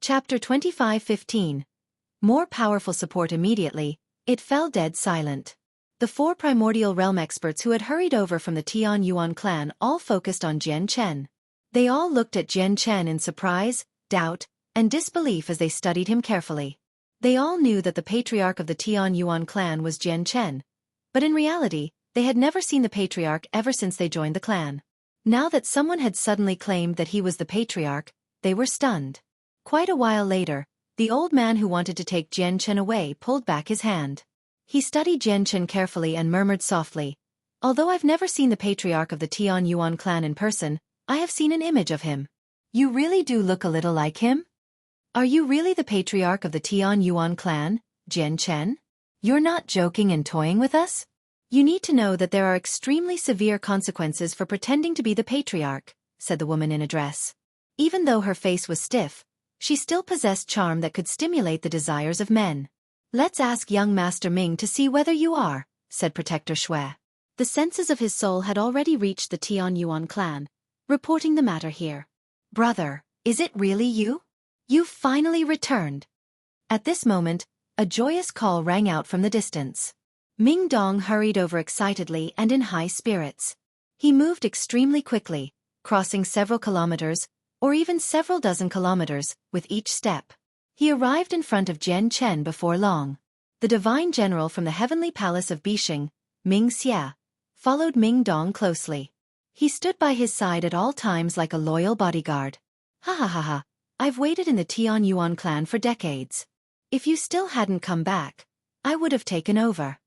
Chapter 25:15. More powerful support immediately, it fell dead silent. The four primordial realm experts who had hurried over from the Tian Yuan clan all focused on Jian Chen. They all looked at Jian Chen in surprise, doubt, and disbelief as they studied him carefully. They all knew that the patriarch of the Tian Yuan clan was Jian Chen, but in reality, they had never seen the patriarch ever since they joined the clan. Now that someone had suddenly claimed that he was the patriarch, they were stunned. Quite a while later, the old man who wanted to take Jian Chen away pulled back his hand. He studied Jian Chen carefully and murmured softly, "Although I've never seen the patriarch of the Tian Yuan clan in person, I have seen an image of him. You really do look a little like him? Are you really the patriarch of the Tian Yuan clan, Jian Chen? You're not joking and toying with us? You need to know that there are extremely severe consequences for pretending to be the patriarch," said the woman in a dress. Even though her face was stiff, she still possessed charm that could stimulate the desires of men. "Let's ask young Master Ming to see whether you are," said Protector Xue. The senses of his soul had already reached the Tian Yuan clan, reporting the matter here. "Brother, is it really you? You've finally returned." At this moment, a joyous call rang out from the distance. Ming Dong hurried over excitedly and in high spirits. He moved extremely quickly, crossing several kilometers, or even several dozen kilometers, with each step. He arrived in front of Jian Chen before long. The divine general from the heavenly palace of Bixing, Ming Xia, followed Ming Dong closely. He stood by his side at all times like a loyal bodyguard. "Ha ha ha ha, I've waited in the Tian Yuan clan for decades. If you still hadn't come back, I would have taken over."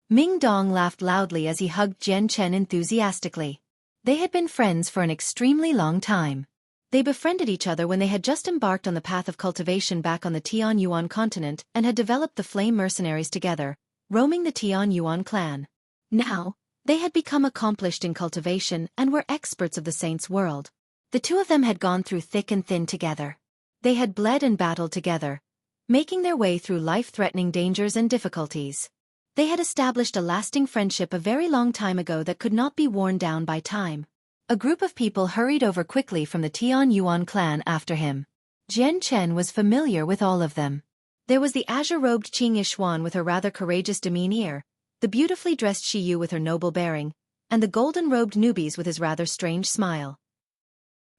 Ming Dong laughed loudly as he hugged Jian Chen enthusiastically. They had been friends for an extremely long time. They befriended each other when they had just embarked on the path of cultivation back on the Tian Yuan continent and had developed the Flame Mercenaries together, roaming the Tian Yuan clan. Now, they had become accomplished in cultivation and were experts of the Saints' world. The two of them had gone through thick and thin together. They had bled and battled together, making their way through life-threatening dangers and difficulties. They had established a lasting friendship a very long time ago that could not be worn down by time. A group of people hurried over quickly from the Tian Yuan clan after him. Jian Chen was familiar with all of them. There was the azure-robed Qing Yishuan with her rather courageous demeanor, the beautifully dressed Shi Yu with her noble bearing, and the golden-robed newbies with his rather strange smile.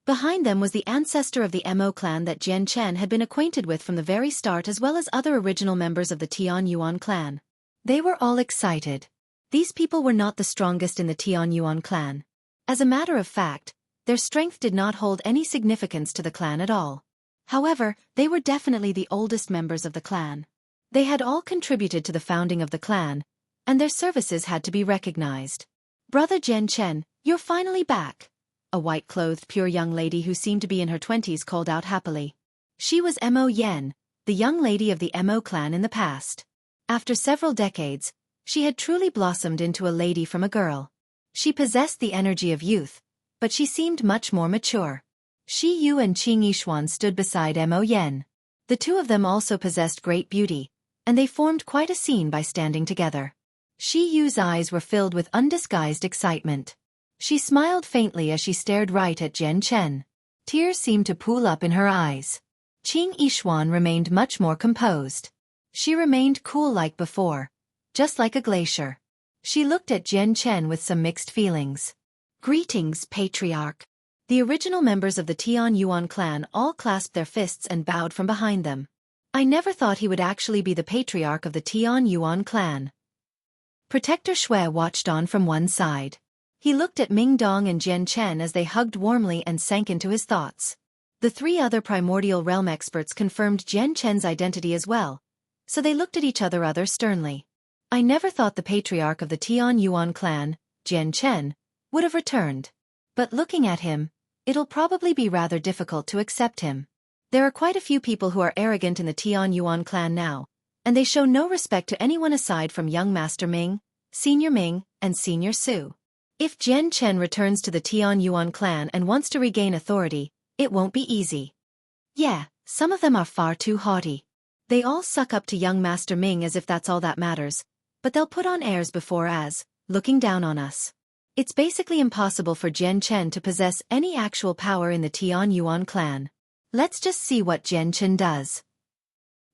Behind them was the ancestor of the Mo clan that Jian Chen had been acquainted with from the very start, as well as other original members of the Tian Yuan clan. They were all excited. These people were not the strongest in the Tian Yuan clan. As a matter of fact, their strength did not hold any significance to the clan at all. However, they were definitely the oldest members of the clan. They had all contributed to the founding of the clan, and their services had to be recognized. "Brother Jian Chen, you're finally back," a white-clothed pure young lady who seemed to be in her 20s called out happily. She was Mo Yen, the young lady of the Mo clan in the past. After several decades, she had truly blossomed into a lady from a girl. She possessed the energy of youth, but she seemed much more mature. Shi Yu and Qing Yishuan stood beside Mo Yen. The two of them also possessed great beauty, and they formed quite a scene by standing together. Shi Yu's eyes were filled with undisguised excitement. She smiled faintly as she stared right at Jian Chen. Tears seemed to pool up in her eyes. Qing Yishuan remained much more composed. She remained cool like before, just like a glacier. She looked at Jian Chen with some mixed feelings. "Greetings, Patriarch." The original members of the Tian Yuan clan all clasped their fists and bowed from behind them. "I never thought he would actually be the patriarch of the Tian Yuan clan." Protector Xue watched on from one side. He looked at Ming Dong and Jian Chen as they hugged warmly and sank into his thoughts. The three other primordial realm experts confirmed Jian Chen's identity as well, so they looked at each other rather sternly. "I never thought the patriarch of the Tian Yuan clan, Jian Chen, would have returned. But looking at him, it'll probably be rather difficult to accept him. There are quite a few people who are arrogant in the Tian Yuan clan now, and they show no respect to anyone aside from young Master Ming, Senior Ming, and Senior Su. If Jian Chen returns to the Tian Yuan clan and wants to regain authority, it won't be easy. Yeah, some of them are far too haughty. They all suck up to young Master Ming as if that's all that matters, but they'll put on airs before as, looking down on us. It's basically impossible for Jian Chen to possess any actual power in the Tian Yuan clan. Let's just see what Jian Chen does.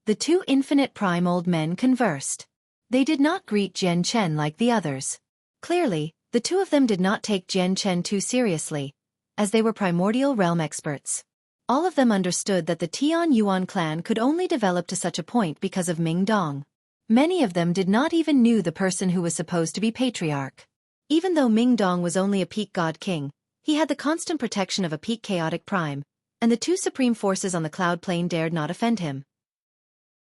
The two infinite prime old men conversed. They did not greet Jian Chen like the others. Clearly, the two of them did not take Jian Chen too seriously, as they were primordial realm experts. All of them understood that the Tian Yuan clan could only develop to such a point because of Ming Dong. Many of them did not even knew the person who was supposed to be patriarch. Even though Ming Dong was only a peak god king, he had the constant protection of a peak chaotic prime, and the two supreme forces on the cloud plane dared not offend him.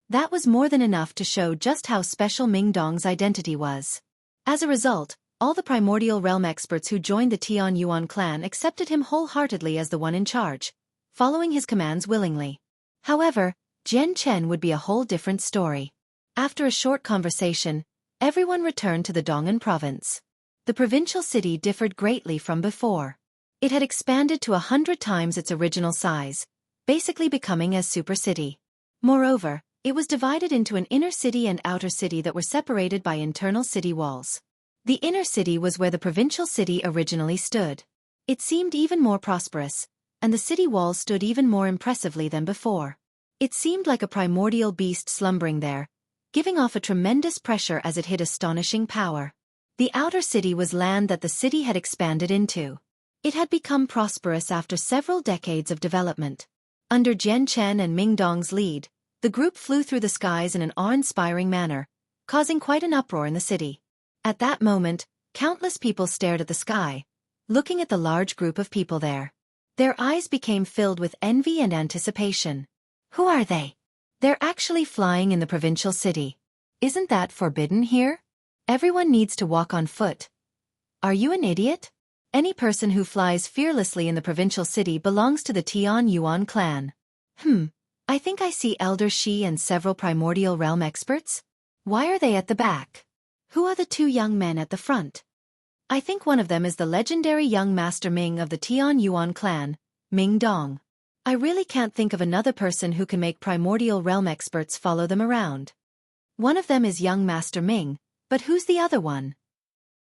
That was more than enough to show just how special Ming Dong's identity was. As a result, all the primordial realm experts who joined the Tian Yuan clan accepted him wholeheartedly as the one in charge, following his commands willingly. However, Jian Chen would be a whole different story. After a short conversation, everyone returned to the Dong'an province. The provincial city differed greatly from before. It had expanded to 100 times its original size, basically becoming a super city. Moreover, it was divided into an inner city and outer city that were separated by internal city walls. The inner city was where the provincial city originally stood. It seemed even more prosperous, and the city walls stood even more impressively than before. It seemed like a primordial beast slumbering there, giving off a tremendous pressure as it hid astonishing power. The outer city was land that the city had expanded into. It had become prosperous after several decades of development. Under Jian Chen and Ming Dong's lead, the group flew through the skies in an awe-inspiring manner, causing quite an uproar in the city. At that moment, countless people stared at the sky, looking at the large group of people there. Their eyes became filled with envy and anticipation. Who are they? They're actually flying in the provincial city. Isn't that forbidden here? Everyone needs to walk on foot. Are you an idiot? Any person who flies fearlessly in the provincial city belongs to the Tian Yuan clan. I think I see Elder Shi and several primordial realm experts. Why are they at the back? Who are the two young men at the front? I think one of them is the legendary young Master Ming of the Tian Yuan clan, Ming Dong. I really can't think of another person who can make primordial realm experts follow them around. One of them is young Master Ming, but who's the other one?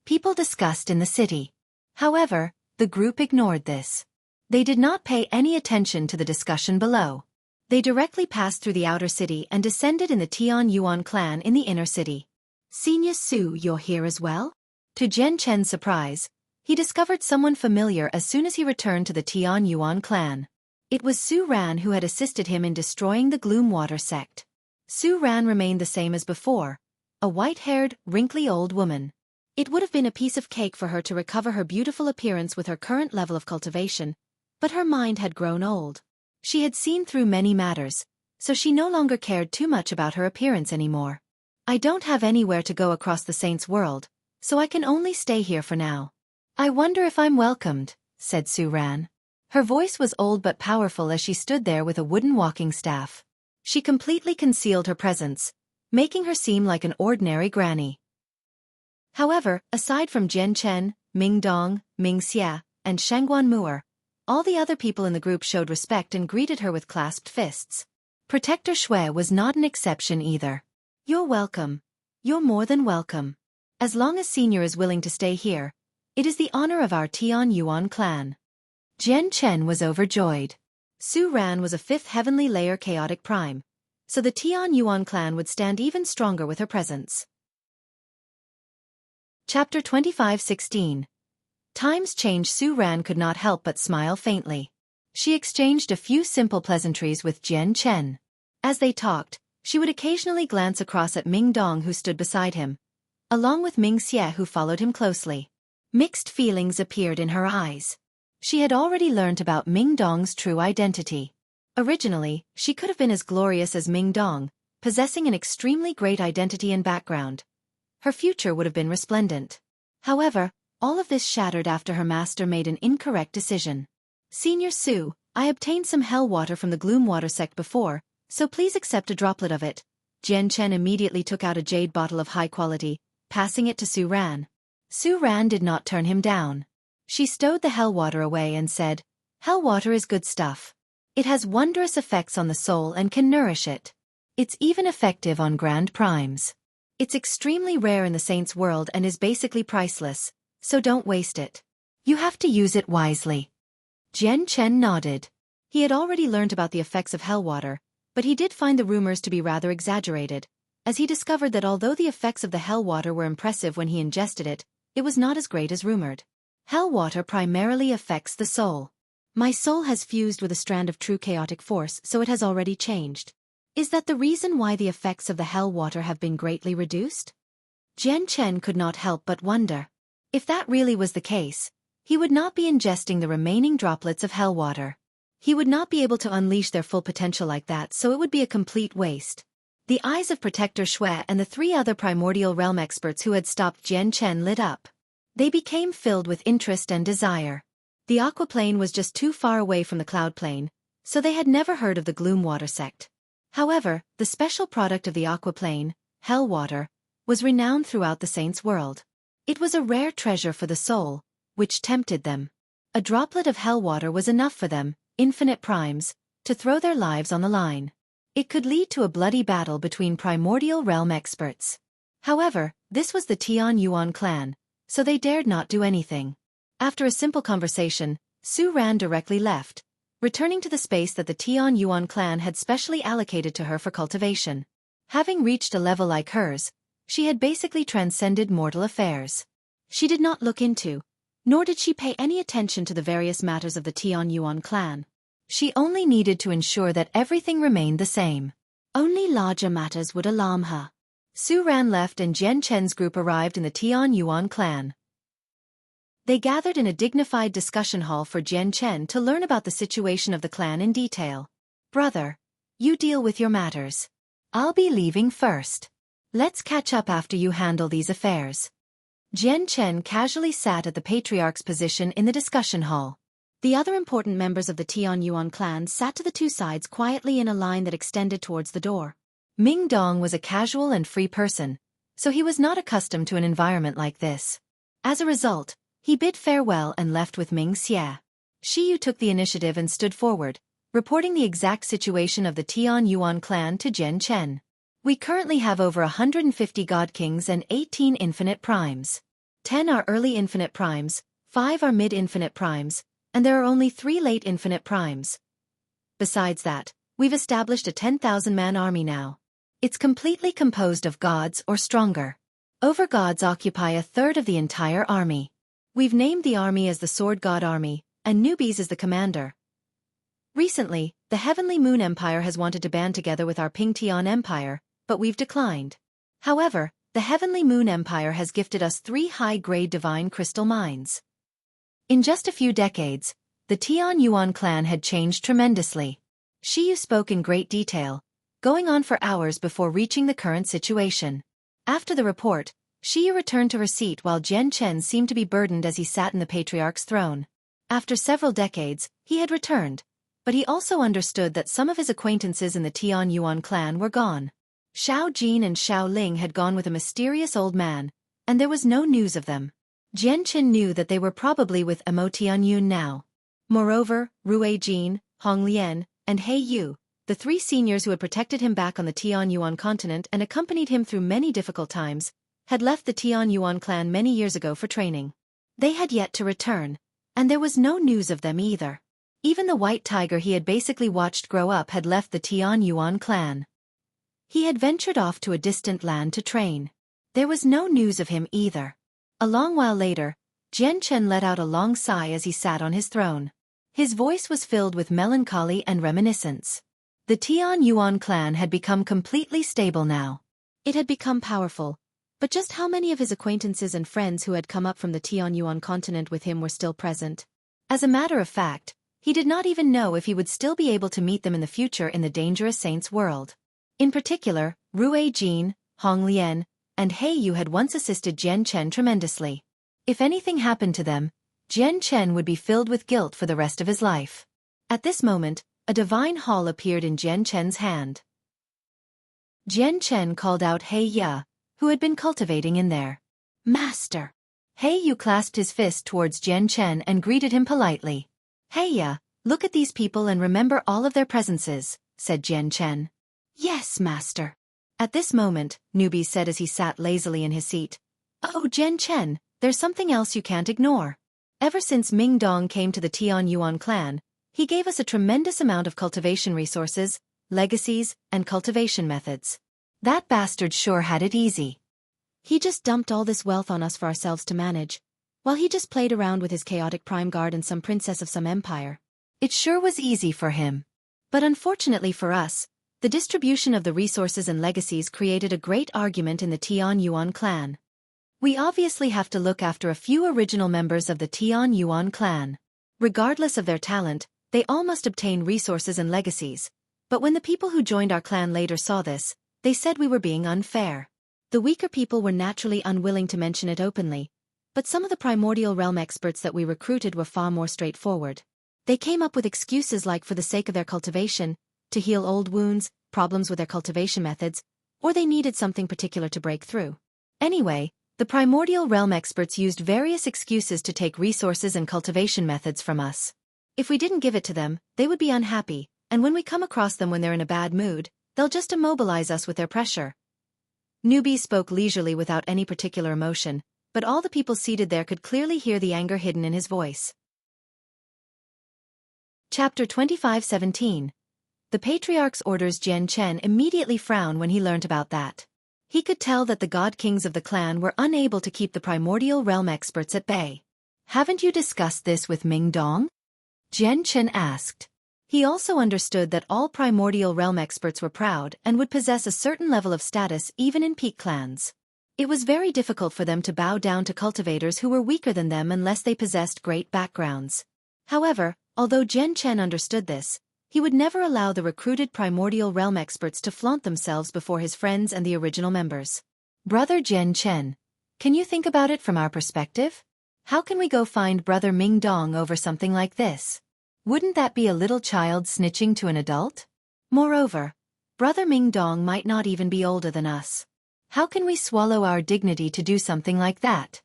People discussed in the city. However, the group ignored this. They did not pay any attention to the discussion below. They directly passed through the outer city and descended in the Tian Yuan clan in the inner city. Senior Su, you're here as well? To Jian Chen's surprise, he discovered someone familiar as soon as he returned to the Tian Yuan clan. It was Su Ran who had assisted him in destroying the Gloomwater sect. Su Ran remained the same as before, a white-haired, wrinkly old woman. It would have been a piece of cake for her to recover her beautiful appearance with her current level of cultivation, but her mind had grown old. She had seen through many matters, so she no longer cared too much about her appearance anymore. I don't have anywhere to go across the Saints' world, so I can only stay here for now. I wonder if I'm welcomed, said Su Ran. Her voice was old but powerful as she stood there with a wooden walking staff. She completely concealed her presence, making her seem like an ordinary granny. However, aside from Jian Chen, Ming Dong, Ming Xia, and Shangguan Mu'er, all the other people in the group showed respect and greeted her with clasped fists. Protector Xue was not an exception either. You're welcome. You're more than welcome. As long as Senior is willing to stay here, it is the honor of our Tian Yuan clan. Jian Chen was overjoyed. Su Ran was a 5th heavenly layer chaotic prime, so the Tian Yuan clan would stand even stronger with her presence. Chapter 25:16. Times change. Su Ran could not help but smile faintly. She exchanged a few simple pleasantries with Jian Chen. As they talked, she would occasionally glance across at Ming Dong who stood beside him, along with Ming Xie who followed him closely. Mixed feelings appeared in her eyes. She had already learnt about Ming Dong's true identity. Originally, she could have been as glorious as Ming Dong, possessing an extremely great identity and background. Her future would have been resplendent. However, all of this shattered after her master made an incorrect decision. Senior Su, I obtained some hell water from the Gloomwater sect before, so please accept a droplet of it. Jian Chen immediately took out a jade bottle of high quality, passing it to Su Ran. Su Ran did not turn him down. She stowed the hell water away and said, Hell water is good stuff. It has wondrous effects on the soul and can nourish it. It's even effective on grand primes. It's extremely rare in the Saints' world and is basically priceless, so don't waste it. You have to use it wisely. Jian Chen nodded. He had already learned about the effects of hell water, but he did find the rumors to be rather exaggerated, as he discovered that although the effects of the hell water were impressive when he ingested it, it was not as great as rumored. Hell water primarily affects the soul. My soul has fused with a strand of true chaotic force, so it has already changed. Is that the reason why the effects of the hell water have been greatly reduced? Jian Chen could not help but wonder. If that really was the case, he would not be ingesting the remaining droplets of hell water. He would not be able to unleash their full potential like that, so it would be a complete waste. The eyes of Protector Xueqi and the 3 other primordial realm experts who had stopped Jian Chen lit up. They became filled with interest and desire. The aquaplane was just too far away from the cloud plane, so they had never heard of the Gloom Water sect. However, the special product of the aquaplane, hell water, was renowned throughout the saints' world. It was a rare treasure for the soul, which tempted them. A droplet of hell water was enough for them, infinite primes, to throw their lives on the line. It could lead to a bloody battle between primordial realm experts. However, this was the Tian Yuan clan, so they dared not do anything. After a simple conversation, Su Ran directly left, returning to the space that the Tian Yuan clan had specially allocated to her for cultivation. Having reached a level like hers, she had basically transcended mortal affairs. She did not look into, nor did she pay any attention to the various matters of the Tian Yuan clan. She only needed to ensure that everything remained the same. Only larger matters would alarm her. Su Ran left and Jian Chen's group arrived in the Tian Yuan clan. They gathered in a dignified discussion hall for Jian Chen to learn about the situation of the clan in detail. Brother, you deal with your matters. I'll be leaving first. Let's catch up after you handle these affairs. Jian Chen casually sat at the patriarch's position in the discussion hall. The other important members of the Tian Yuan clan sat to the 2 sides quietly in a line that extended towards the door. Ming Dong was a casual and free person, so he was not accustomed to an environment like this. As a result, he bid farewell and left with Ming Xie. Shi Yu took the initiative and stood forward, reporting the exact situation of the Tian Yuan clan to Jian Chen. We currently have over 150 God Kings and 18 infinite primes. 10 are early infinite primes, 5 are mid-infinite primes, and there are only 3 late infinite primes. Besides that, we've established a 10,000-man army now. It's completely composed of gods or stronger. Overgods occupy a third of the entire army. We've named the army as the Sword God Army, and newbies as the commander. Recently, the Heavenly Moon Empire has wanted to band together with our Ping Tian Empire, but we've declined. However, the Heavenly Moon Empire has gifted us 3 high-grade divine crystal mines. In just a few decades, the Tian Yuan clan had changed tremendously. Shi Yu spoke in great detail, going on for hours before reaching the current situation. After the report, Shi Yu returned to her seat while Jian Chen seemed to be burdened as he sat in the patriarch's throne. After several decades, he had returned, but he also understood that some of his acquaintances in the Tian Yuan clan were gone. Xiao Jin and Xiao Ling had gone with a mysterious old man, and there was no news of them. Jian Chen knew that they were probably with Mo Tianyun now. Moreover, Rui Jin, Hong Lian, and He Yu, the 3 seniors who had protected him back on the Tian Yuan continent and accompanied him through many difficult times, had left the Tian Yuan clan many years ago for training. They had yet to return, and there was no news of them either. Even the white tiger he had basically watched grow up had left the Tian Yuan clan. He had ventured off to a distant land to train. There was no news of him either. A long while later, Jian Chen let out a long sigh as he sat on his throne. His voice was filled with melancholy and reminiscence. The Tian Yuan clan had become completely stable now. It had become powerful, but just how many of his acquaintances and friends who had come up from the Tian Yuan continent with him were still present? As a matter of fact, he did not even know if he would still be able to meet them in the future in the dangerous saints' world. In particular, Rui Jin, Hong Lian, and He Yu had once assisted Jian Chen tremendously. If anything happened to them, Jian Chen would be filled with guilt for the rest of his life. At this moment, a divine hall appeared in Jian Chen's hand. Jian Chen called out He Yu, who had been cultivating in there. Master! He Yu clasped his fist towards Jian Chen and greeted him politely. He Yu, look at these people and remember all of their presences, said Jian Chen. Yes, master. At this moment, Newbie said as he sat lazily in his seat. Oh, Jian Chen, there's something else you can't ignore. Ever since Ming Dong came to the Tian Yuan clan, He gave us a tremendous amount of cultivation resources, legacies, and cultivation methods. That bastard sure had it easy. He just dumped all this wealth on us for ourselves to manage, while he just played around with his chaotic prime guard and some princess of some empire. It sure was easy for him. But unfortunately for us, the distribution of the resources and legacies created a great argument in the Tian Yuan clan. We obviously have to look after a few original members of the Tian Yuan clan. Regardless of their talent, they all must obtain resources and legacies. But when the people who joined our clan later saw this, they said we were being unfair. The weaker people were naturally unwilling to mention it openly, but some of the primordial realm experts that we recruited were far more straightforward. They came up with excuses like for the sake of their cultivation, to heal old wounds, problems with their cultivation methods, or they needed something particular to break through. Anyway, the primordial realm experts used various excuses to take resources and cultivation methods from us. If we didn't give it to them, they would be unhappy, and when we come across them when they're in a bad mood, they'll just immobilize us with their pressure. Newbie spoke leisurely without any particular emotion, but all the people seated there could clearly hear the anger hidden in his voice. Chapter 25:17. The Patriarch's orders. Jian Chen immediately frowned when he learnt about that. He could tell that the god kings of the clan were unable to keep the primordial realm experts at bay. Haven't you discussed this with Ming Dong? Jian Chen asked. He also understood that all primordial realm experts were proud and would possess a certain level of status even in peak clans. It was very difficult for them to bow down to cultivators who were weaker than them unless they possessed great backgrounds. However, although Jian Chen understood this, he would never allow the recruited primordial realm experts to flaunt themselves before his friends and the original members. Brother Jian Chen, can you think about it from our perspective? How can we go find Brother Ming Dong over something like this? Wouldn't that be a little child snitching to an adult? Moreover, Brother Ming Dong might not even be older than us. How can we swallow our dignity to do something like that?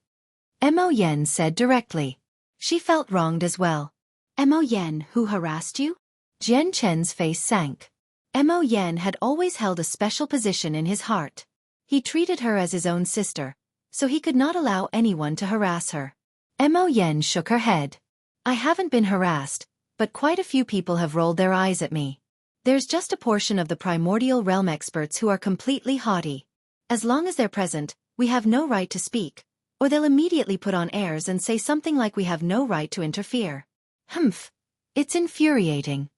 Mo Yen said directly. She felt wronged as well. Mo Yen, who harassed you? Jian Chen's face sank. Mo Yen had always held a special position in his heart. He treated her as his own sister, so he could not allow anyone to harass her. Mo Yen shook her head. I haven't been harassed, but quite a few people have rolled their eyes at me. There's just a portion of the primordial realm experts who are completely haughty. As long as they're present, we have no right to speak, or they'll immediately put on airs and say something like we have no right to interfere. Humph. It's infuriating.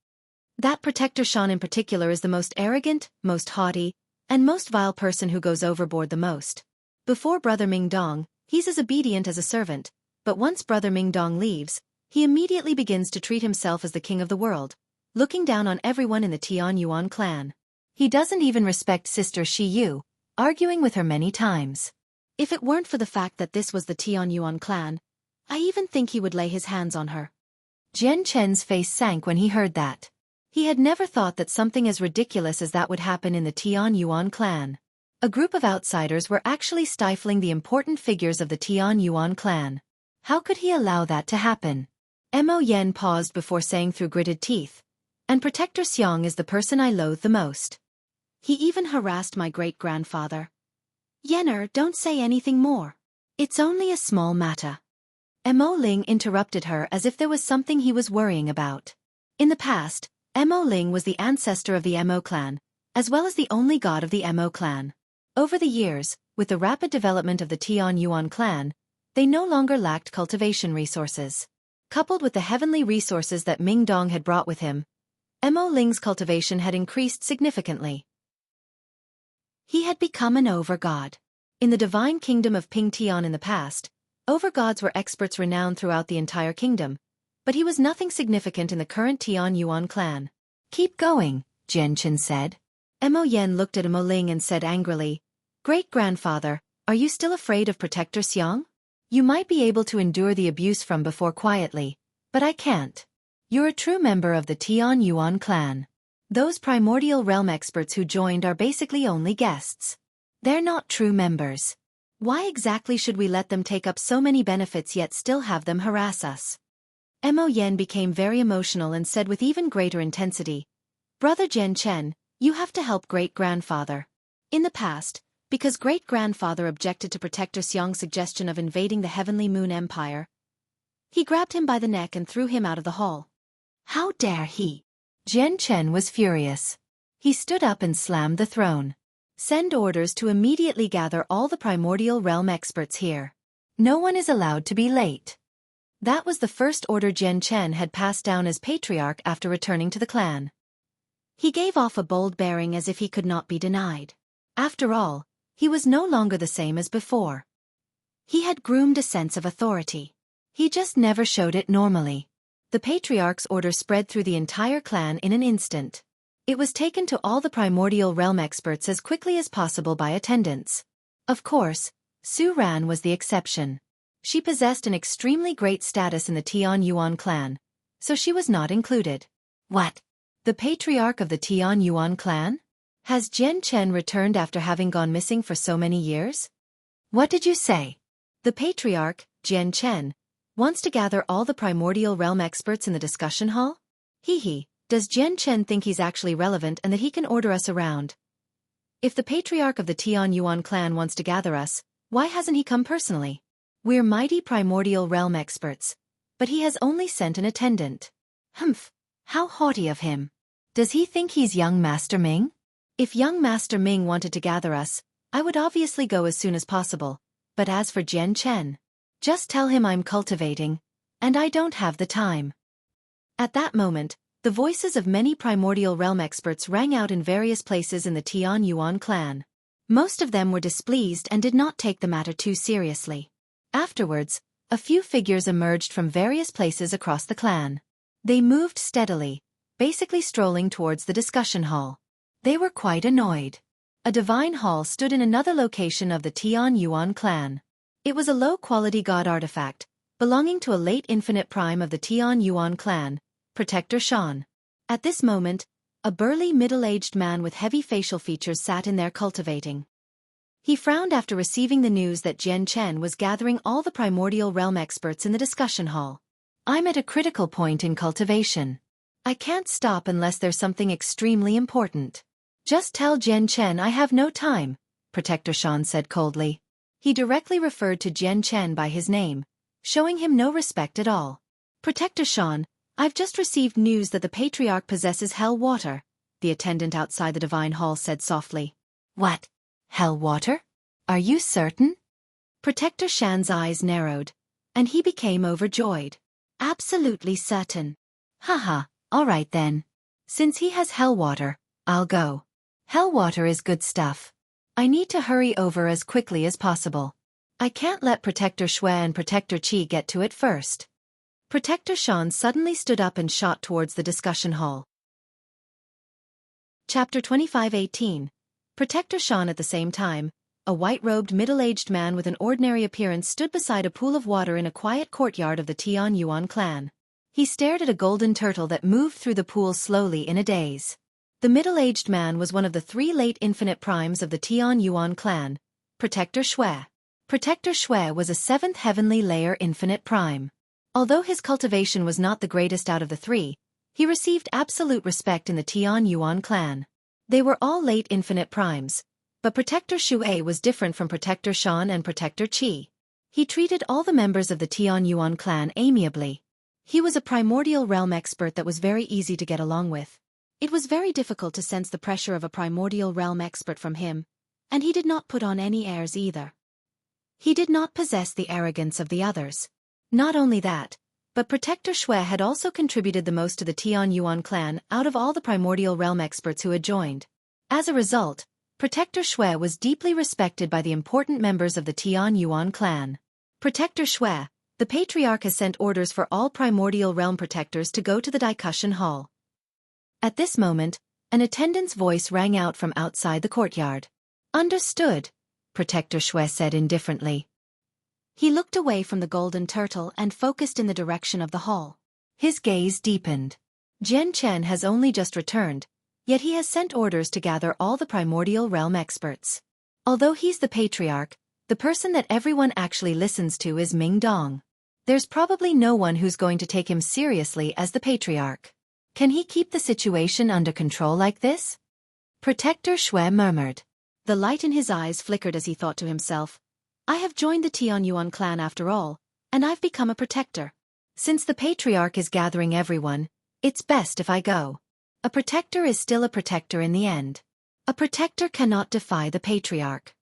That Protector Shan in particular is the most arrogant, most haughty, and most vile person who goes overboard the most. Before Brother Ming Dong, he's as obedient as a servant, but once Brother Ming Dong leaves, he immediately begins to treat himself as the king of the world, looking down on everyone in the Tian Yuan clan. He doesn't even respect Sister Shi Yu, arguing with her many times. If it weren't for the fact that this was the Tian Yuan clan, I even think he would lay his hands on her. Jian Chen's face sank when he heard that. He had never thought that something as ridiculous as that would happen in the Tian Yuan clan. A group of outsiders were actually stifling the important figures of the Tian Yuan clan. How could he allow that to happen? Mo Yen paused before saying through gritted teeth, and Protector Xiang is the person I loathe the most. He even harassed my great-grandfather. Yenner, don't say anything more. It's only a small matter. Mo Ling interrupted her as if there was something he was worrying about. In the past, Mo Ling was the ancestor of the Mo clan, as well as the only god of the Mo clan. Over the years, with the rapid development of the Tian Yuan clan, they no longer lacked cultivation resources. Coupled with the heavenly resources that Ming Dong had brought with him, Mo Ling's cultivation had increased significantly. He had become an over-god. In the divine kingdom of Ping Tian in the past, over-gods were experts renowned throughout the entire kingdom, but he was nothing significant in the current Tian Yuan clan. Keep going, Jian Chen said. Mo Yen looked at Mo Ling and said angrily, Great-grandfather, are you still afraid of Protector Xiang? You might be able to endure the abuse from before quietly, but I can't. You're a true member of the Tian Yuan clan. Those primordial realm experts who joined are basically only guests. They're not true members. Why exactly should we let them take up so many benefits yet still have them harass us? Mo Yen became very emotional and said with even greater intensity, Brother Jian Chen, you have to help great-grandfather. In the past, because great-grandfather objected to Protector Xiang's suggestion of invading the Heavenly Moon Empire, he grabbed him by the neck and threw him out of the hall. How dare he? Jian Chen was furious. He stood up and slammed the throne. Send orders to immediately gather all the primordial realm experts here. No one is allowed to be late. That was the first order Jian Chen had passed down as patriarch after returning to the clan. He gave off a bold bearing as if he could not be denied. After all, he was no longer the same as before. He had groomed a sense of authority. He just never showed it normally. The patriarch's order spread through the entire clan in an instant. It was taken to all the primordial realm experts as quickly as possible by attendants. Of course, Su Ran was the exception. She possessed an extremely great status in the Tian Yuan clan, so she was not included. What? The patriarch of the Tian Yuan clan? Has Jian Chen returned after having gone missing for so many years? What did you say? The patriarch, Jian Chen, wants to gather all the primordial realm experts in the discussion hall? Hee. Does Jian Chen think he's actually relevant and that he can order us around? If the patriarch of the Tian Yuan clan wants to gather us, why hasn't he come personally? We're mighty primordial realm experts, but he has only sent an attendant. Humph, how haughty of him. Does he think he's young Master Ming? If young Master Ming wanted to gather us, I would obviously go as soon as possible, but as for Jian Chen, just tell him I'm cultivating, and I don't have the time. At that moment, the voices of many primordial realm experts rang out in various places in the Tian Yuan clan. Most of them were displeased and did not take the matter too seriously. Afterwards, a few figures emerged from various places across the clan. They moved steadily, basically strolling towards the discussion hall. They were quite annoyed. A divine hall stood in another location of the Tian Yuan clan. It was a low-quality god artifact, belonging to a late infinite prime of the Tian Yuan clan, Protector Shan. At this moment, a burly middle-aged man with heavy facial features sat in there cultivating. He frowned after receiving the news that Jian Chen was gathering all the primordial realm experts in the discussion hall. I'm at a critical point in cultivation. I can't stop unless there's something extremely important. Just tell Jian Chen I have no time, Protector Shan said coldly. He directly referred to Jian Chen by his name, showing him no respect at all. Protector Shan, I've just received news that the Patriarch possesses hell water, the attendant outside the divine hall said softly. What? Hell water? Are you certain? Protector Shan's eyes narrowed, and he became overjoyed. Absolutely certain. Haha, all right then. Since he has hell water, I'll go. Hell water is good stuff. I need to hurry over as quickly as possible. I can't let Protector Xue and Protector Qi get to it first. Protector Shan suddenly stood up and shot towards the discussion hall. Chapter 25:18. Protector Shan. At the same time, a white-robed middle-aged man with an ordinary appearance stood beside a pool of water in a quiet courtyard of the Tian Yuan clan. He stared at a golden turtle that moved through the pool slowly in a daze. The middle-aged man was one of the 3 late infinite primes of the Tian Yuan clan, Protector Xue. Protector Xue was a 7th heavenly layer infinite prime. Although his cultivation was not the greatest out of the 3, he received absolute respect in the Tian Yuan clan. They were all late infinite primes, but Protector Xueqi was different from Protector Shan and Protector Qi. He treated all the members of the Tian Yuan clan amiably. He was a primordial realm expert that was very easy to get along with. It was very difficult to sense the pressure of a primordial realm expert from him, and he did not put on any airs either. He did not possess the arrogance of the others. Not only that, but Protector Xue had also contributed the most to the Tian Yuan clan out of all the primordial realm experts who had joined. As a result, Protector Xue was deeply respected by the important members of the Tian Yuan clan. Protector Xue, the Patriarch has sent orders for all primordial realm protectors to go to the discussion hall. At this moment, an attendant's voice rang out from outside the courtyard. Understood, Protector Xue said indifferently. He looked away from the golden turtle and focused in the direction of the hall. His gaze deepened. Jian Chen has only just returned, yet he has sent orders to gather all the primordial realm experts. Although he's the Patriarch, the person that everyone actually listens to is Ming Dong. There's probably no one who's going to take him seriously as the Patriarch. Can he keep the situation under control like this? Protector Xue murmured. The light in his eyes flickered as he thought to himself, I have joined the Tian Yuan clan after all, and I've become a protector. Since the Patriarch is gathering everyone, It's best if I go. A protector is still a protector in the end. A protector cannot defy the patriarch.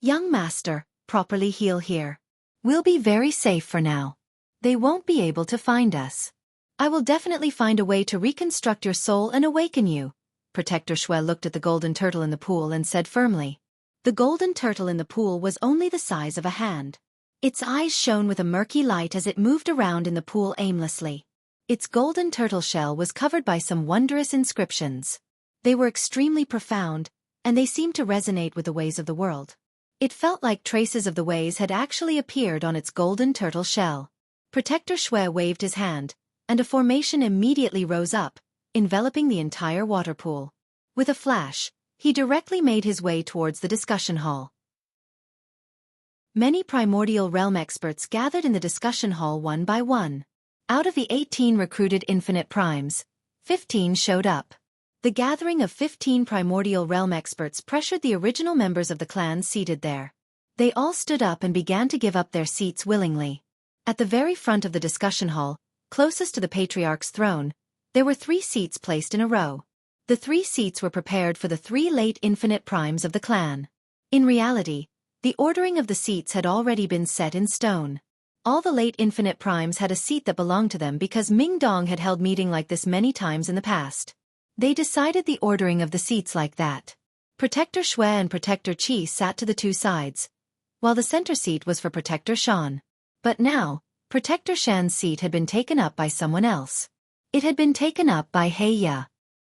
Young master, properly heal here. We'll be very safe for now. They won't be able to find us. I will definitely find a way to reconstruct your soul and awaken you. Protector Xueqi looked at the golden turtle in the pool and said firmly. The golden turtle in the pool was only the size of a hand. Its eyes shone with a murky light as it moved around in the pool aimlessly. Its golden turtle shell was covered by some wondrous inscriptions. They were extremely profound, and they seemed to resonate with the ways of the world. It felt like traces of the ways had actually appeared on its golden turtle shell. Protector Xueqi waved his hand, and a formation immediately rose up, enveloping the entire water pool. With a flash, he directly made his way towards the discussion hall. Many primordial realm experts gathered in the discussion hall one by one. Out of the 18 recruited infinite primes, 15 showed up. The gathering of 15 primordial realm experts pressured the original members of the clan seated there. They all stood up and began to give up their seats willingly. At the very front of the discussion hall, closest to the patriarch's throne, there were 3 seats placed in a row. The 3 seats were prepared for the 3 late infinite primes of the clan. In reality, the ordering of the seats had already been set in stone. All the late infinite primes had a seat that belonged to them because Ming Dong had held meeting like this many times in the past. They decided the ordering of the seats like that. Protector Xueqi and Protector Qi sat to the 2 sides, while the center seat was for Protector Shan. But now, Protector Shan's seat had been taken up by someone else. It had been taken up by He.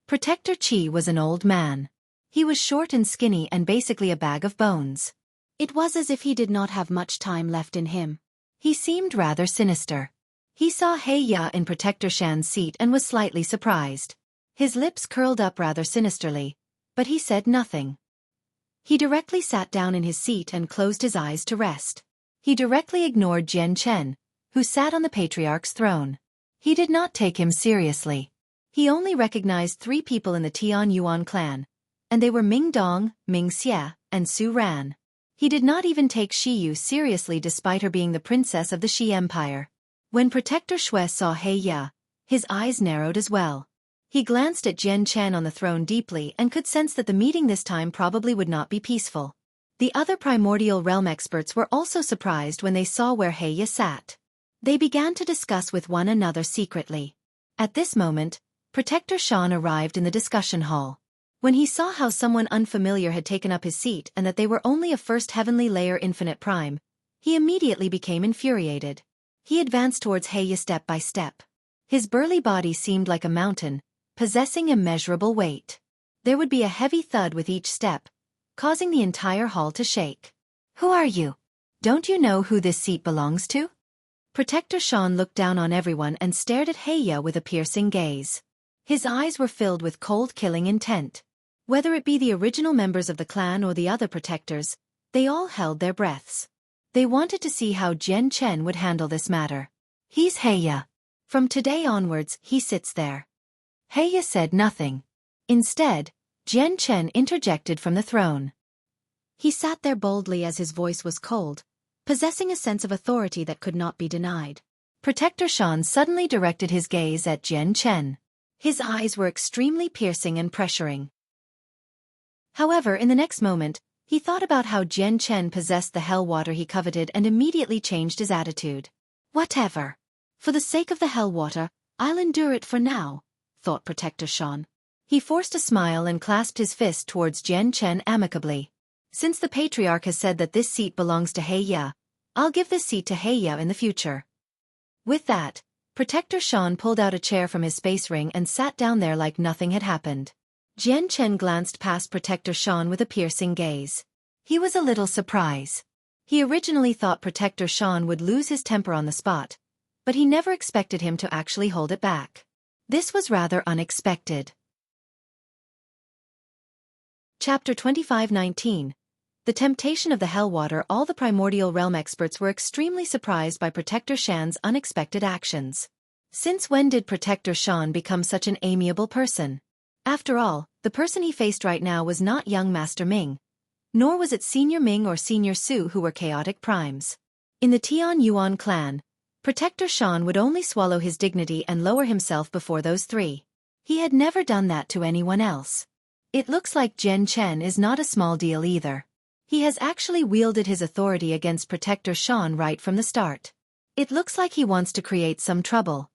Protector Qi was an old man. He was short and skinny and basically a bag of bones. It was as if he did not have much time left in him. He seemed rather sinister. He saw He in Protector Shan's seat and was slightly surprised. His lips curled up rather sinisterly, but he said nothing. He directly sat down in his seat and closed his eyes to rest. He directly ignored Jian Chen, who sat on the patriarch's throne. He did not take him seriously. He only recognized 3 people in the Tian Yuan clan, and they were Ming Dong, Ming Xie, and Su Ran. He did not even take Shi Yu seriously despite her being the princess of the Shi Empire. When Protector Xueqi saw He, his eyes narrowed as well. He glanced at Jian Chen on the throne deeply and could sense that the meeting this time probably would not be peaceful. The other primordial realm experts were also surprised when they saw where He sat. They began to discuss with one another secretly. At this moment, Protector Shan arrived in the discussion hall. When he saw how someone unfamiliar had taken up his seat and that they were only a first heavenly layer infinite prime, he immediately became infuriated. He advanced towards He step by step. His burly body seemed like a mountain, possessing immeasurable weight. There would be a heavy thud with each step, causing the entire hall to shake. Who are you? Don't you know who this seat belongs to? Protector Shan looked down on everyone and stared at He with a piercing gaze. His eyes were filled with cold killing intent. Whether it be the original members of the clan or the other protectors, they all held their breaths. They wanted to see how Jian Chen would handle this matter. He's He. From today onwards, he sits there. He said nothing. Instead, Jian Chen interjected from the throne. He sat there boldly as his voice was cold, possessing a sense of authority that could not be denied. Protector Shan suddenly directed his gaze at Jian Chen. His eyes were extremely piercing and pressuring. However, in the next moment, he thought about how Jian Chen possessed the hell water he coveted and immediately changed his attitude. Whatever. For the sake of the hell water, I'll endure it for now, thought Protector Shan. He forced a smile and clasped his fist towards Jian Chen amicably. Since the patriarch has said that this seat belongs to He, I'll give this seat to He in the future. With that, Protector Shan pulled out a chair from his space ring and sat down there like nothing had happened. Jian Chen glanced past Protector Shan with a piercing gaze. He was a little surprised. He originally thought Protector Shan would lose his temper on the spot, but he never expected him to actually hold it back. This was rather unexpected. Chapter 25:19. The Temptation of the Hellwater. All the primordial realm experts were extremely surprised by Protector Shan's unexpected actions. Since when did Protector Shan become such an amiable person? After all, the person he faced right now was not young Master Ming, nor was it Senior Ming or Senior Su who were chaotic primes. In the Tian Yuan clan, Protector Sean would only swallow his dignity and lower himself before those three. He had never done that to anyone else. It looks like Jian Chen is not a small deal either. He has actually wielded his authority against Protector Sean right from the start. It looks like he wants to create some trouble.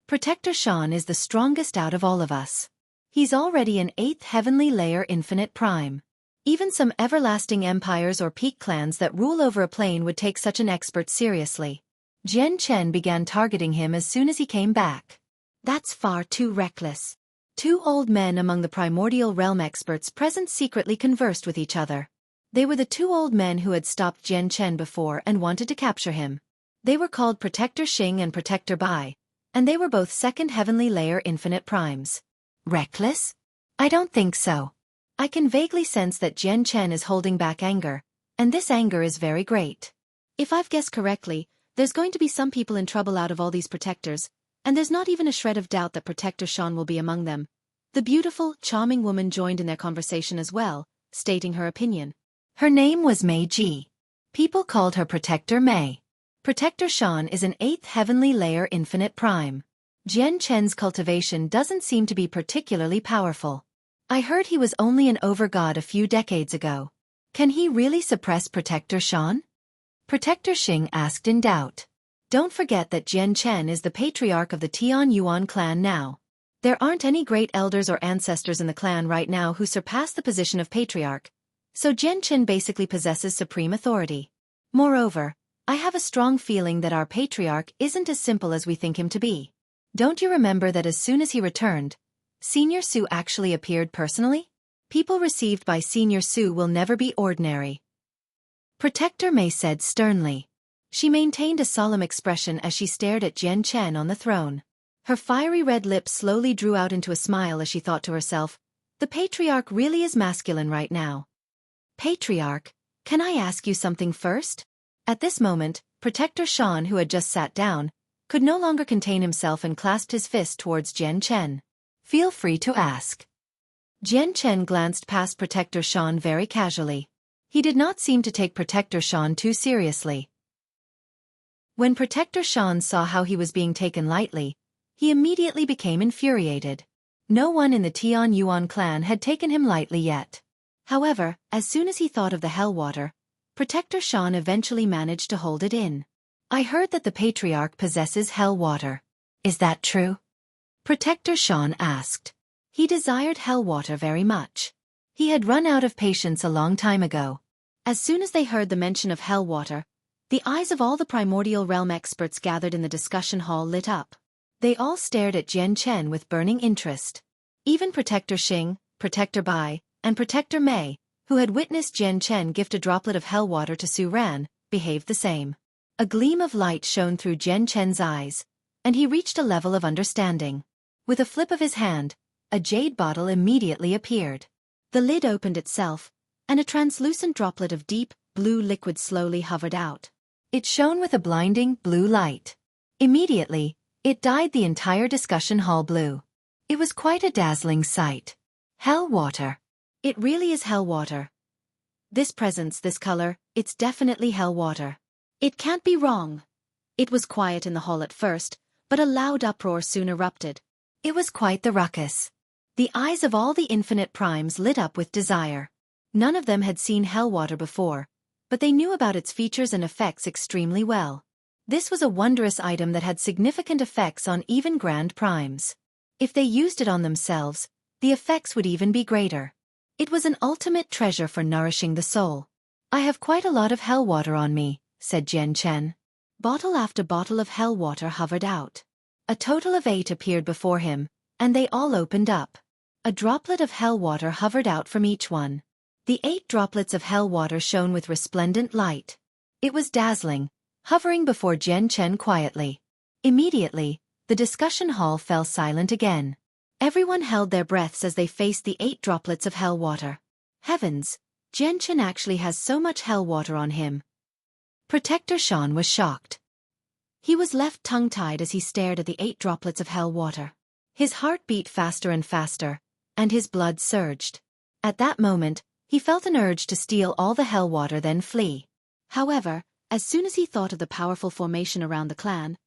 Protector Sean is the strongest out of all of us. He's already an 8th heavenly layer infinite prime. Even some everlasting empires or peak clans that rule over a plane would take such an expert seriously. Jian Chen began targeting him as soon as he came back. That's far too reckless. 2 old men among the primordial realm experts present secretly conversed with each other. They were the 2 old men who had stopped Jian Chen before and wanted to capture him. They were called Protector Xing and Protector Bai, and they were both 2nd heavenly layer infinite primes. Reckless? I don't think so. I can vaguely sense that Jian Chen is holding back anger, and this anger is very great. If I've guessed correctly, there's going to be some people in trouble out of all these protectors, and there's not even a shred of doubt that Protector Sean will be among them. The beautiful, charming woman joined in their conversation as well, stating her opinion. Her name was Mei Ji. People called her Protector Mei. Protector Sean is an 8th heavenly layer infinite prime. Jian Chen's cultivation doesn't seem to be particularly powerful. I heard he was only an overgod a few decades ago. Can he really suppress Protector Sean? Protector Xing asked in doubt. Don't forget that Jian Chen is the patriarch of the Tian Yuan clan now. There aren't any great elders or ancestors in the clan right now who surpass the position of patriarch, so Jian Chen basically possesses supreme authority. Moreover, I have a strong feeling that our patriarch isn't as simple as we think him to be. Don't you remember that as soon as he returned, Senior Su actually appeared personally? People received by Senior Su will never be ordinary. Protector Mei said sternly. She maintained a solemn expression as she stared at Jian Chen on the throne. Her fiery red lips slowly drew out into a smile as she thought to herself, the patriarch really is masculine right now. Patriarch, can I ask you something first? At this moment, Protector Sean, who had just sat down, could no longer contain himself and clasped his fist towards Jian Chen. Feel free to ask. Jian Chen glanced past Protector Sean very casually. He did not seem to take Protector Sean too seriously. When Protector Sean saw how he was being taken lightly, he immediately became infuriated. No one in the Tian Yuan clan had taken him lightly yet. However, as soon as he thought of the hell water, Protector Sean eventually managed to hold it in. I heard that the patriarch possesses hell water. Is that true? Protector Sean asked. He desired hell water very much. He had run out of patience a long time ago. As soon as they heard the mention of hell water, the eyes of all the primordial realm experts gathered in the discussion hall lit up. They all stared at Jian Chen with burning interest. Even Protector Xing, Protector Bai, and Protector Mei, who had witnessed Jian Chen gift a droplet of hell water to Su Ran, behaved the same. A gleam of light shone through Jian Chen's eyes, and he reached a level of understanding. With a flip of his hand, a jade bottle immediately appeared. The lid opened itself, and a translucent droplet of deep, blue liquid slowly hovered out. It shone with a blinding, blue light. Immediately, it dyed the entire discussion hall blue. It was quite a dazzling sight. Hell water. It really is hell water. This presence, this color, it's definitely hell water. It can't be wrong. It was quiet in the hall at first, but a loud uproar soon erupted. It was quite the ruckus. The eyes of all the infinite primes lit up with desire. None of them had seen hell water before, but they knew about its features and effects extremely well. This was a wondrous item that had significant effects on even grand primes. If they used it on themselves, the effects would even be greater. It was an ultimate treasure for nourishing the soul. I have quite a lot of hell water on me, said Jian Chen. Bottle after bottle of hell water hovered out. A total of 8 appeared before him, and they all opened up. A droplet of hell water hovered out from each one. The 8 droplets of hell water shone with resplendent light. It was dazzling, hovering before Jian Chen quietly. Immediately, the discussion hall fell silent again. Everyone held their breaths as they faced the 8 droplets of hell water. Heavens, Jian Chen actually has so much hell water on him. Protector Sean was shocked. He was left tongue-tied as he stared at the 8 droplets of hell water. His heart beat faster and faster, and his blood surged. At that moment, he felt an urge to steal all the hell water then flee. However, As soon as he thought of the powerful formation around the clan,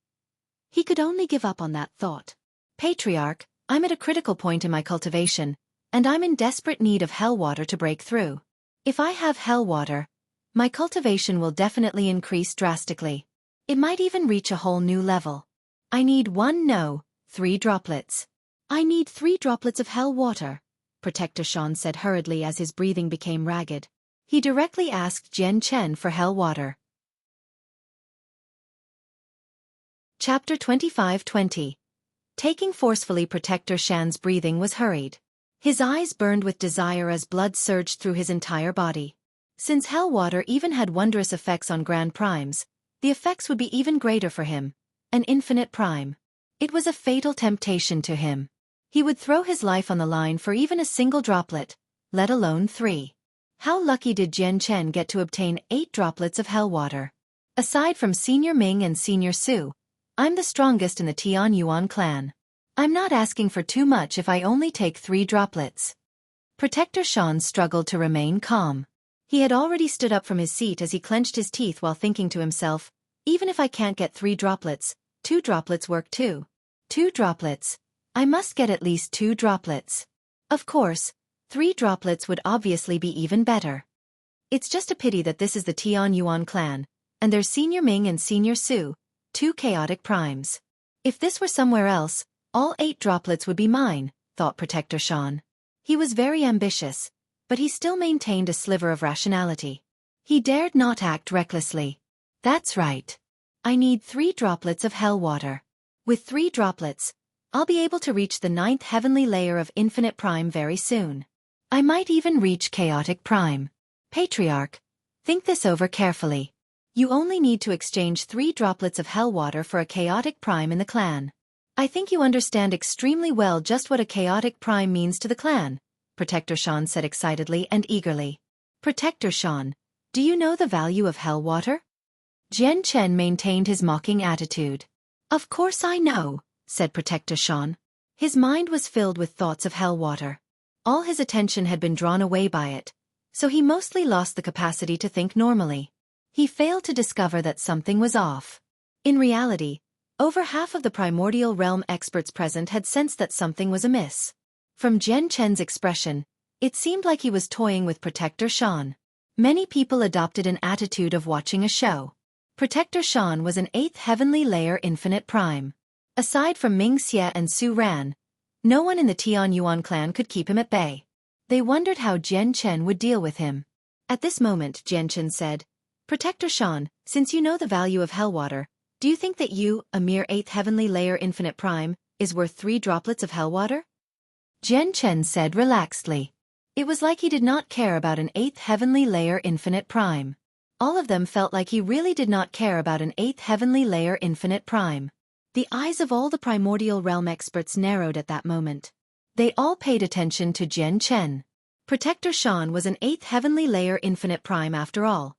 he could only give up on that thought. Patriarch, I'm at a critical point in my cultivation, and I'm in desperate need of hell water to break through. If I have hell water, my cultivation will definitely increase drastically. It might even reach a whole new level. I need 3 droplets. I need 3 droplets of hell water, Protector Sean said hurriedly as his breathing became ragged. He directly asked Jian Chen for hell water. Chapter 25-20. Taking forcefully, Protector Shan's breathing was hurried. His eyes burned with desire as blood surged through his entire body. Since hell water even had wondrous effects on Grand Primes, the effects would be even greater for him, an infinite prime. It was a fatal temptation to him. He would throw his life on the line for even a single droplet, let alone 3. How lucky did Jian Chen get to obtain 8 droplets of hell water? Aside from Senior Ming and Senior Su, I'm the strongest in the Tian Yuan clan. I'm not asking for too much if I only take 3 droplets. Protector Sean struggled to remain calm. He had already stood up from his seat as he clenched his teeth while thinking to himself, even if I can't get 3 droplets, 2 droplets work too. 2 droplets. I must get at least 2 droplets. Of course, 3 droplets would obviously be even better. It's just a pity that this is the Tian Yuan clan, and there's Senior Ming and Senior Su, 2 chaotic primes. If this were somewhere else, all 8 droplets would be mine, thought Protector Sean. He was very ambitious, but he still maintained a sliver of rationality. He dared not act recklessly. That's right. I need 3 droplets of hell water. With 3 droplets, I'll be able to reach the 9th heavenly layer of infinite prime very soon. I might even reach chaotic prime. Patriarch, think this over carefully. You only need to exchange 3 droplets of hell water for a chaotic prime in the clan. I think you understand extremely well just what a chaotic prime means to the clan, Protector Sean said excitedly and eagerly. Protector Sean, do you know the value of hell water? Jian Chen maintained his mocking attitude. Of course I know, said Protector Sean. His mind was filled with thoughts of hell water. All his attention had been drawn away by it, so he mostly lost the capacity to think normally. He failed to discover that something was off. In reality, over half of the primordial realm experts present had sensed that something was amiss. From Jian Chen's expression, it seemed like he was toying with Protector Sean. Many people adopted an attitude of watching a show. Protector Sean was an 8th heavenly layer infinite prime. Aside from Ming Xie and Su Ran, no one in the Tian Yuan clan could keep him at bay. They wondered how Jian Chen would deal with him. At this moment, Jian Chen said, Protector Sean, since you know the value of hell water, do you think that you, a mere 8th heavenly layer infinite prime, is worth 3 droplets of hell water? Jian Chen said relaxedly. It was like he did not care about an 8th heavenly layer infinite prime. All of them felt like he really did not care about an 8th heavenly layer infinite prime. The eyes of all the primordial realm experts narrowed at that moment. They all paid attention to Jian Chen. Protector Sean was an 8th heavenly layer infinite prime after all.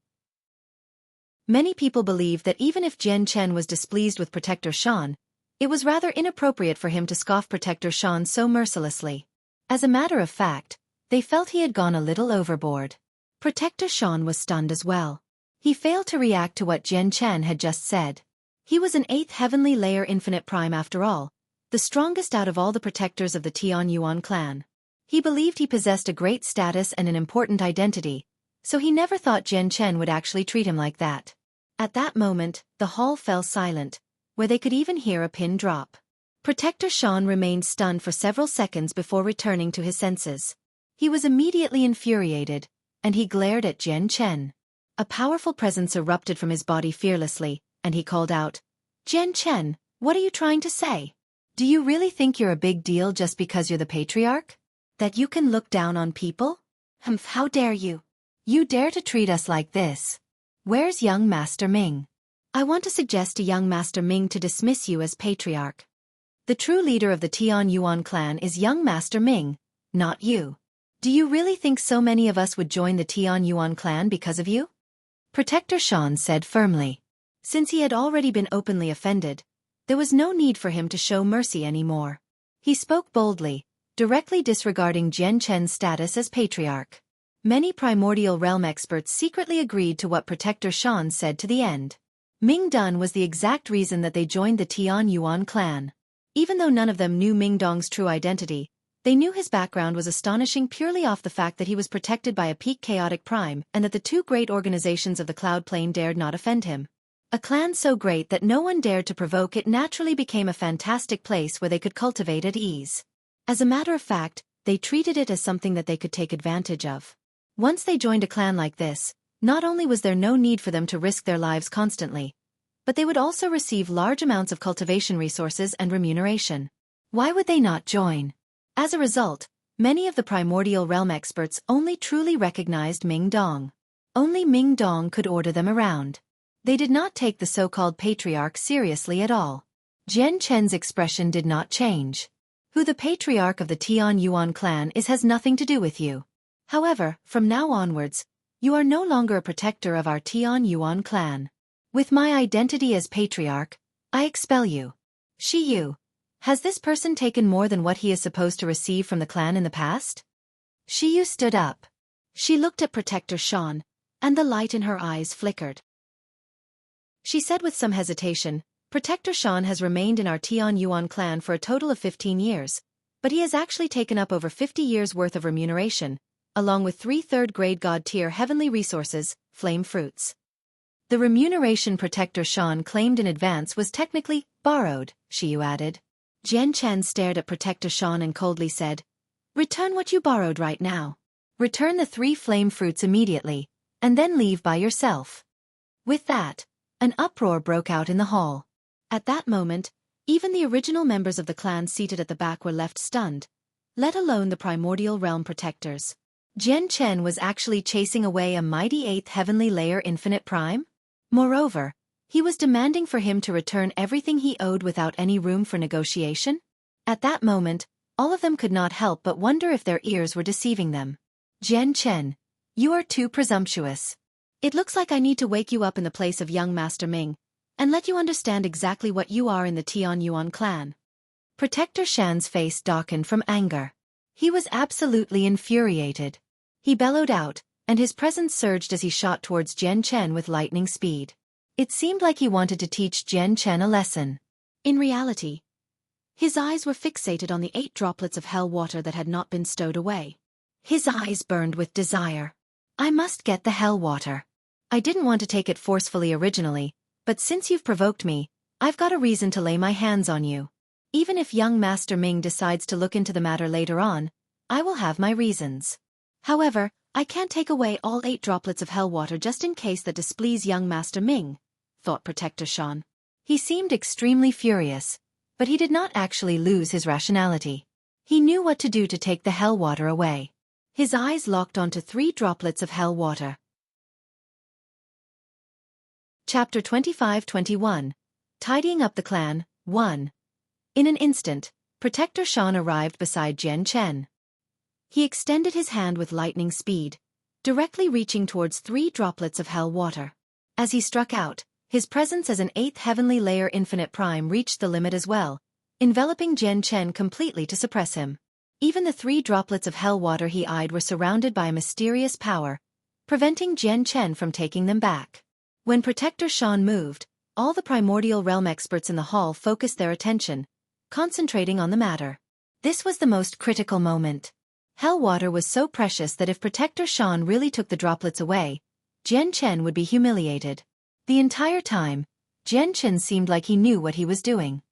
Many people believed that even if Jian Chen was displeased with Protector Sean, it was rather inappropriate for him to scoff Protector Sean so mercilessly. As a matter of fact, they felt he had gone a little overboard. Protector Sean was stunned as well. He failed to react to what Jian Chen had just said. He was an 8th heavenly layer infinite prime after all, the strongest out of all the protectors of the Tian Yuan clan. He believed he possessed a great status and an important identity, so he never thought Jian Chen would actually treat him like that. At that moment, the hall fell silent, where they could even hear a pin drop. Protector Sean remained stunned for several seconds before returning to his senses. He was immediately infuriated, and he glared at Jian Chen. A powerful presence erupted from his body fearlessly, and he called out, Jian Chen, what are you trying to say? Do you really think you're a big deal just because you're the patriarch? That you can look down on people? Humph, how dare you? You dare to treat us like this? Where's young Master Ming? I want to suggest to young Master Ming to dismiss you as patriarch. The true leader of the Tian Yuan clan is young Master Ming, not you. Do you really think so many of us would join the Tian Yuan clan because of you? Protector Sean said firmly. Since he had already been openly offended, there was no need for him to show mercy anymore. He spoke boldly, directly disregarding Jian Chen's status as patriarch. Many primordial realm experts secretly agreed to what Protector Shan said to the end. Ming Dun was the exact reason that they joined the Tian Yuan clan. Even though none of them knew Ming Dong's true identity, they knew his background was astonishing purely off the fact that he was protected by a peak chaotic prime and that the two great organizations of the Cloud Plane dared not offend him. A clan so great that no one dared to provoke it naturally became a fantastic place where they could cultivate at ease. As a matter of fact, they treated it as something that they could take advantage of. Once they joined a clan like this, not only was there no need for them to risk their lives constantly, but they would also receive large amounts of cultivation resources and remuneration. Why would they not join? As a result, many of the primordial realm experts only truly recognized Ming Dong. Only Ming Dong could order them around. They did not take the so-called patriarch seriously at all. Jian Chen's expression did not change. Who the patriarch of the Tian Yuan clan is has nothing to do with you. However, from now onwards, you are no longer a protector of our Tian Yuan clan. With my identity as patriarch, I expel you. Yu, has this person taken more than what he is supposed to receive from the clan in the past? Yu stood up. She looked at Protector Shan, and the light in her eyes flickered. She said with some hesitation, Protector Shan has remained in our Tian Yuan clan for a total of 15 years, but he has actually taken up over 50 years' worth of remuneration, along with 3 third-grade god-tier heavenly resources, flame fruits. The remuneration Protector Shan claimed in advance was technically borrowed, Xiu added. Jian Chen stared at Protector Shan and coldly said, "Return what you borrowed right now. Return the 3 flame fruits immediately, and then leave by yourself." With that, an uproar broke out in the hall. At that moment, even the original members of the clan seated at the back were left stunned, let alone the primordial realm protectors. Jian Chen was actually chasing away a mighty 8th heavenly layer infinite prime? Moreover, he was demanding for him to return everything he owed without any room for negotiation? At that moment, all of them could not help but wonder if their ears were deceiving them. Jian Chen, you are too presumptuous. It looks like I need to wake you up in the place of young Master Ming, and let you understand exactly what you are in the Tian Yuan clan. Protector Shan's face darkened from anger. He was absolutely infuriated. He bellowed out, and his presence surged as he shot towards Jian Chen with lightning speed. It seemed like he wanted to teach Jian Chen a lesson. In reality, his eyes were fixated on the 8 droplets of hell water that had not been stowed away. His eyes burned with desire. I must get the hell water. I didn't want to take it forcefully originally, but since you've provoked me, I've got a reason to lay my hands on you. Even if young Master Ming decides to look into the matter later on, I will have my reasons. However, I can't take away all 8 droplets of hell water just in case that displease young Master Ming, thought Protector Shan. He seemed extremely furious, but he did not actually lose his rationality. He knew what to do to take the hell water away. His eyes locked onto 3 droplets of hell water. Chapter 25-21. Tidying up the clan, 1. In an instant, Protector Shan arrived beside Jian Chen. He extended his hand with lightning speed, directly reaching towards 3 droplets of hell water. As he struck out, his presence as an 8th heavenly layer infinite prime reached the limit as well, enveloping Jian Chen completely to suppress him. Even the 3 droplets of hell water he eyed were surrounded by a mysterious power, preventing Jian Chen from taking them back. When Protector Shan moved, all the primordial realm experts in the hall focused their attention, concentrating on the matter. This was the most critical moment. Hell water was so precious that if Protector Shan really took the droplets away, Jian Chen would be humiliated. The entire time, Jian Chen seemed like he knew what he was doing.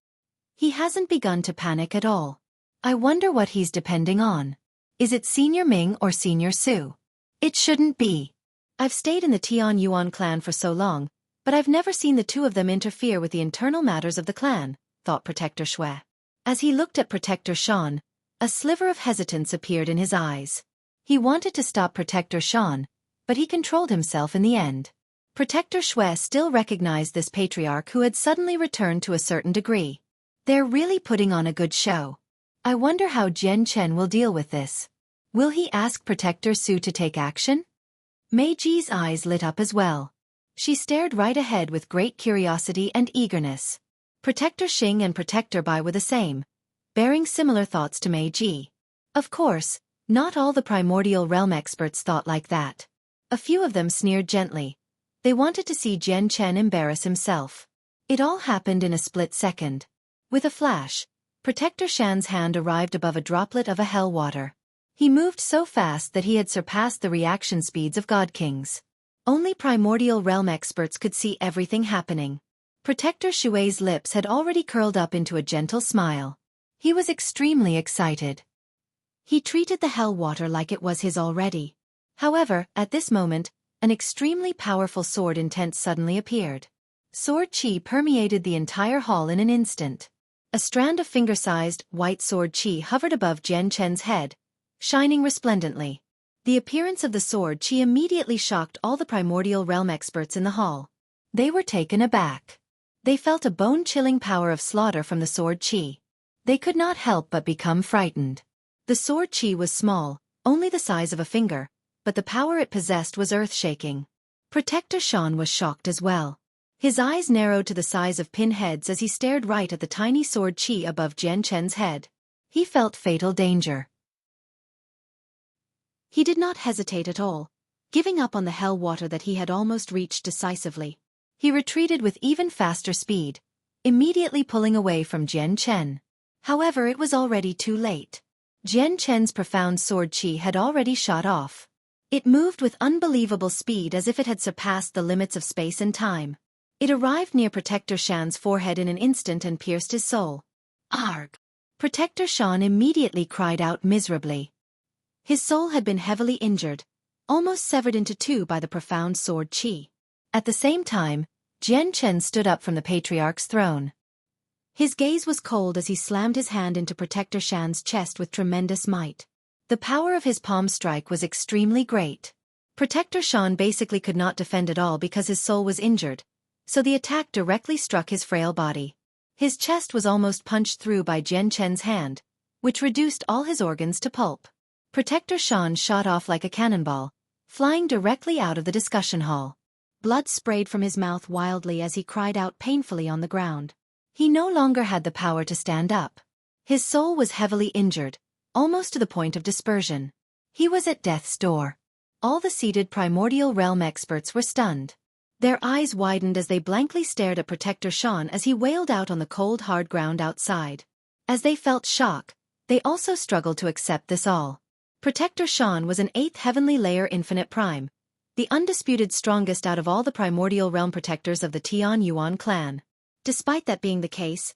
He hasn't begun to panic at all. I wonder what he's depending on. Is it Senior Ming or Senior Su? It shouldn't be. I've stayed in the Tian Yuan clan for so long, but I've never seen the two of them interfere with the internal matters of the clan, thought Protector Xue. As he looked at Protector Shan, a sliver of hesitance appeared in his eyes. He wanted to stop Protector Shan, but he controlled himself in the end. Protector Xue still recognized this patriarch who had suddenly returned to a certain degree. They're really putting on a good show. I wonder how Jian Chen will deal with this. Will he ask Protector Su to take action? Meiji's eyes lit up as well. She stared right ahead with great curiosity and eagerness. Protector Xing and Protector Bai were the same, bearing similar thoughts to Meiji. Of course, Not all the primordial realm experts thought like that. A few of them sneered gently. They wanted to see Jian Chen embarrass himself. It all happened in a split second. With a flash, Protector Shan's hand arrived above a droplet of a hell water. He moved so fast that he had surpassed the reaction speeds of God Kings. Only primordial realm experts could see everything happening. Protector Xueqi's lips had already curled up into a gentle smile. He was extremely excited. He treated the hell water like it was his already. However, at this moment, an extremely powerful sword intent suddenly appeared. Sword chi permeated the entire hall in an instant. A strand of finger-sized, white sword chi hovered above Jian Chen's head, shining resplendently. The appearance of the sword chi immediately shocked all the primordial realm experts in the hall. They were taken aback. They felt a bone-chilling power of slaughter from the sword chi. They could not help but become frightened. The sword chi was small, only the size of a finger, but the power it possessed was earth-shaking. Protector Shan was shocked as well. His eyes narrowed to the size of pinheads as he stared right at the tiny sword chi above Jian Chen's head. He felt fatal danger. He did not hesitate at all, giving up on the hell water that he had almost reached decisively. He retreated with even faster speed, immediately pulling away from Jian Chen. However, it was already too late. Jian Chen's profound sword chi had already shot off. It moved with unbelievable speed as if it had surpassed the limits of space and time. It arrived near Protector Shan's forehead in an instant and pierced his soul. Arg! Protector Shan immediately cried out miserably. His soul had been heavily injured, almost severed into two by the profound sword chi. At the same time, Jian Chen stood up from the patriarch's throne. His gaze was cold as he slammed his hand into Protector Shan's chest with tremendous might. The power of his palm strike was extremely great. Protector Shan basically could not defend at all because his soul was injured, so the attack directly struck his frail body. His chest was almost punched through by Jian Chen's hand, which reduced all his organs to pulp. Protector Shan shot off like a cannonball, flying directly out of the discussion hall. Blood sprayed from his mouth wildly as he cried out painfully on the ground. He no longer had the power to stand up. His soul was heavily injured, almost to the point of dispersion. He was at death's door. All the seated primordial realm experts were stunned. Their eyes widened as they blankly stared at Protector Shan as he wailed out on the cold hard ground outside. As they felt shock, they also struggled to accept this all. Protector Shan was an 8th heavenly layer infinite prime, the undisputed strongest out of all the primordial realm protectors of the Tian Yuan clan. Despite that being the case,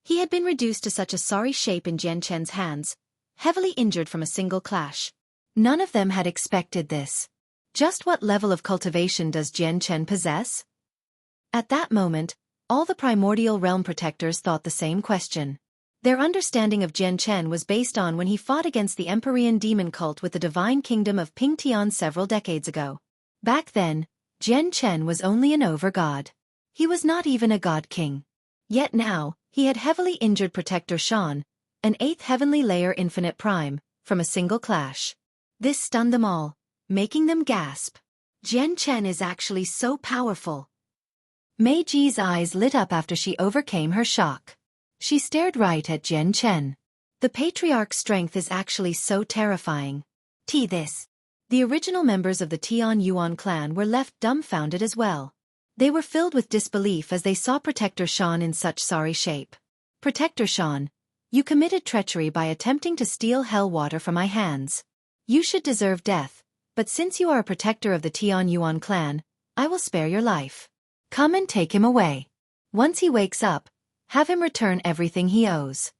he had been reduced to such a sorry shape in Jian Chen's hands, heavily injured from a single clash. None of them had expected this. Just what level of cultivation does Jian Chen possess? At that moment, all the primordial realm protectors thought the same question. Their understanding of Jian Chen was based on when he fought against the Empyrean demon cult with the divine kingdom of Pingtian several decades ago. Back then, Jian Chen was only an over-god. He was not even a god king. Yet now, he had heavily injured Protector Shan, an 8th heavenly layer infinite prime, from a single clash. This stunned them all, making them gasp. Jian Chen is actually so powerful. Mei Ji's eyes lit up after she overcame her shock. She stared right at Jian Chen. The patriarch's strength is actually so terrifying. This. The original members of the Tian Yuan clan were left dumbfounded as well. They were filled with disbelief as they saw Protector Shan in such sorry shape. Protector Shan, you committed treachery by attempting to steal hell water from my hands. You should deserve death, but since you are a protector of the Tian Yuan clan, I will spare your life. Come and take him away. Once he wakes up, have him return everything he owes.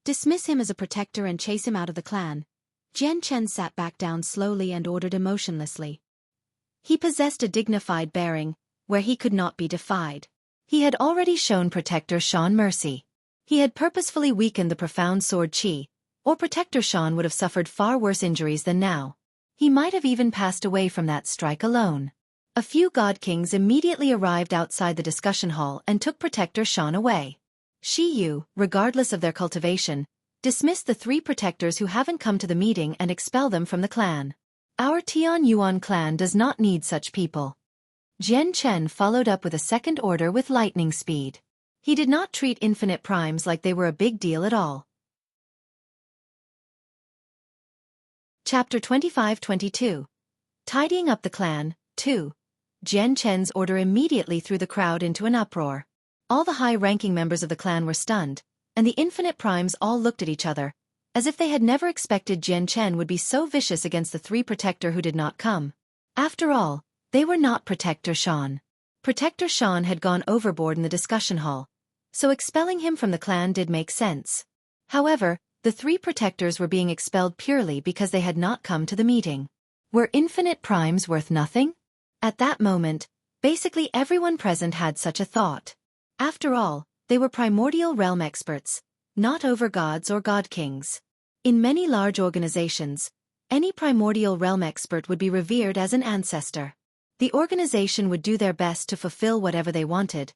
Dismiss him as a protector and chase him out of the clan. Jian Chen sat back down slowly and ordered emotionlessly. He possessed a dignified bearing, where he could not be defied. He had already shown Protector Shan mercy. He had purposefully weakened the profound sword chi, or Protector Shan would have suffered far worse injuries than now. He might have even passed away from that strike alone. A few god kings immediately arrived outside the discussion hall and took Protector Shan away. Shi Yu, regardless of their cultivation, dismissed the 3 protectors who haven't come to the meeting and expel them from the clan. Our Tian Yuan clan does not need such people. Jian Chen followed up with a second order with lightning speed. He did not treat infinite primes like they were a big deal at all. Chapter 25-22. Tidying up the clan, 2. Jian Chen's order immediately threw the crowd into an uproar. All the high-ranking members of the clan were stunned, and the Infinite Primes all looked at each other, as if they had never expected Jian Chen would be so vicious against the 3 Protector who did not come. After all, they were not Protector Shan. Protector Shan had gone overboard in the discussion hall, so expelling him from the clan did make sense. However, the 3 Protectors were being expelled purely because they had not come to the meeting. Were Infinite Primes worth nothing? At that moment, basically everyone present had such a thought. After all, they were primordial realm experts, not overgods or god kings. In many large organizations, any primordial realm expert would be revered as an ancestor. The organization would do their best to fulfill whatever they wanted,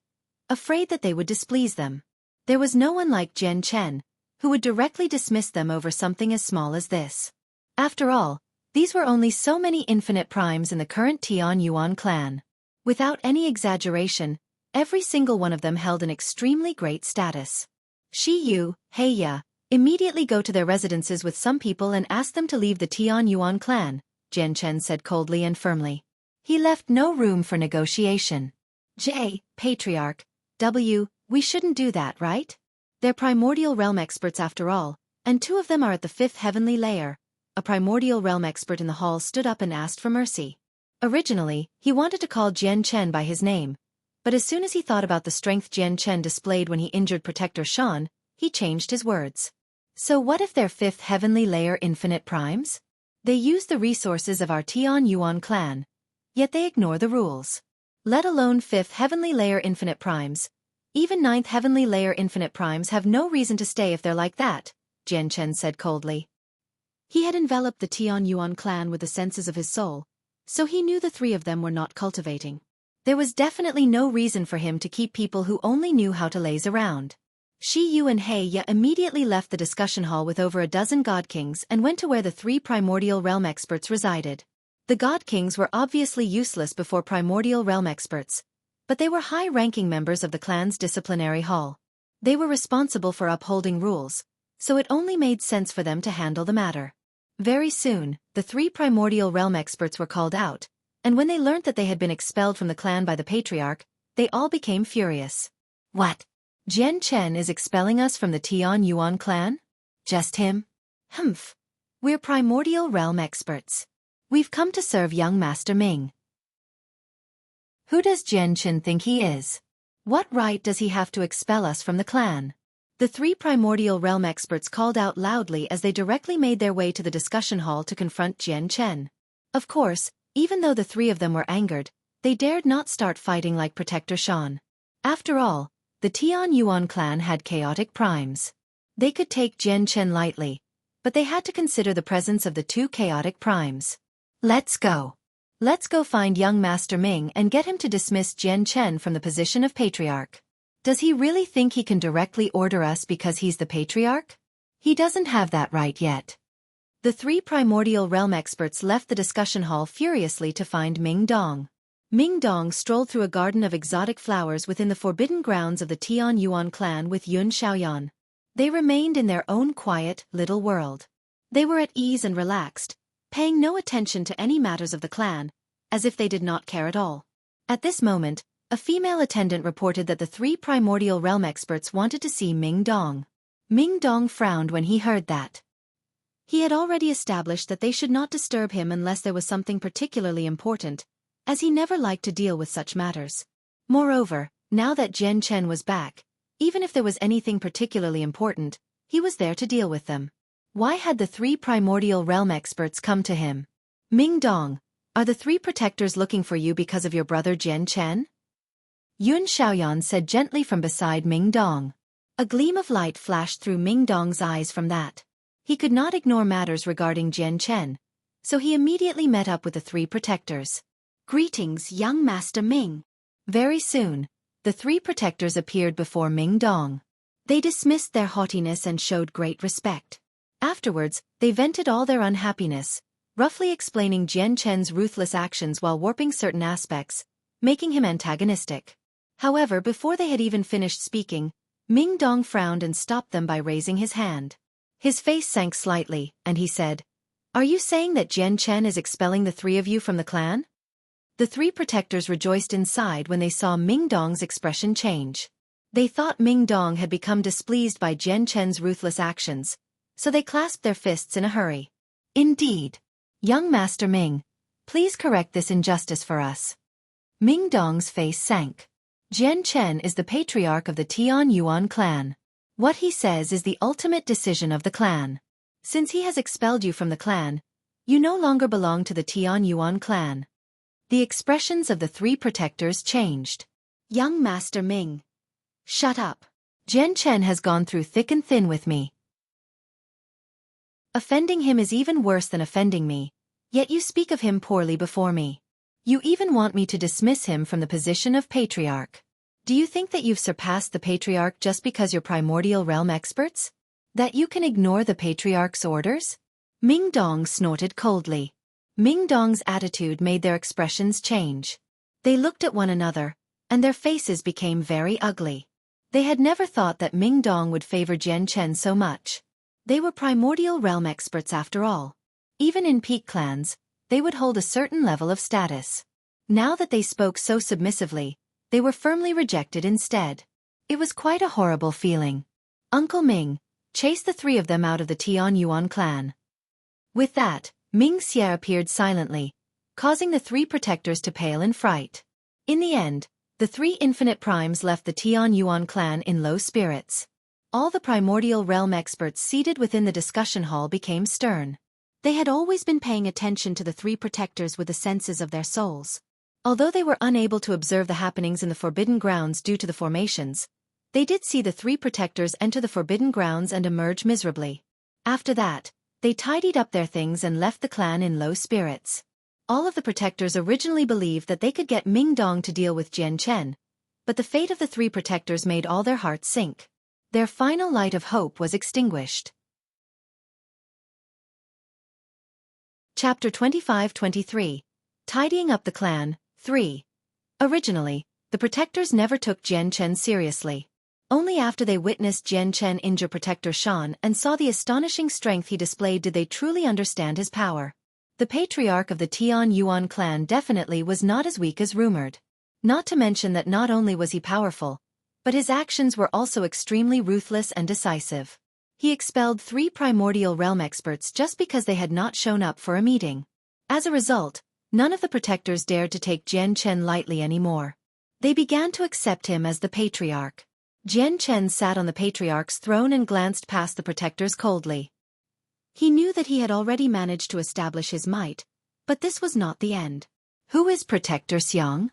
afraid that they would displease them. There was no one like Jian Chen, who would directly dismiss them over something as small as this. After all, these were only so many Infinite Primes in the current Tian Yuan clan. Without any exaggeration, every single one of them held an extremely great status. Shi Yu, He Ya, immediately go to their residences with some people and ask them to leave the Tian Yuan clan, Jian Chen said coldly and firmly. He left no room for negotiation. J, Patriarch, W, we shouldn't do that, right? They're primordial realm experts after all, and 2 of them are at the 5th heavenly layer. A primordial realm expert in the hall stood up and asked for mercy. Originally, he wanted to call Jian Chen by his name, but as soon as he thought about the strength Jian Chen displayed when he injured Protector Shan, he changed his words. So what if they're 5th heavenly layer Infinite Primes? They use the resources of our Tian Yuan clan, yet they ignore the rules. Let alone 5th heavenly layer Infinite Primes. Even 9th heavenly layer Infinite Primes have no reason to stay if they're like that, Jian Chen said coldly. He had enveloped the Tian Yuan clan with the senses of his soul, so he knew the 3 of them were not cultivating. There was definitely no reason for him to keep people who only knew how to laze around. Shi Yu and He Ya immediately left the discussion hall with over a dozen god kings and went to where the 3 primordial realm experts resided. The god kings were obviously useless before primordial realm experts, but they were high-ranking members of the clan's disciplinary hall. They were responsible for upholding rules, so it only made sense for them to handle the matter. Very soon, the 3 primordial realm experts were called out, and when they learned that they had been expelled from the clan by the Patriarch, they all became furious. What? Jian Chen is expelling us from the Tian Yuan clan? Just him? Humph. We're primordial realm experts. We've come to serve young Master Ming. Who does Jian Chen think he is? What right does he have to expel us from the clan? The 3 primordial realm experts called out loudly as they directly made their way to the discussion hall to confront Jian Chen. Of course, even though the 3 of them were angered, they dared not start fighting like Protector Shan. After all, the Tian Yuan clan had chaotic primes. They could take Jian Chen lightly, but they had to consider the presence of the 2 chaotic primes. Let's go. Let's go find young Master Ming and get him to dismiss Jian Chen from the position of Patriarch. Does he really think he can directly order us because he's the Patriarch? He doesn't have that right yet. The 3 primordial realm experts left the discussion hall furiously to find Ming Dong. Ming Dong strolled through a garden of exotic flowers within the forbidden grounds of the Tian Yuan clan with Yun Xiaoyan. They remained in their own quiet, little world. They were at ease and relaxed, paying no attention to any matters of the clan, as if they did not care at all. At this moment, a female attendant reported that the 3 primordial realm experts wanted to see Ming Dong. Ming Dong frowned when he heard that. He had already established that they should not disturb him unless there was something particularly important, as he never liked to deal with such matters. Moreover, now that Jian Chen was back, even if there was anything particularly important, he was there to deal with them. Why had the 3 primordial realm experts come to him? Ming Dong, are the 3 protectors looking for you because of your brother Jian Chen? Yun Xiaoyan said gently from beside Ming Dong. A gleam of light flashed through Ming Dong's eyes from that. He could not ignore matters regarding Jian Chen, so he immediately met up with the 3 protectors. Greetings, young Master Ming. Very soon, the 3 protectors appeared before Ming Dong. They dismissed their haughtiness and showed great respect. Afterwards, they vented all their unhappiness, roughly explaining Jian Chen's ruthless actions while warping certain aspects, making him antagonistic. However, before they had even finished speaking, Ming Dong frowned and stopped them by raising his hand. His face sank slightly, and he said, Are you saying that Jian Chen is expelling the three of you from the clan? The three protectors rejoiced inside when they saw Ming Dong's expression change. They thought Ming Dong had become displeased by Jian Chen's ruthless actions, so they clasped their fists in a hurry. Indeed. Young Master Ming, please correct this injustice for us. Ming Dong's face sank. Jian Chen is the patriarch of the Tian Yuan clan. What he says is the ultimate decision of the clan. Since he has expelled you from the clan, you no longer belong to the Tian Yuan clan. The expressions of the three protectors changed. Young Master Ming. Shut up. Jian Chen has gone through thick and thin with me. Offending him is even worse than offending me, yet you speak of him poorly before me. You even want me to dismiss him from the position of patriarch. Do you think that you've surpassed the patriarch just because you're primordial realm experts? That you can ignore the patriarch's orders? Ming Dong snorted coldly. Ming Dong's attitude made their expressions change. They looked at one another, and their faces became very ugly. They had never thought that Ming Dong would favor Jian Chen so much. They were primordial realm experts after all. Even in peak clans, they would hold a certain level of status. Now that they spoke so submissively, they were firmly rejected instead. It was quite a horrible feeling. Uncle Ming, chase the three of them out of the Tian Yuan clan. With that, Ming Xie appeared silently, causing the three protectors to pale in fright. In the end, the three infinite primes left the Tian Yuan clan in low spirits. All the primordial realm experts seated within the discussion hall became stern. They had always been paying attention to the three protectors with the senses of their souls. Although they were unable to observe the happenings in the Forbidden Grounds due to the formations, they did see the three protectors enter the Forbidden Grounds and emerge miserably. After that, they tidied up their things and left the clan in low spirits. All of the protectors originally believed that they could get Ming Dong to deal with Jian Chen, but the fate of the three protectors made all their hearts sink. Their final light of hope was extinguished. Chapter 25-23. Tidying up the clan, 3. Originally, the protectors never took Jian Chen seriously. Only after they witnessed Jian Chen injure Protector Shan and saw the astonishing strength he displayed did they truly understand his power. The patriarch of the Tian Yuan clan definitely was not as weak as rumored. Not to mention that not only was he powerful, but his actions were also extremely ruthless and decisive. He expelled 3 primordial realm experts just because they had not shown up for a meeting. As a result, none of the protectors dared to take Jian Chen lightly anymore. They began to accept him as the patriarch. Jian Chen sat on the patriarch's throne and glanced past the protectors coldly. He knew that he had already managed to establish his might, but this was not the end. Who is Protector Xiang?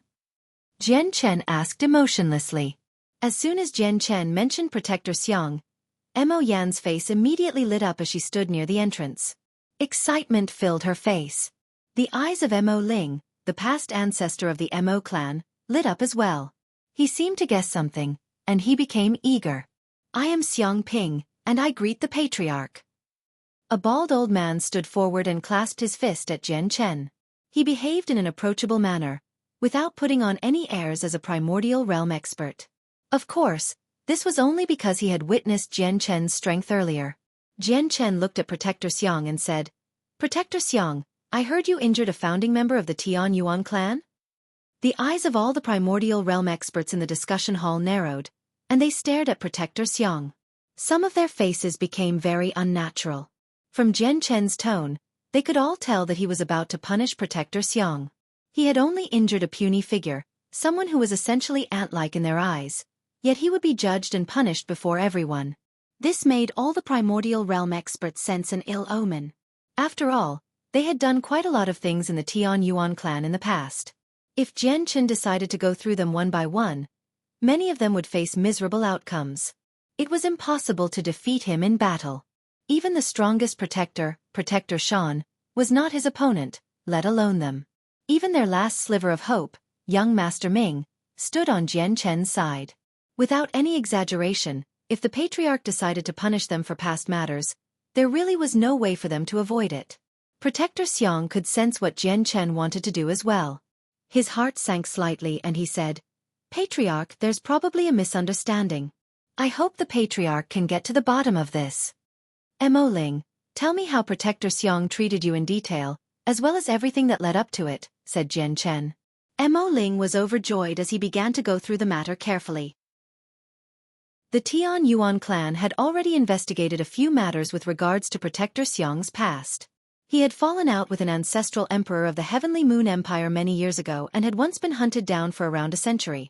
Jian Chen asked emotionlessly. As soon as Jian Chen mentioned Protector Xiang, Mo Yan's face immediately lit up as she stood near the entrance. Excitement filled her face. The eyes of Mo Ling, the past ancestor of the Mo clan, lit up as well. He seemed to guess something, and he became eager. I am Xiang Ping, and I greet the patriarch. A bald old man stood forward and clasped his fist at Jian Chen. He behaved in an approachable manner, without putting on any airs as a primordial realm expert. Of course, this was only because he had witnessed Jian Chen's strength earlier. Jian Chen looked at Protector Xiang and said, Protector Xiang, I heard you injured a founding member of the Tian Yuan clan? The eyes of all the primordial realm experts in the discussion hall narrowed, and they stared at Protector Xiang. Some of their faces became very unnatural. From Jian Chen's tone, they could all tell that he was about to punish Protector Xiang. He had only injured a puny figure, someone who was essentially ant-like in their eyes, yet he would be judged and punished before everyone. This made all the primordial realm experts sense an ill omen. After all, they had done quite a lot of things in the Tian Yuan clan in the past. If Jian Chen decided to go through them one by one, many of them would face miserable outcomes. It was impossible to defeat him in battle. Even the strongest protector, Protector Shan, was not his opponent, let alone them. Even their last sliver of hope, young Master Ming, stood on Jian Chen's side. Without any exaggeration, if the patriarch decided to punish them for past matters, there really was no way for them to avoid it. Protector Xiang could sense what Jian Chen wanted to do as well. His heart sank slightly and he said, Patriarch, there's probably a misunderstanding. I hope the patriarch can get to the bottom of this. Mo Ling, Tell me how Protector Xiong treated you in detail, as well as everything that led up to it, said Jian Chen. Mo Ling was overjoyed as he began to go through the matter carefully. The Tian Yuan clan had already investigated a few matters with regards to Protector Xiong's past. He had fallen out with an ancestral emperor of the Heavenly Moon Empire many years ago and had once been hunted down for around a century.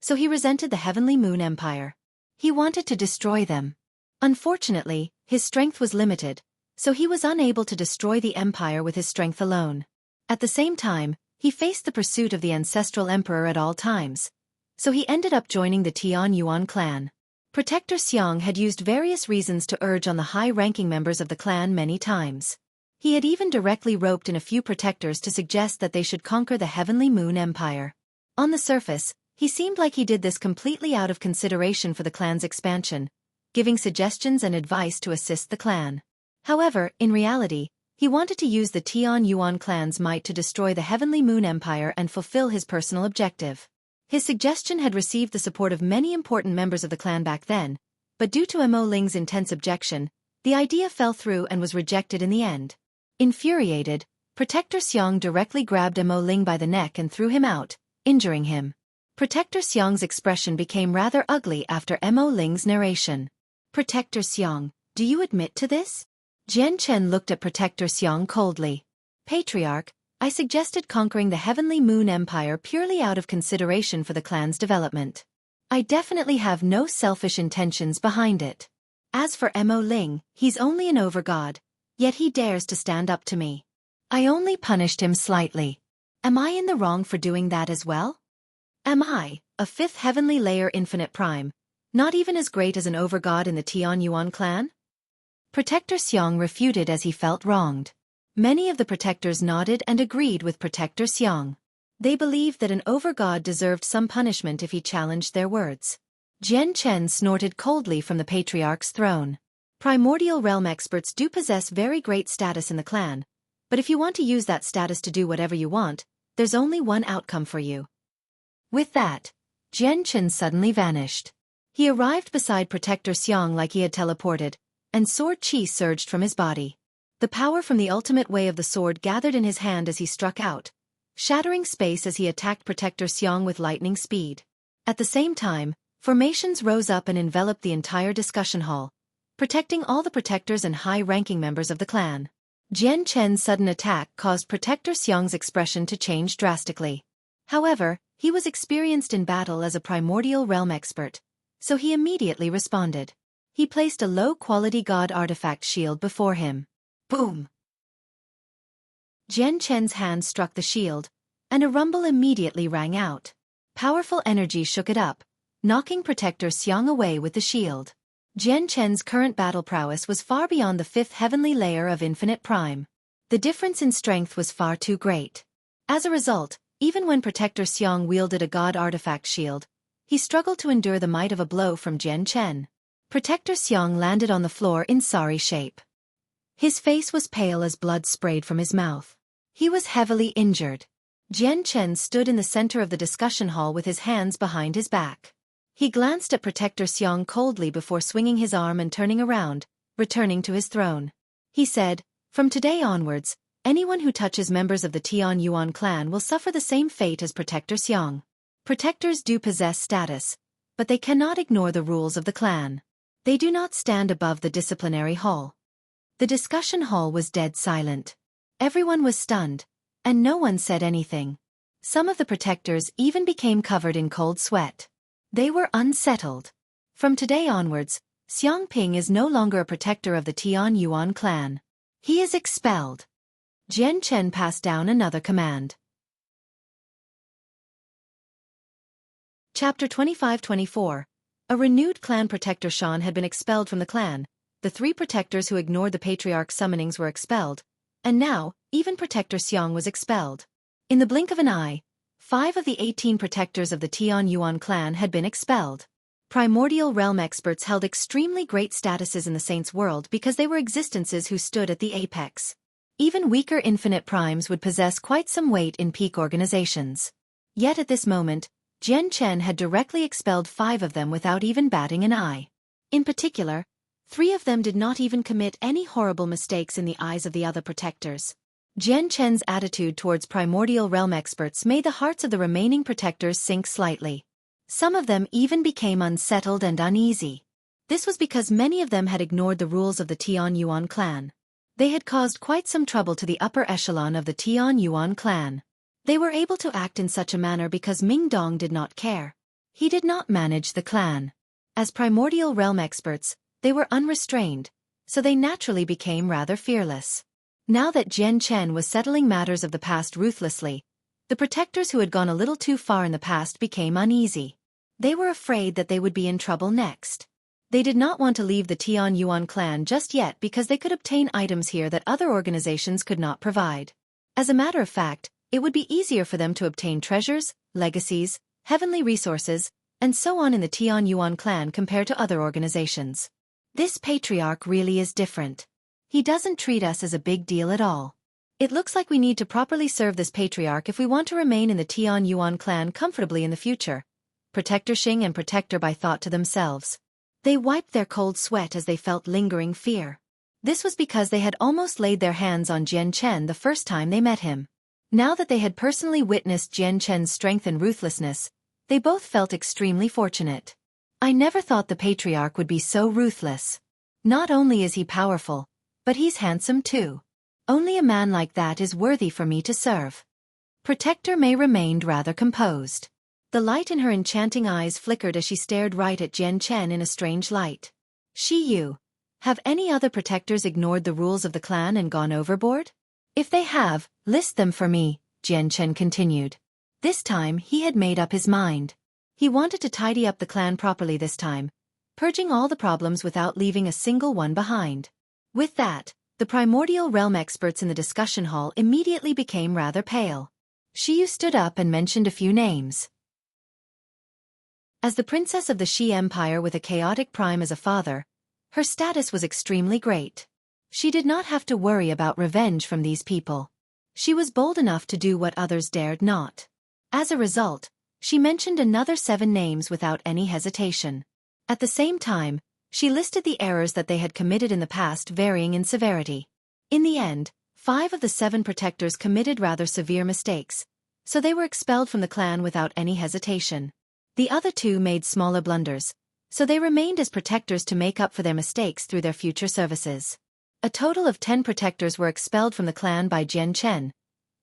So he resented the Heavenly Moon Empire. He wanted to destroy them. Unfortunately, his strength was limited, so he was unable to destroy the empire with his strength alone. At the same time, he faced the pursuit of the ancestral emperor at all times. So he ended up joining the Tian Yuan clan. Protector Xiong had used various reasons to urge on the high-ranking members of the clan many times. He had even directly roped in a few protectors to suggest that they should conquer the Heavenly Moon Empire. On the surface, he seemed like he did this completely out of consideration for the clan's expansion, giving suggestions and advice to assist the clan. However, in reality, he wanted to use the Tian Yuan clan's might to destroy the Heavenly Moon Empire and fulfill his personal objective. His suggestion had received the support of many important members of the clan back then, but due to Mo Ling's intense objection, the idea fell through and was rejected in the end. Infuriated, Protector Xiong directly grabbed Mo Ling by the neck and threw him out, injuring him. Protector Xiong's expression became rather ugly after Mo Ling's narration. Protector Xiong, do you admit to this? Jian Chen looked at Protector Xiong coldly. Patriarch, I suggested conquering the Heavenly Moon Empire purely out of consideration for the clan's development. I definitely have no selfish intentions behind it. As for Mo Ling, he's only an overgod, yet he dares to stand up to me. I only punished him slightly. Am I in the wrong for doing that as well? Am I, a fifth heavenly layer infinite prime, not even as great as an overgod in the Tian Yuan clan? Protector Xiong refuted as he felt wronged. Many of the protectors nodded and agreed with Protector Xiong. They believed that an overgod deserved some punishment if he challenged their words. Jian Chen snorted coldly from the patriarch's throne. Primordial realm experts do possess very great status in the clan, but if you want to use that status to do whatever you want, there's only one outcome for you. With that, Jian Chen suddenly vanished. He arrived beside Protector Xiong like he had teleported, and sword qi surged from his body. The power from the ultimate way of the sword gathered in his hand as he struck out, shattering space as he attacked Protector Xiong with lightning speed. At the same time, formations rose up and enveloped the entire discussion hall, protecting all the protectors and high-ranking members of the clan. Jian Chen's sudden attack caused Protector Xiong's expression to change drastically. However, he was experienced in battle as a primordial realm expert, so he immediately responded. He placed a low-quality god artifact shield before him. Boom! Jian Chen's hand struck the shield, and a rumble immediately rang out. Powerful energy shook it up, knocking Protector Xiong away with the shield. Jian Chen's current battle prowess was far beyond the fifth heavenly layer of infinite prime. The difference in strength was far too great. As a result, even when Protector Xiong wielded a god artifact shield, he struggled to endure the might of a blow from Jian Chen. Protector Xiong landed on the floor in sorry shape. His face was pale as blood sprayed from his mouth. He was heavily injured. Jian Chen stood in the center of the discussion hall with his hands behind his back. He glanced at Protector Xiong coldly before swinging his arm and turning around, returning to his throne. He said, "From today onwards, anyone who touches members of the Tian Yuan clan will suffer the same fate as Protector Xiong. Protectors do possess status, but they cannot ignore the rules of the clan. They do not stand above the disciplinary hall." The discussion hall was dead silent. Everyone was stunned, and no one said anything. Some of the protectors even became covered in cold sweat. They were unsettled. From today onwards, Xiang Ping is no longer a protector of the Tian Yuan clan. He is expelled. Jian Chen passed down another command. Chapter 25-24. A renewed clan protector Shan had been expelled from the clan. The 3 protectors who ignored the patriarch's summonings were expelled, and now, even Protector Xiong was expelled. In the blink of an eye, 5 of the 18 protectors of the Tian Yuan clan had been expelled. Primordial realm experts held extremely great statuses in the Saints' world because they were existences who stood at the apex. Even weaker infinite primes would possess quite some weight in peak organizations. Yet at this moment, Jian Chen had directly expelled 5 of them without even batting an eye. In particular, 3 of them did not even commit any horrible mistakes in the eyes of the other protectors. Jian Chen's attitude towards primordial realm experts made the hearts of the remaining protectors sink slightly. Some of them even became unsettled and uneasy. This was because many of them had ignored the rules of the Tian Yuan clan. They had caused quite some trouble to the upper echelon of the Tian Yuan clan. They were able to act in such a manner because Ming Dong did not care. He did not manage the clan. As primordial realm experts, they were unrestrained, so they naturally became rather fearless. Now that Jian Chen was settling matters of the past ruthlessly, the protectors who had gone a little too far in the past became uneasy. They were afraid that they would be in trouble next. They did not want to leave the Tian Yuan clan just yet because they could obtain items here that other organizations could not provide. As a matter of fact, it would be easier for them to obtain treasures, legacies, heavenly resources, and so on in the Tian Yuan clan compared to other organizations. This patriarch really is different. He doesn't treat us as a big deal at all. It looks like we need to properly serve this patriarch if we want to remain in the Tian Yuan clan comfortably in the future. Protector Xing and Protector Bai thought to themselves. They wiped their cold sweat as they felt lingering fear. This was because they had almost laid their hands on Jian Chen the first time they met him. Now that they had personally witnessed Jian Chen's strength and ruthlessness, they both felt extremely fortunate. I never thought the patriarch would be so ruthless. Not only is he powerful, but he's handsome too. Only a man like that is worthy for me to serve. Protector Mei remained rather composed. The light in her enchanting eyes flickered as she stared right at Jian Chen in a strange light. Shi Yu, have any other protectors ignored the rules of the clan and gone overboard? If they have, list them for me, Jian Chen continued. This time he had made up his mind. He wanted to tidy up the clan properly this time, purging all the problems without leaving a single one behind. With that, the primordial realm experts in the discussion hall immediately became rather pale. Shi Yu stood up and mentioned a few names. As the princess of the Shi Empire with a chaotic prime as a father, her status was extremely great. She did not have to worry about revenge from these people. She was bold enough to do what others dared not. As a result, she mentioned another 7 names without any hesitation. At the same time, she listed the errors that they had committed in the past varying in severity. In the end, 5 of the 7 protectors committed rather severe mistakes, so they were expelled from the clan without any hesitation. The other 2 made smaller blunders, so they remained as protectors to make up for their mistakes through their future services. A total of 10 protectors were expelled from the clan by Jian Chen,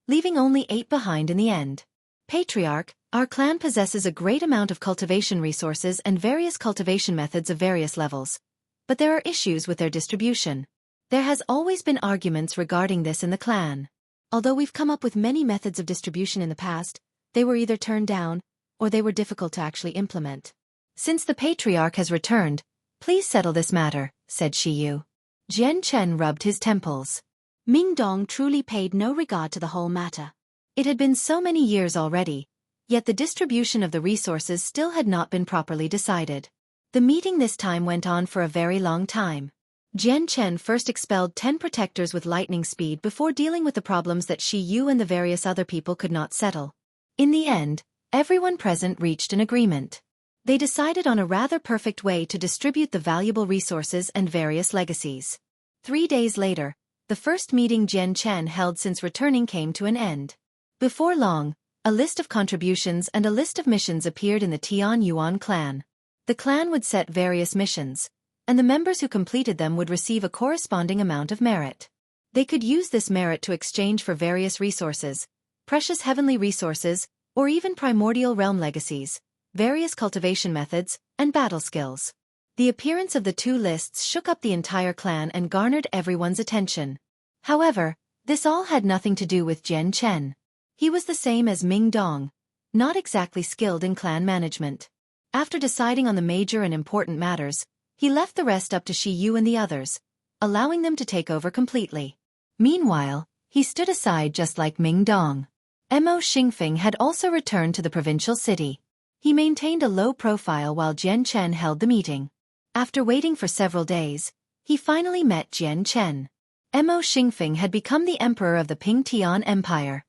leaving only 8 behind in the end. Patriarch, our clan possesses a great amount of cultivation resources and various cultivation methods of various levels, but there are issues with their distribution. There has always been arguments regarding this in the clan. Although we've come up with many methods of distribution in the past, they were either turned down, or they were difficult to actually implement. Since the patriarch has returned, please settle this matter, said Shi Yu. Jian Chen rubbed his temples. Ming Dong truly paid no regard to the whole matter. It had been so many years already, yet the distribution of the resources still had not been properly decided. The meeting this time went on for a very long time. Jian Chen first expelled 10 protectors with lightning speed before dealing with the problems that Shi Yu and the various other people could not settle. In the end, everyone present reached an agreement. They decided on a rather perfect way to distribute the valuable resources and various legacies. 3 days later, the first meeting Jian Chen held since returning came to an end. Before long, a list of contributions and a list of missions appeared in the Tian Yuan clan. The clan would set various missions, and the members who completed them would receive a corresponding amount of merit. They could use this merit to exchange for various resources, precious heavenly resources, or even primordial realm legacies, various cultivation methods, and battle skills. The appearance of the 2 lists shook up the entire clan and garnered everyone's attention. However, this all had nothing to do with Jian Chen. He was the same as Ming Dong, not exactly skilled in clan management. After deciding on the major and important matters, he left the rest up to Shi Yu and the others, allowing them to take over completely. Meanwhile, he stood aside just like Ming Dong. Mo Xingfeng had also returned to the provincial city. He maintained a low profile while Jian Chen held the meeting. After waiting for several days, he finally met Jian Chen. Mo Xingfeng had become the emperor of the Ping Tian Empire.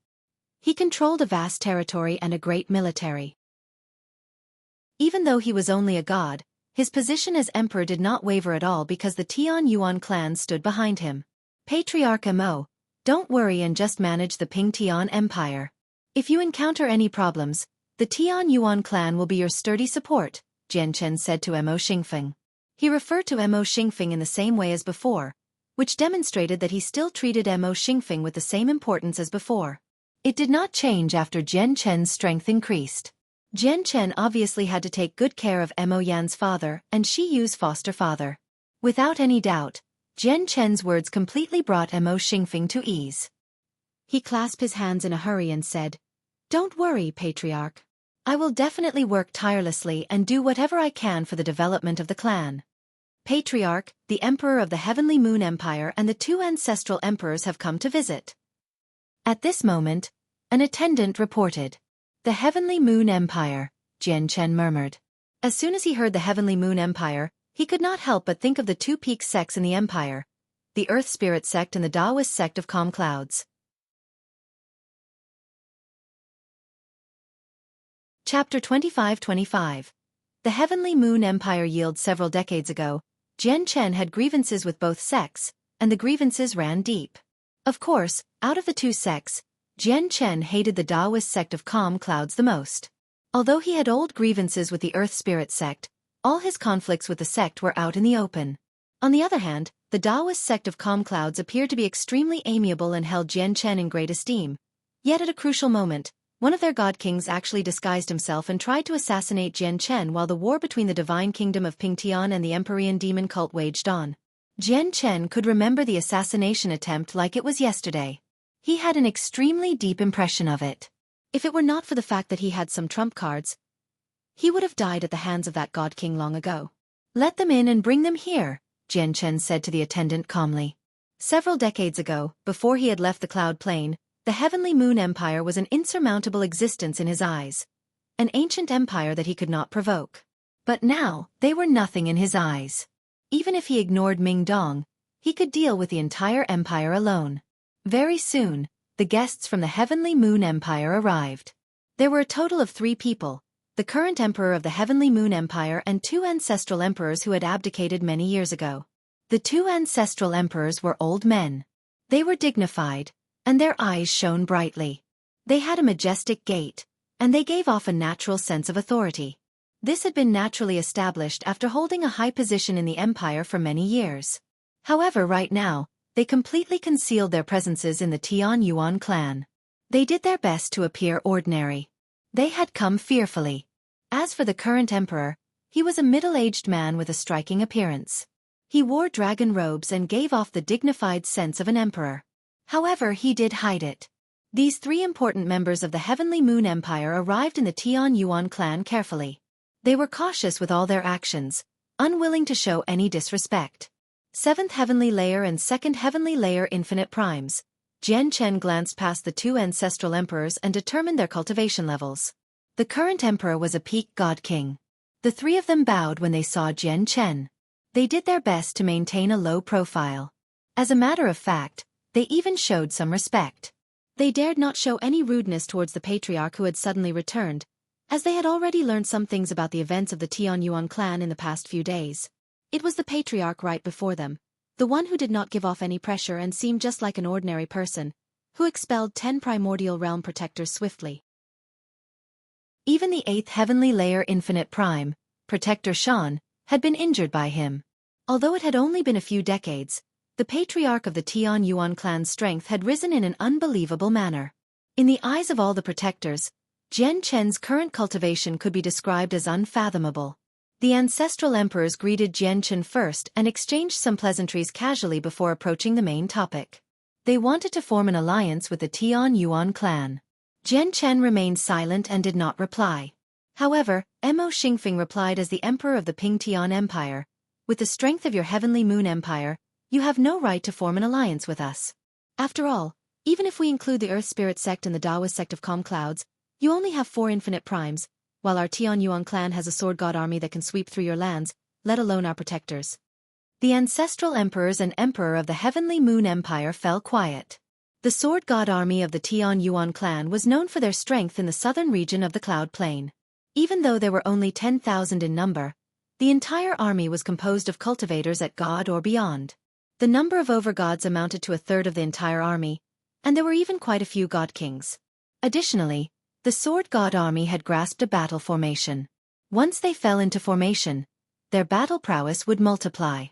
He controlled a vast territory and a great military. Even though he was only a god, His position as emperor did not waver at all because the Tian Yuan clan stood behind him. Patriarch Mo, don't worry and just manage the Ping Tian Empire. If you encounter any problems, the Tian Yuan clan will be your sturdy support, Jian Chen said to Mo Xingfeng. He referred to Mo Xingfeng in the same way as before, which demonstrated that he still treated Mo Xingfeng with the same importance as before. It did not change after Jian Chen's strength increased. Jian Chen obviously had to take good care of Mo Yan's father and Shi Yu's foster father. Without any doubt, Jian Chen's words completely brought Mo Xingfeng to ease. He clasped his hands in a hurry and said, "Don't worry, Patriarch. I will definitely work tirelessly and do whatever I can for the development of the clan." Patriarch, the Emperor of the Heavenly Moon Empire and the two ancestral emperors have come to visit. At this moment, an attendant reported. "The Heavenly Moon Empire," Jian Chen murmured. As soon as he heard the Heavenly Moon Empire, he could not help but think of the two peak sects in the empire, the Earth Spirit sect and the Taoist sect of Calm Clouds. Chapter 25-25. The Heavenly Moon Empire yielded several decades ago. Jian Chen had grievances with both sects, and the grievances ran deep. Of course, out of the two sects, Jian Chen hated the Taoist sect of Calm Clouds the most. Although he had old grievances with the Earth Spirit sect, all his conflicts with the sect were out in the open. On the other hand, the Taoist sect of Calm Clouds appeared to be extremely amiable and held Jian Chen in great esteem. Yet at a crucial moment, one of their god kings actually disguised himself and tried to assassinate Jian Chen while the war between the divine kingdom of Pingtian and the Empyrean demon cult waged on. Jian Chen could remember the assassination attempt like it was yesterday. He had an extremely deep impression of it. If it were not for the fact that he had some trump cards, he would have died at the hands of that god king long ago. "Let them in and bring them here," Jian Chen said to the attendant calmly. Several decades ago, before he had left the Cloud Plain, the Heavenly Moon Empire was an insurmountable existence in his eyes. An ancient empire that he could not provoke. But now, they were nothing in his eyes. Even if he ignored Ming Dong, he could deal with the entire empire alone. Very soon, the guests from the Heavenly Moon Empire arrived. There were a total of 3 people, the current emperor of the Heavenly Moon Empire and 2 ancestral emperors who had abdicated many years ago. The 2 ancestral emperors were old men. They were dignified, and their eyes shone brightly. They had a majestic gait, and they gave off a natural sense of authority. This had been naturally established after holding a high position in the empire for many years. However, right now, they completely concealed their presences in the Tian Yuan clan. They did their best to appear ordinary. They had come fearfully. As for the current emperor, he was a middle-aged man with a striking appearance. He wore dragon robes and gave off the dignified sense of an emperor. However, he did hide it. These 3 important members of the Heavenly Moon Empire arrived in the Tian Yuan clan carefully. They were cautious with all their actions, unwilling to show any disrespect. 7th Heavenly Layer and 2nd Heavenly Layer Infinite Primes. Jian Chen glanced past the 2 ancestral emperors and determined their cultivation levels. The current emperor was a peak god king. The 3 of them bowed when they saw Jian Chen. They did their best to maintain a low profile. As a matter of fact, they even showed some respect. They dared not show any rudeness towards the patriarch who had suddenly returned, as they had already learned some things about the events of the Tian Yuan clan in the past few days. It was the patriarch right before them, the one who did not give off any pressure and seemed just like an ordinary person, who expelled 10 primordial realm protectors swiftly. Even the 8th Heavenly Layer Infinite Prime, Protector Shan, had been injured by him. Although it had only been a few decades, the patriarch of the Tian Yuan clan's strength had risen in an unbelievable manner. In the eyes of all the protectors, Jian Chen's current cultivation could be described as unfathomable. The ancestral emperors greeted Jian Chen first and exchanged some pleasantries casually before approaching the main topic. They wanted to form an alliance with the Tian Yuan clan. Jian Chen remained silent and did not reply. However, Mo Xingfeng replied as the emperor of the Ping Tian Empire, "With the strength of your Heavenly Moon Empire, you have no right to form an alliance with us. After all, even if we include the Earth Spirit sect and the Taoist sect of Calm Clouds, you only have 4 infinite primes, while our Tian Yuan clan has a sword god army that can sweep through your lands, let alone our protectors." The ancestral emperors and emperor of the Heavenly Moon Empire fell quiet. The sword god army of the Tian Yuan clan was known for their strength in the southern region of the Cloud Plain. Even though there were only 10,000 in number, The entire army was composed of cultivators at God or beyond. The number of overgods amounted to a third of the entire army, and there were even quite a few god kings. Additionally, the sword god army had grasped a battle formation. Once they fell into formation, their battle prowess would multiply.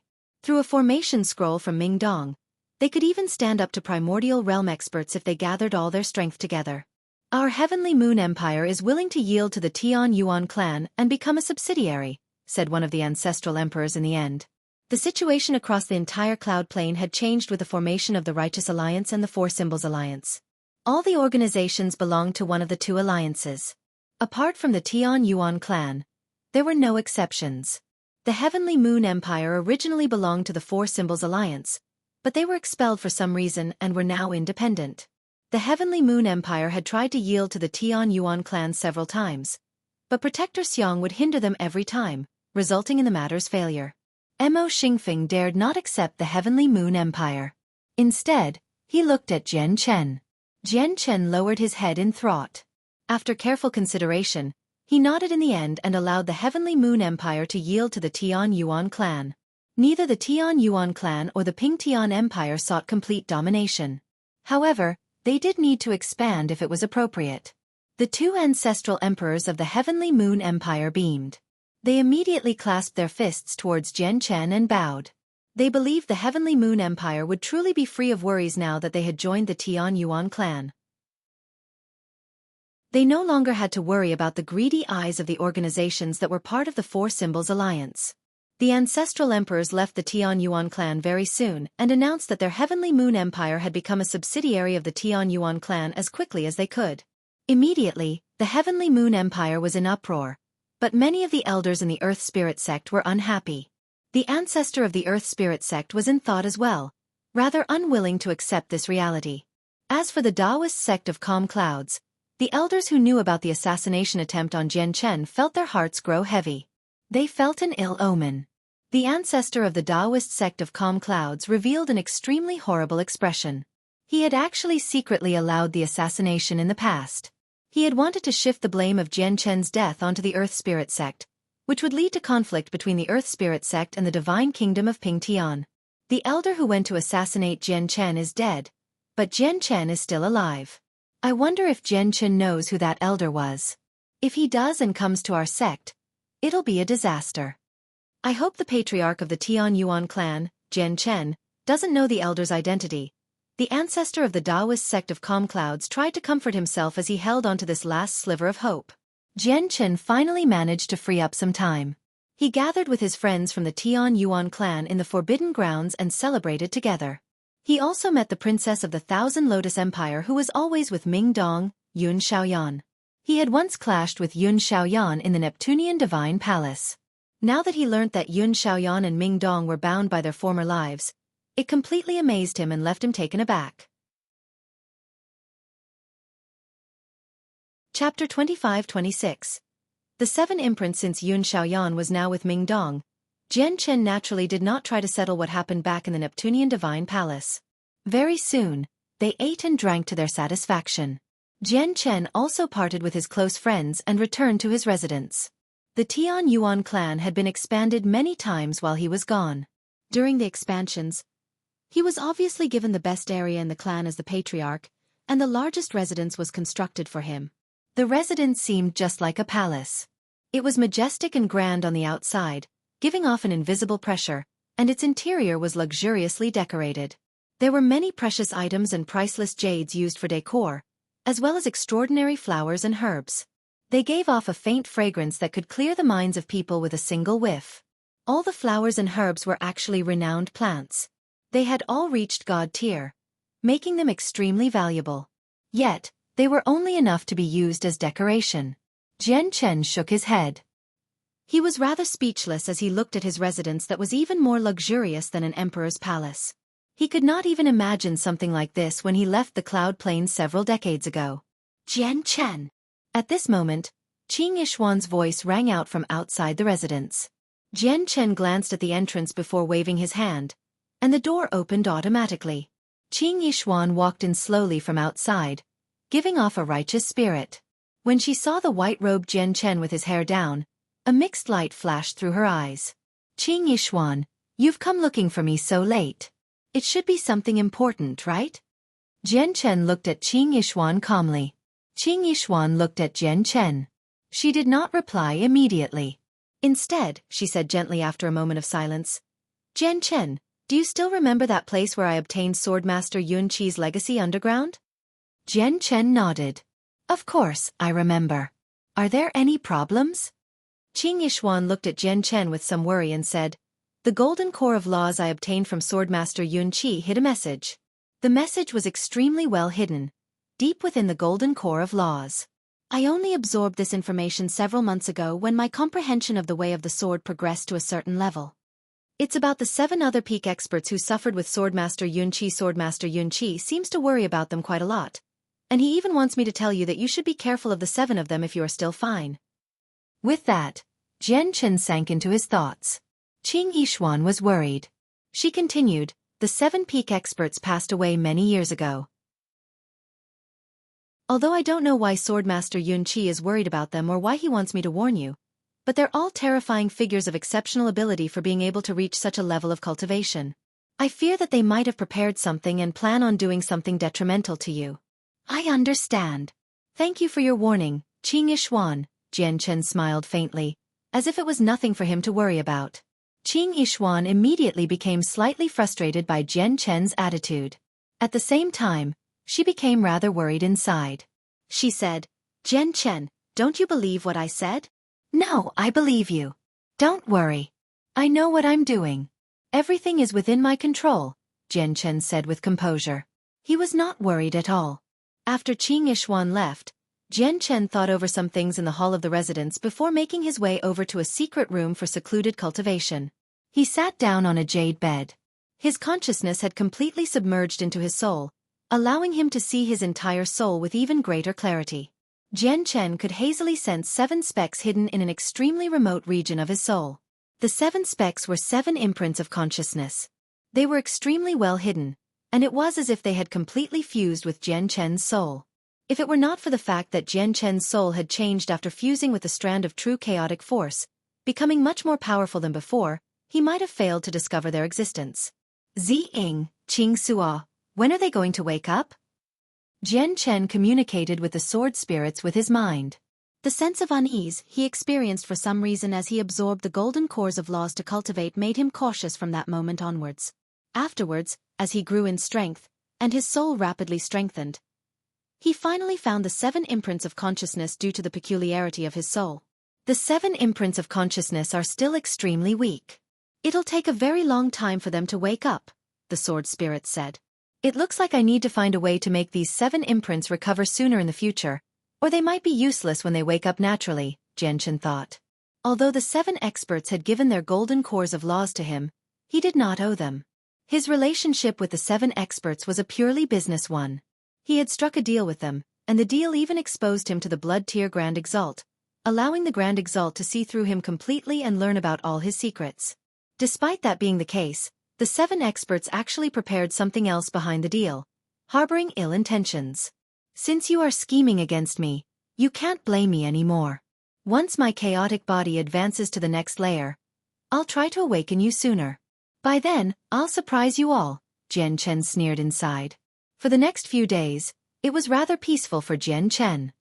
Through a formation scroll from Mingdong, they could even stand up to primordial realm experts if they gathered all their strength together. Our Heavenly Moon Empire is willing to yield to the Tian Yuan clan and become a subsidiary, said one of the ancestral emperors in the end. The situation across the entire Cloud Plain had changed with the formation of the Righteous Alliance and the Four Symbols Alliance. All the organizations belonged to one of the two alliances. Apart from the Tian Yuan clan, there were no exceptions. The Heavenly Moon Empire originally belonged to the Four Symbols Alliance, but they were expelled for some reason and were now independent. The Heavenly Moon Empire had tried to yield to the Tian Yuan clan several times, but Protector Xiong would hinder them every time, resulting in the matter's failure. Mo Xingfeng dared not accept the Heavenly Moon Empire. Instead, he looked at Jian Chen. Jian Chen lowered his head in thought. After careful consideration, he nodded in the end and allowed the Heavenly Moon Empire to yield to the Tian Yuan clan. Neither the Tian Yuan clan or the Ping Tian Empire sought complete domination. However, they did need to expand if it was appropriate. The two ancestral emperors of the Heavenly Moon Empire beamed. They immediately clasped their fists towards Jian Chen and bowed. They believed the Heavenly Moon Empire would truly be free of worries now that they had joined the Tian Yuan clan. They no longer had to worry about the greedy eyes of the organizations that were part of the Four Symbols Alliance. The ancestral emperors left the Tian Yuan clan very soon and announced that their Heavenly Moon Empire had become a subsidiary of the Tian Yuan clan as quickly as they could. Immediately, the Heavenly Moon Empire was in uproar, but many of the elders in the Earth Spirit sect were unhappy. The ancestor of the Earth Spirit sect was in thought as well, rather unwilling to accept this reality. As for the Taoist sect of Calm Clouds, the elders who knew about the assassination attempt on Jian Chen felt their hearts grow heavy. They felt an ill omen. The ancestor of the Taoist sect of Calm Clouds revealed an extremely horrible expression. He had actually secretly allowed the assassination in the past. He had wanted to shift the blame of Jian Chen's death onto the Earth Spirit sect, which would lead to conflict between the Earth Spirit sect and the Divine Kingdom of Ping Tian. The elder who went to assassinate Jian Chen is dead, but Jian Chen is still alive. I wonder if Jian Chen knows who that elder was. If he does and comes to our sect, it'll be a disaster. I hope the patriarch of the Tian Yuan clan, Jian Chen, doesn't know the elder's identity. The ancestor of the Taoist sect of Calm Clouds tried to comfort himself as he held onto this last sliver of hope. Jian Chen finally managed to free up some time. He gathered with his friends from the Tian Yuan clan in the Forbidden Grounds and celebrated together. He also met the princess of the Thousand Lotus Empire who was always with Ming Dong, Yun Xiaoyan. He had once clashed with Yun Xiaoyan in the Neptunian Divine Palace. Now that he learnt that Yun Xiaoyan and Ming Dong were bound by their former lives, it completely amazed him and left him taken aback. Chapter 25-26. The 7 imprints. Since Yun Xiaoyan was now with Ming Dong, Jian Chen naturally did not try to settle what happened back in the Neptunian Divine Palace. Very soon, they ate and drank to their satisfaction. Jian Chen also parted with his close friends and returned to his residence. The Tian Yuan clan had been expanded many times while he was gone. During the expansions, he was obviously given the best area in the clan as the patriarch, and the largest residence was constructed for him. The residence seemed just like a palace. It was majestic and grand on the outside, giving off an invisible pressure, and its interior was luxuriously decorated. There were many precious items and priceless jades used for decor, as well as extraordinary flowers and herbs. They gave off a faint fragrance that could clear the minds of people with a single whiff. All the flowers and herbs were actually renowned plants. They had all reached God tier, making them extremely valuable. Yet, they were only enough to be used as decoration. Jian Chen shook his head. He was rather speechless as he looked at his residence that was even more luxurious than an emperor's palace. He could not even imagine something like this when he left the Cloud Plain several decades ago. Jian Chen. At this moment, Qing Yishuan's voice rang out from outside the residence. Jian Chen glanced at the entrance before waving his hand, and the door opened automatically. Qing Yishuan walked in slowly from outside, giving off a righteous spirit. When she saw the white-robed Jian Chen with his hair down, A mixed light flashed through her eyes. Qing Yishuan, you've come looking for me so late. It should be something important, right? Jian Chen looked at Qing Yishuan calmly. Qing Yishuan looked at Jian Chen. She did not reply immediately. Instead, she said gently after a moment of silence, Jian Chen, do you still remember that place where I obtained Swordmaster Yun Qi's legacy underground? Jian Chen nodded. Of course, I remember. Are there any problems? Qing Yishuan looked at Jian Chen with some worry and said, the golden core of laws I obtained from Swordmaster Yun Qi hid a message. The message was extremely well hidden, deep within the golden core of laws. I only absorbed this information several months ago when my comprehension of the way of the sword progressed to a certain level. It's about the 7 other peak experts who suffered with Swordmaster Yun Qi. Swordmaster Yun Qi seems to worry about them quite a lot. And he even wants me to tell you that you should be careful of the 7 of them if you are still fine. With that, Jian Chen sank into his thoughts. Qing Yishuan was worried. She continued, the 7 peak experts passed away many years ago. Although I don't know why Swordmaster Yun Qi is worried about them or why he wants me to warn you, but they're all terrifying figures of exceptional ability for being able to reach such a level of cultivation. I fear that they might have prepared something and plan on doing something detrimental to you. I understand. Thank you for your warning, Qing Yishuan, Jian Chen smiled faintly, as if it was nothing for him to worry about. Qing Yishuan immediately became slightly frustrated by Jian Chen's attitude. At the same time, she became rather worried inside. She said, Jian Chen, don't you believe what I said? No, I believe you. Don't worry. I know what I'm doing. Everything is within my control, Jian Chen said with composure. He was not worried at all. After Qing Yishuan left, Jian Chen thought over some things in the hall of the residence before making his way over to a secret room for secluded cultivation. He sat down on a jade bed. His consciousness had completely submerged into his soul, allowing him to see his entire soul with even greater clarity. Jian Chen could hazily sense 7 specks hidden in an extremely remote region of his soul. The 7 specks were 7 imprints of consciousness. They were extremely well hidden, and it was as if they had completely fused with Jian Chen's soul. If it were not for the fact that Jian Chen's soul had changed after fusing with the strand of true chaotic force, becoming much more powerful than before, he might have failed to discover their existence. Ziying, Qing Suo, when are they going to wake up? Jian Chen communicated with the sword spirits with his mind. The sense of unease he experienced for some reason as he absorbed the golden cores of laws to cultivate made him cautious from that moment onwards. Afterwards, as he grew in strength, and his soul rapidly strengthened, he finally found the 7 imprints of consciousness due to the peculiarity of his soul. The 7 imprints of consciousness are still extremely weak. It'll take a very long time for them to wake up, the sword spirit said. It looks like I need to find a way to make these 7 imprints recover sooner in the future, or they might be useless when they wake up naturally, Jian Chen thought. Although the 7 experts had given their golden cores of laws to him, he did not owe them. His relationship with the 7 experts was a purely business one. He had struck a deal with them, and the deal even exposed him to the Blood Tier Grand Exalt, allowing the Grand Exalt to see through him completely and learn about all his secrets. Despite that being the case, the 7 experts actually prepared something else behind the deal, harboring ill intentions. Since you are scheming against me, you can't blame me anymore. Once my chaotic body advances to the next layer, I'll try to awaken you sooner. By then, I'll surprise you all, Jian Chen sneered inside. For the next few days, it was rather peaceful for Jian Chen.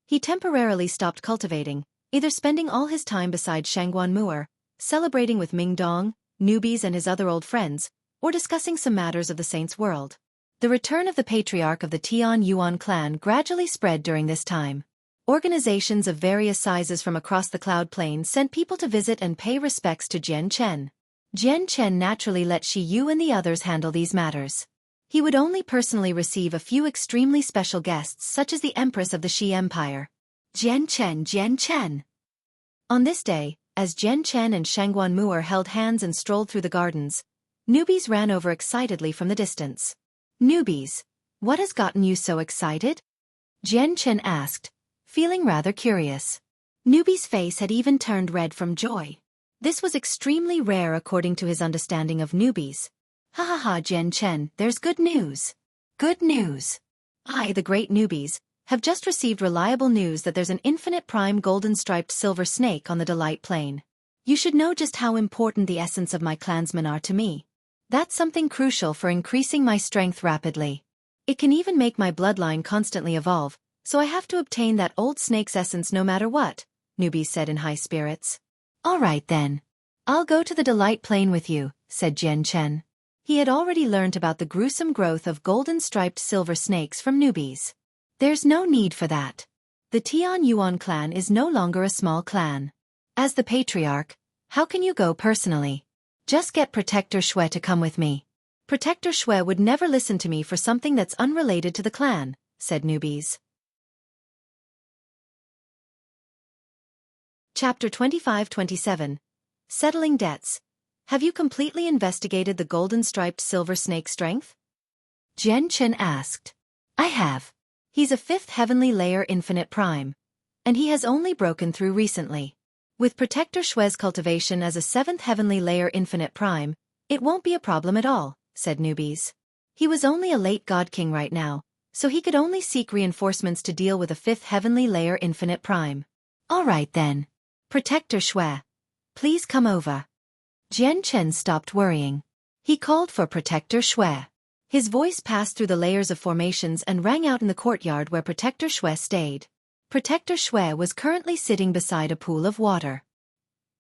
He temporarily stopped cultivating, either spending all his time beside Shangguan Mu'er, celebrating with Ming Dong, newbies and his other old friends, or discussing some matters of the Saints' world. The return of the patriarch of the Tian Yuan clan gradually spread during this time. Organizations of various sizes from across the Cloud Plain sent people to visit and pay respects to Jian Chen. Jian Chen naturally let Shi Yu and the others handle these matters. He would only personally receive a few extremely special guests such as the Empress of the Shi Empire. Jian Chen. On this day, as Jian Chen and Shangguan Mu'er held hands and strolled through the gardens, newbies ran over excitedly from the distance. Newbies, what has gotten you so excited? Jian Chen asked, feeling rather curious. Newbie's face had even turned red from joy. This was extremely rare according to his understanding of newbies. Ha ha ha, Jian Chen, there's good news. Good news. I, the great newbies, have just received reliable news that there's an infinite prime golden-striped silver snake on the Delight Plain. You should know just how important the essence of my clansmen are to me. That's something crucial for increasing my strength rapidly. It can even make my bloodline constantly evolve, so I have to obtain that old snake's essence no matter what, Newbie said in high spirits. All right then. I'll go to the Delight Plain with you, said Jian Chen. He had already learnt about the gruesome growth of golden-striped silver snakes from newbies. There's no need for that. The Tian Yuan clan is no longer a small clan. As the patriarch, how can you go personally? Just get Protector Xue to come with me. Protector Xue would never listen to me for something that's unrelated to the clan, said newbies. Chapter 25-27. Settling Debts. Have you completely investigated the golden-striped silver snake strength? Jian Chen asked. I have. He's a 5th heavenly layer infinite prime. And he has only broken through recently. With Protector Xue's cultivation as a 7th heavenly layer infinite prime, it won't be a problem at all, said newbies. He was only a late god king right now, so he could only seek reinforcements to deal with a 5th heavenly layer infinite prime. All right then. Protector Xue. Please come over. Jian Chen stopped worrying. He called for Protector Xue. His voice passed through the layers of formations and rang out in the courtyard where Protector Xue stayed. Protector Xue was currently sitting beside a pool of water.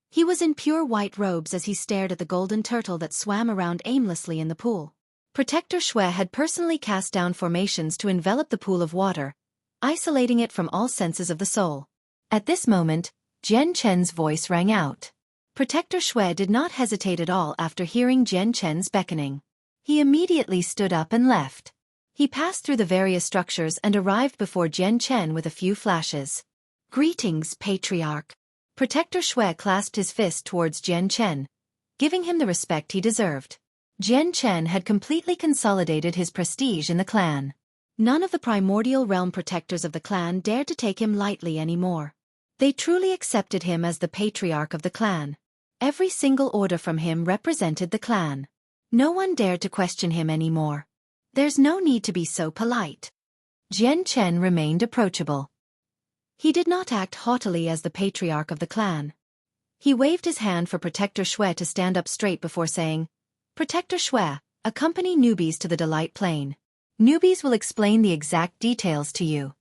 He was in pure white robes as he stared at the golden turtle that swam around aimlessly in the pool. Protector Xue had personally cast down formations to envelop the pool of water, isolating it from all senses of the soul. At this moment, Jian Chen's voice rang out. Protector Xue did not hesitate at all after hearing Jian Chen's beckoning. He immediately stood up and left. He passed through the various structures and arrived before Jian Chen with a few flashes. Greetings, Patriarch. Protector Xue clasped his fist towards Jian Chen, giving him the respect he deserved. Jian Chen had completely consolidated his prestige in the clan. None of the primordial realm protectors of the clan dared to take him lightly anymore. They truly accepted him as the patriarch of the clan. Every single order from him represented the clan. No one dared to question him anymore. There's no need to be so polite. Jian Chen remained approachable. He did not act haughtily as the patriarch of the clan. He waved his hand for Protector Xue to stand up straight before saying, Protector Xue, accompany newbies to the Delight Plain. Newbies will explain the exact details to you.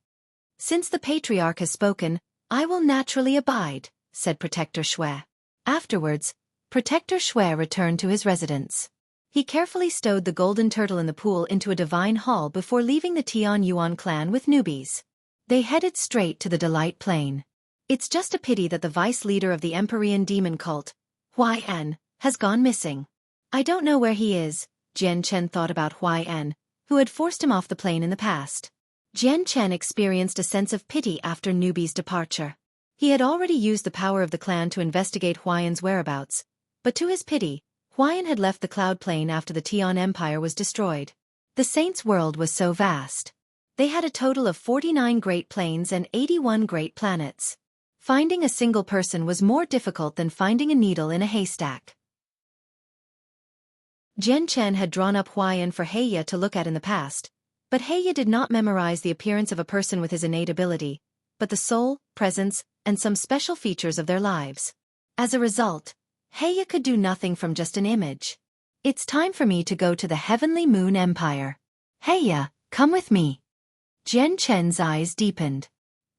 Since the patriarch has spoken, I will naturally abide, said Protector Xue. Afterwards, Protector Xue returned to his residence. He carefully stowed the golden turtle in the pool into a divine hall before leaving the Tian Yuan clan with newbies. They headed straight to the Delight Plain. It's just a pity that the vice leader of the Empyrean demon cult, Huai-En, has gone missing. I don't know where he is, Jian Chen thought about Huai-En, who had forced him off the plane in the past. Jian Chen experienced a sense of pity after newbie's departure. He had already used the power of the clan to investigate Huai-En's whereabouts, but to his pity, Huai-En had left the Cloud Plain after the Tian Empire was destroyed. The Saints' world was so vast. They had a total of 49 great plains and 81 great planets. Finding a single person was more difficult than finding a needle in a haystack. Jian Chen had drawn up Huai-En for Heya to look at in the past, but Heya did not memorize the appearance of a person with his innate ability, but the soul, presence, and some special features of their lives. As a result, Heya could do nothing from just an image. It's time for me to go to the Heavenly Moon Empire. Heya, come with me. Jian Chen's eyes deepened.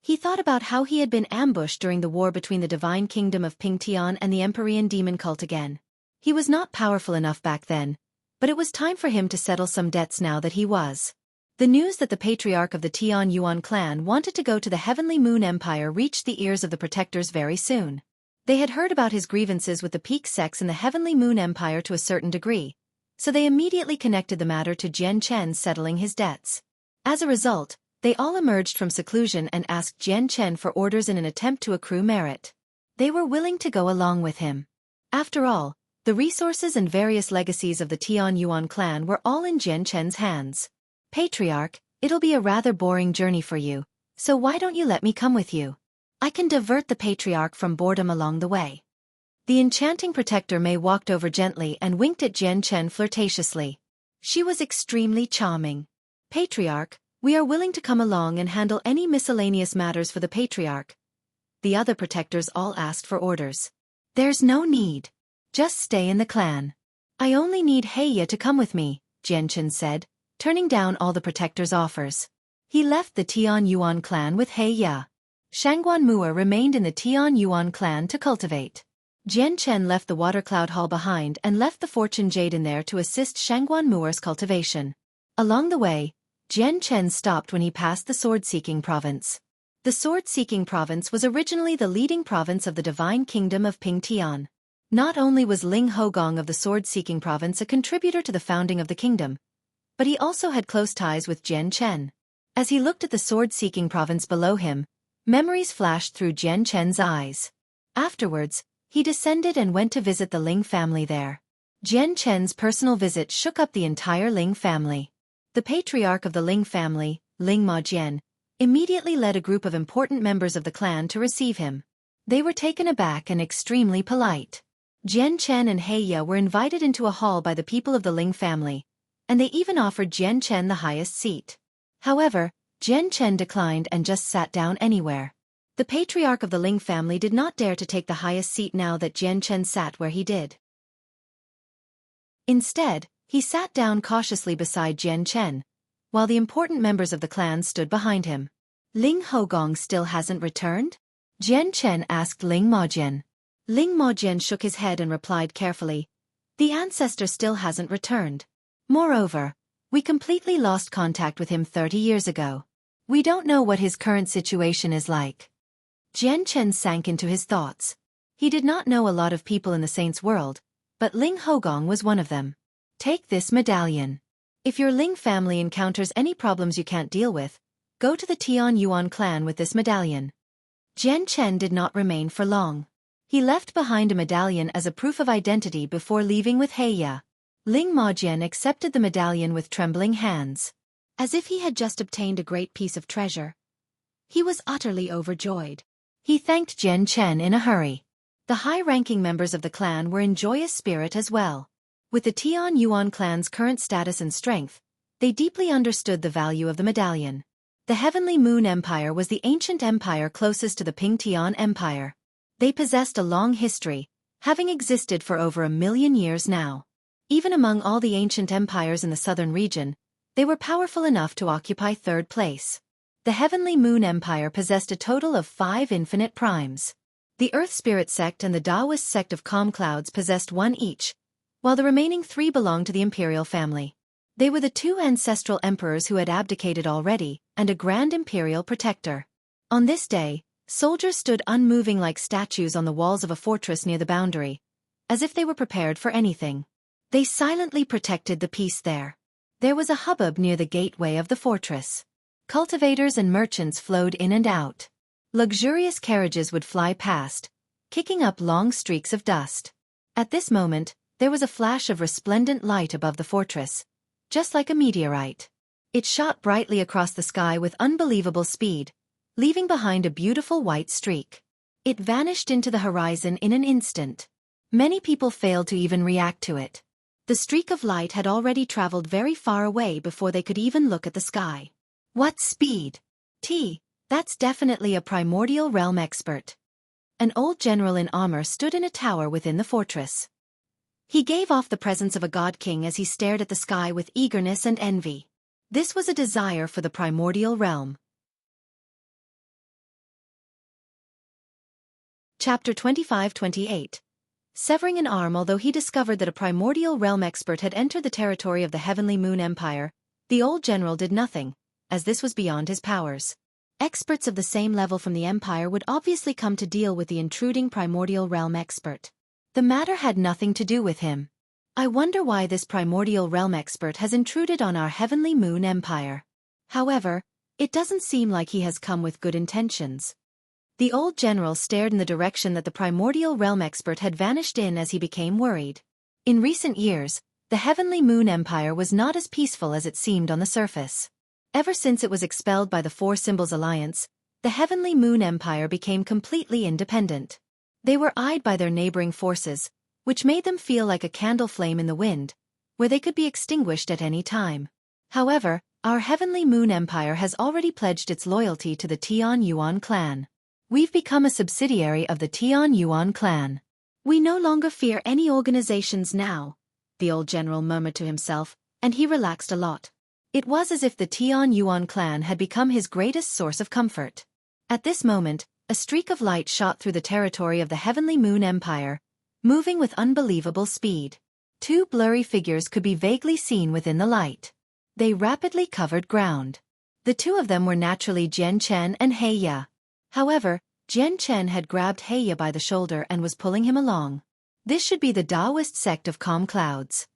He thought about how he had been ambushed during the war between the Divine Kingdom of Pingtian and the Empyrean demon cult again. He was not powerful enough back then, but it was time for him to settle some debts now that he was. The news that the patriarch of the Tian Yuan clan wanted to go to the Heavenly Moon Empire reached the ears of the protectors very soon. They had heard about his grievances with the peak sects in the Heavenly Moon Empire to a certain degree, so they immediately connected the matter to Jian Chen settling his debts. As a result, they all emerged from seclusion and asked Jian Chen for orders in an attempt to accrue merit. They were willing to go along with him. After all, the resources and various legacies of the Tian Yuan clan were all in Jian Chen's hands. Patriarch, it'll be a rather boring journey for you, so why don't you let me come with you? I can divert the patriarch from boredom along the way. The enchanting protector Mei walked over gently and winked at Jian Chen flirtatiously. She was extremely charming. Patriarch, We are willing to come along and handle any miscellaneous matters for the patriarch. The other protectors all asked for orders. There's no need. Just stay in the clan. I only need Heya to come with me, Jianchen said, turning down all the protectors' offers. He left the Tian Yuan clan with Heya. Shangguan Mu'er remained in the Tian Yuan clan to cultivate. Jianchen left the Water Cloud Hall behind and left the Fortune Jade in there to assist Shangguan Mu'er's cultivation. Along the way, Jianchen stopped when he passed the Sword-Seeking Province. The Sword-Seeking Province was originally the leading province of the Divine Kingdom of Pingtian. Not only was Ling Hogong of the Sword-Seeking Province a contributor to the founding of the kingdom, but he also had close ties with Jianchen. As he looked at the Sword-Seeking Province below him, memories flashed through Jianchen's eyes. Afterwards, he descended and went to visit the Ling family there. Jianchen's personal visit shook up the entire Ling family. The patriarch of the Ling family, Ling Majian, immediately led a group of important members of the clan to receive him. They were taken aback and extremely polite. Jianchen and Heya were invited into a hall by the people of the Ling family, and they even offered Jianchen the highest seat. However, Jianchen declined and just sat down anywhere. The patriarch of the Ling family did not dare to take the highest seat now that Jianchen sat where he did. Instead, he sat down cautiously beside Jianchen, while the important members of the clan stood behind him. Ling Hogong still hasn't returned? Jianchen asked Ling Majian. Ling Majian shook his head and replied carefully, the ancestor still hasn't returned. Moreover, we completely lost contact with him 30 years ago. We don't know what his current situation is like. Jianchen sank into his thoughts. He did not know a lot of people in the saints' world, but Ling Hogong was one of them. Take this medallion. If your Ling family encounters any problems you can't deal with, go to the Tian Yuan clan with this medallion. Jianchen did not remain for long. He left behind a medallion as a proof of identity before leaving with Heya. Ling Majian accepted the medallion with trembling hands. As if he had just obtained a great piece of treasure. He was utterly overjoyed. He thanked Jianchen in a hurry. The high-ranking members of the clan were in joyous spirit as well. With the Tian Yuan clan's current status and strength, they deeply understood the value of the medallion. The Heavenly Moon Empire was the ancient empire closest to the Pingtian Empire. They possessed a long history, having existed for over 1,000,000 years now. Even among all the ancient empires in the southern region, they were powerful enough to occupy third place. The Heavenly Moon Empire possessed a total of 5 infinite primes. The Earth Spirit sect and the Taoist sect of Calm Clouds possessed 1 each, while the remaining 3 belonged to the imperial family. They were the 2 ancestral emperors who had abdicated already, and a grand imperial protector. On this day, soldiers stood unmoving like statues on the walls of a fortress near the boundary, as if they were prepared for anything. They silently protected the peace there. There was a hubbub near the gateway of the fortress. Cultivators and merchants flowed in and out. Luxurious carriages would fly past, kicking up long streaks of dust. At this moment, there was a flash of resplendent light above the fortress, just like a meteorite. It shot brightly across the sky with unbelievable speed, leaving behind a beautiful white streak. It vanished into the horizon in an instant. Many people failed to even react to it. The streak of light had already traveled very far away before they could even look at the sky. What speed! That's definitely a primordial realm expert. An old general in armor stood in a tower within the fortress. He gave off the presence of a god king as he stared at the sky with eagerness and envy. This was a desire for the primordial realm. Chapter 25-28. Severing an arm. Although he discovered that a primordial realm expert had entered the territory of the Heavenly Moon Empire, the old general did nothing, as this was beyond his powers. Experts of the same level from the Empire would obviously come to deal with the intruding primordial realm expert. The matter had nothing to do with him. I wonder why this primordial realm expert has intruded on our Heavenly Moon Empire. However, it doesn't seem like he has come with good intentions. The old general stared in the direction that the primordial realm expert had vanished in as he became worried. In recent years, the Heavenly Moon Empire was not as peaceful as it seemed on the surface. Ever since it was expelled by the Four Symbols Alliance, the Heavenly Moon Empire became completely independent. They were eyed by their neighboring forces, which made them feel like a candle flame in the wind, where they could be extinguished at any time. However, Our Heavenly Moon Empire has already pledged its loyalty to the Tian Yuan clan. We've become a subsidiary of the Tian Yuan clan. We no longer fear any organizations now, the old general murmured to himself, and he relaxed a lot. It was as if the Tian Yuan clan had become his greatest source of comfort. At this moment, a streak of light shot through the territory of the Heavenly Moon Empire, moving with unbelievable speed. Two blurry figures could be vaguely seen within the light. They rapidly covered ground. The two of them were naturally Jian Chen and He Ya. However, Jian Chen had grabbed He Ya by the shoulder and was pulling him along. This should be the Taoist sect of calm clouds.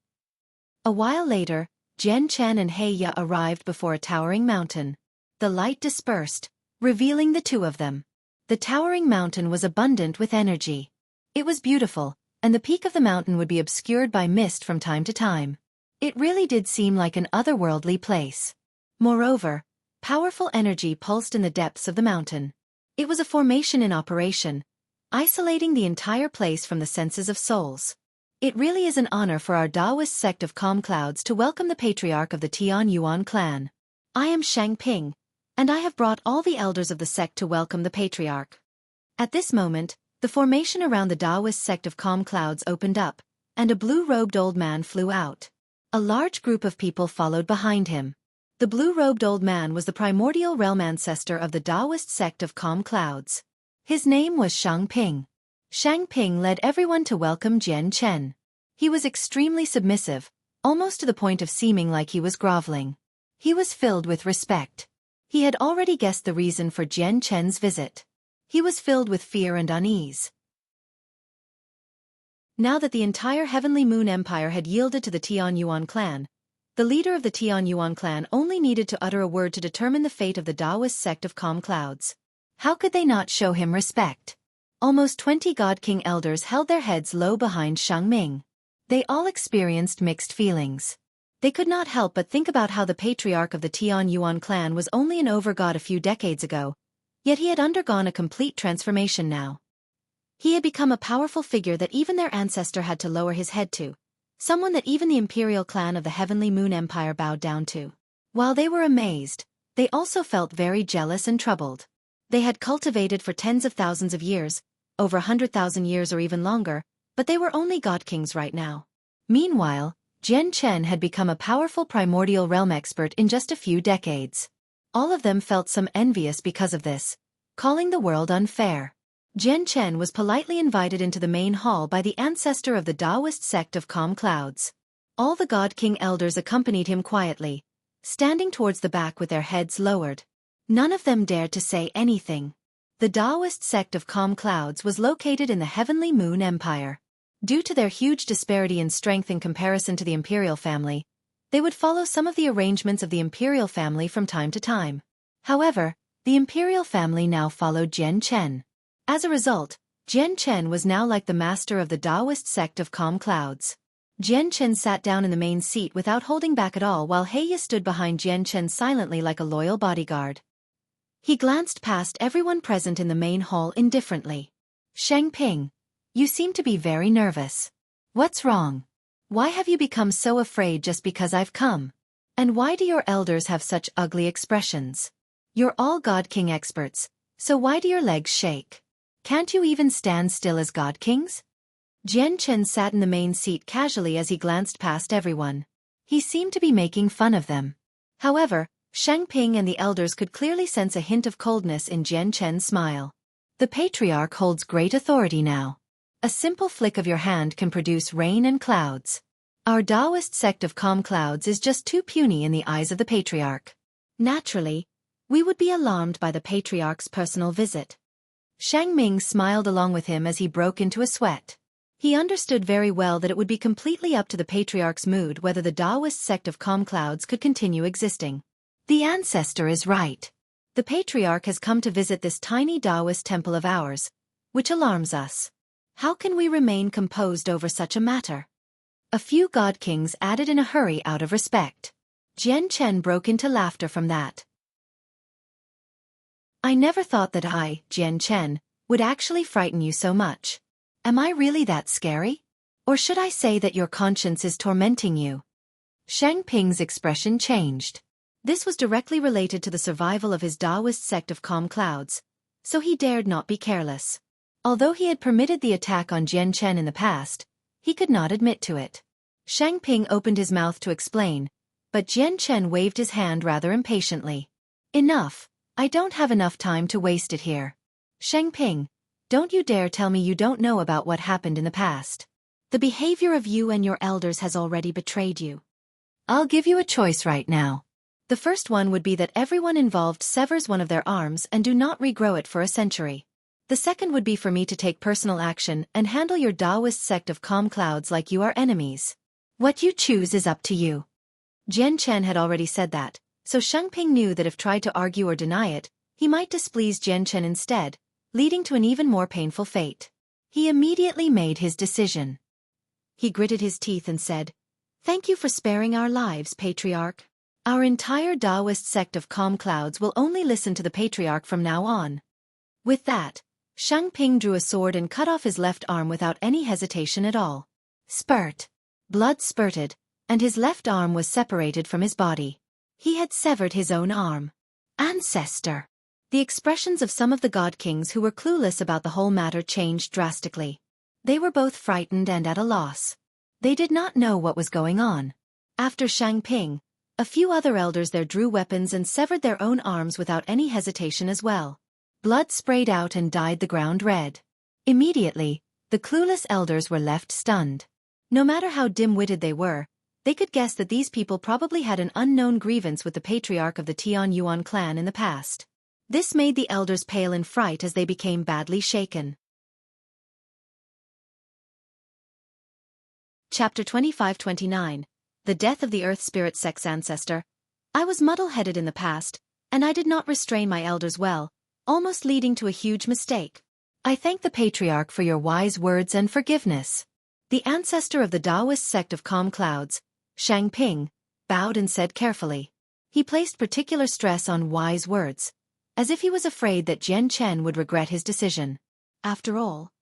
A while later, Jian Chen and He Ya arrived before a towering mountain. The light dispersed, revealing the two of them. The towering mountain was abundant with energy. It was beautiful, and the peak of the mountain would be obscured by mist from time to time. It really did seem like an otherworldly place. Moreover, powerful energy pulsed in the depths of the mountain. It was a formation in operation, isolating the entire place from the senses of souls. It really is an honor for our Taoist sect of calm clouds to welcome the patriarch of the Tian Yuan clan. I am Shang Ping, and I have brought all the elders of the sect to welcome the patriarch. At this moment, the formation around the Taoist sect of calm clouds opened up, and a blue-robed old man flew out. A large group of people followed behind him. The blue-robed old man was the primordial realm ancestor of the Taoist sect of calm clouds. His name was Shang Ping. Shang Ping led everyone to welcome Jian Chen. He was extremely submissive, almost to the point of seeming like he was groveling. He was filled with respect. He had already guessed the reason for Jian Chen's visit. He was filled with fear and unease. Now that the entire Heavenly Moon Empire had yielded to the Tian Yuan clan, the leader of the Tian Yuan clan only needed to utter a word to determine the fate of the Taoist sect of calm clouds. How could they not show him respect? Almost 20 God King elders held their heads low behind Shang Ming. They all experienced mixed feelings. They could not help but think about how the patriarch of the Tian Yuan clan was only an overgod a few decades ago, yet he had undergone a complete transformation now. He had become a powerful figure that even their ancestor had to lower his head to, someone that even the imperial clan of the Heavenly Moon Empire bowed down to. While they were amazed, they also felt very jealous and troubled. They had cultivated for tens of thousands of years, over 100,000 years or even longer, but they were only god kings right now. Meanwhile, Jian Chen had become a powerful primordial realm expert in just a few decades. All of them felt some envious because of this, calling the world unfair. Jian Chen was politely invited into the main hall by the ancestor of the Taoist sect of calm clouds. All the God King elders accompanied him quietly, standing towards the back with their heads lowered. None of them dared to say anything. The Taoist sect of calm clouds was located in the Heavenly Moon Empire. Due to their huge disparity in strength in comparison to the imperial family, they would follow some of the arrangements of the imperial family from time to time. However, the imperial family now followed Jian Chen. As a result, Jian Chen was now like the master of the Taoist sect of calm clouds. Jian Chen sat down in the main seat without holding back at all while He Ya stood behind Jian Chen silently like a loyal bodyguard. He glanced past everyone present in the main hall indifferently. Shang Ping, you seem to be very nervous. What's wrong? Why have you become so afraid just because I've come? And why do your elders have such ugly expressions? You're all God King experts, so why do your legs shake? Can't you even stand still as God Kings? Jian Chen sat in the main seat casually as he glanced past everyone. He seemed to be making fun of them. However, Shang Ping and the elders could clearly sense a hint of coldness in Jian Chen's smile. The patriarch holds great authority now. A simple flick of your hand can produce rain and clouds. Our Taoist sect of calm clouds is just too puny in the eyes of the patriarch. Naturally, we would be alarmed by the patriarch's personal visit. Shang Ming smiled along with him as he broke into a sweat. He understood very well that it would be completely up to the patriarch's mood whether the Taoist sect of calm clouds could continue existing. The ancestor is right. The patriarch has come to visit this tiny Taoist temple of ours, which alarms us. How can we remain composed over such a matter? A few god kings added in a hurry out of respect. Jian Chen broke into laughter from that. I never thought that I, Jian Chen, would actually frighten you so much. Am I really that scary? Or should I say that your conscience is tormenting you? Shang Ping's expression changed. This was directly related to the survival of his Taoist sect of calm clouds, so he dared not be careless. Although he had permitted the attack on Jian Chen in the past, he could not admit to it. Shang Ping opened his mouth to explain, but Jian Chen waved his hand rather impatiently. Enough, I don't have enough time to waste it here. Shang Ping, don't you dare tell me you don't know about what happened in the past. The behavior of you and your elders has already betrayed you. I'll give you a choice right now. The first one would be that everyone involved severs one of their arms and do not regrow it for a century. The second would be for me to take personal action and handle your Taoist sect of calm clouds like you are enemies. What you choose is up to you. Jian Chen had already said that, so Shang Ping knew that if tried to argue or deny it, he might displease Jian Chen instead, leading to an even more painful fate. He immediately made his decision. He gritted his teeth and said, "Thank you for sparing our lives, Patriarch. Our entire Taoist sect of calm clouds will only listen to the Patriarch from now on." With that, Shang Ping drew a sword and cut off his left arm without any hesitation at all. Spurt. Blood spurted, and his left arm was separated from his body. He had severed his own arm. Ancestor. The expressions of some of the god kings who were clueless about the whole matter changed drastically. They were both frightened and at a loss. They did not know what was going on. After Shang Ping, a few other elders there drew weapons and severed their own arms without any hesitation as well. Blood sprayed out and dyed the ground red. Immediately, the clueless elders were left stunned. No matter how dim-witted they were, they could guess that these people probably had an unknown grievance with the patriarch of the Tian Yuan clan in the past. This made the elders pale in fright as they became badly shaken. Chapter 25-29. The Death of the Earth Spirit Sect's Ancestor. I was muddle-headed in the past, and I did not restrain my elders well, almost leading to a huge mistake. I thank the Patriarch for your wise words and forgiveness. The ancestor of the Taoist sect of calm clouds, Shang Ping, bowed and said carefully. He placed particular stress on wise words, as if he was afraid that Jian Chen would regret his decision. After all,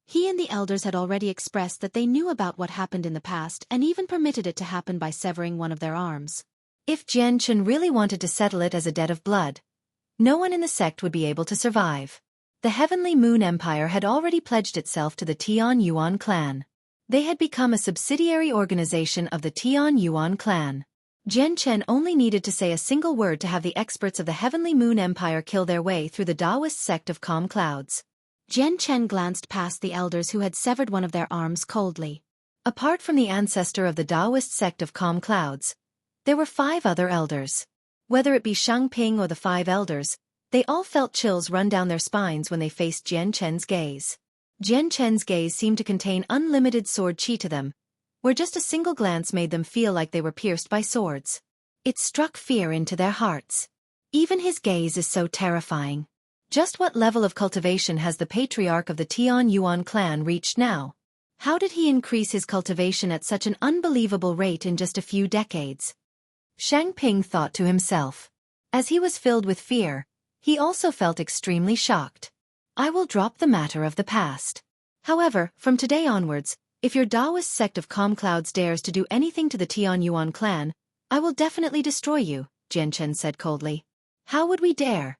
he and the elders had already expressed that they knew about what happened in the past and even permitted it to happen by severing one of their arms. If Jian Chen really wanted to settle it as a debt of blood, no one in the sect would be able to survive. The Heavenly Moon Empire had already pledged itself to the Tian Yuan clan. They had become a subsidiary organization of the Tian Yuan clan. Jian Chen only needed to say a single word to have the experts of the Heavenly Moon Empire kill their way through the Taoist sect of calm clouds. Jian Chen glanced past the elders who had severed one of their arms coldly. Apart from the ancestor of the Taoist sect of calm clouds, there were 5 other elders. Whether it be Shang Ping or the 5 elders, they all felt chills run down their spines when they faced Jian Chen's gaze. Jian Chen's gaze seemed to contain unlimited sword chi to them, where just a single glance made them feel like they were pierced by swords. It struck fear into their hearts. Even his gaze is so terrifying. Just what level of cultivation has the patriarch of the Tian Yuan clan reached now? How did he increase his cultivation at such an unbelievable rate in just a few decades? Shang Ping thought to himself. As he was filled with fear, he also felt extremely shocked. I will drop the matter of the past. However, from today onwards, if your Taoist sect of calm clouds dares to do anything to the Tian Yuan clan, I will definitely destroy you, Jian Chen said coldly. How would we dare?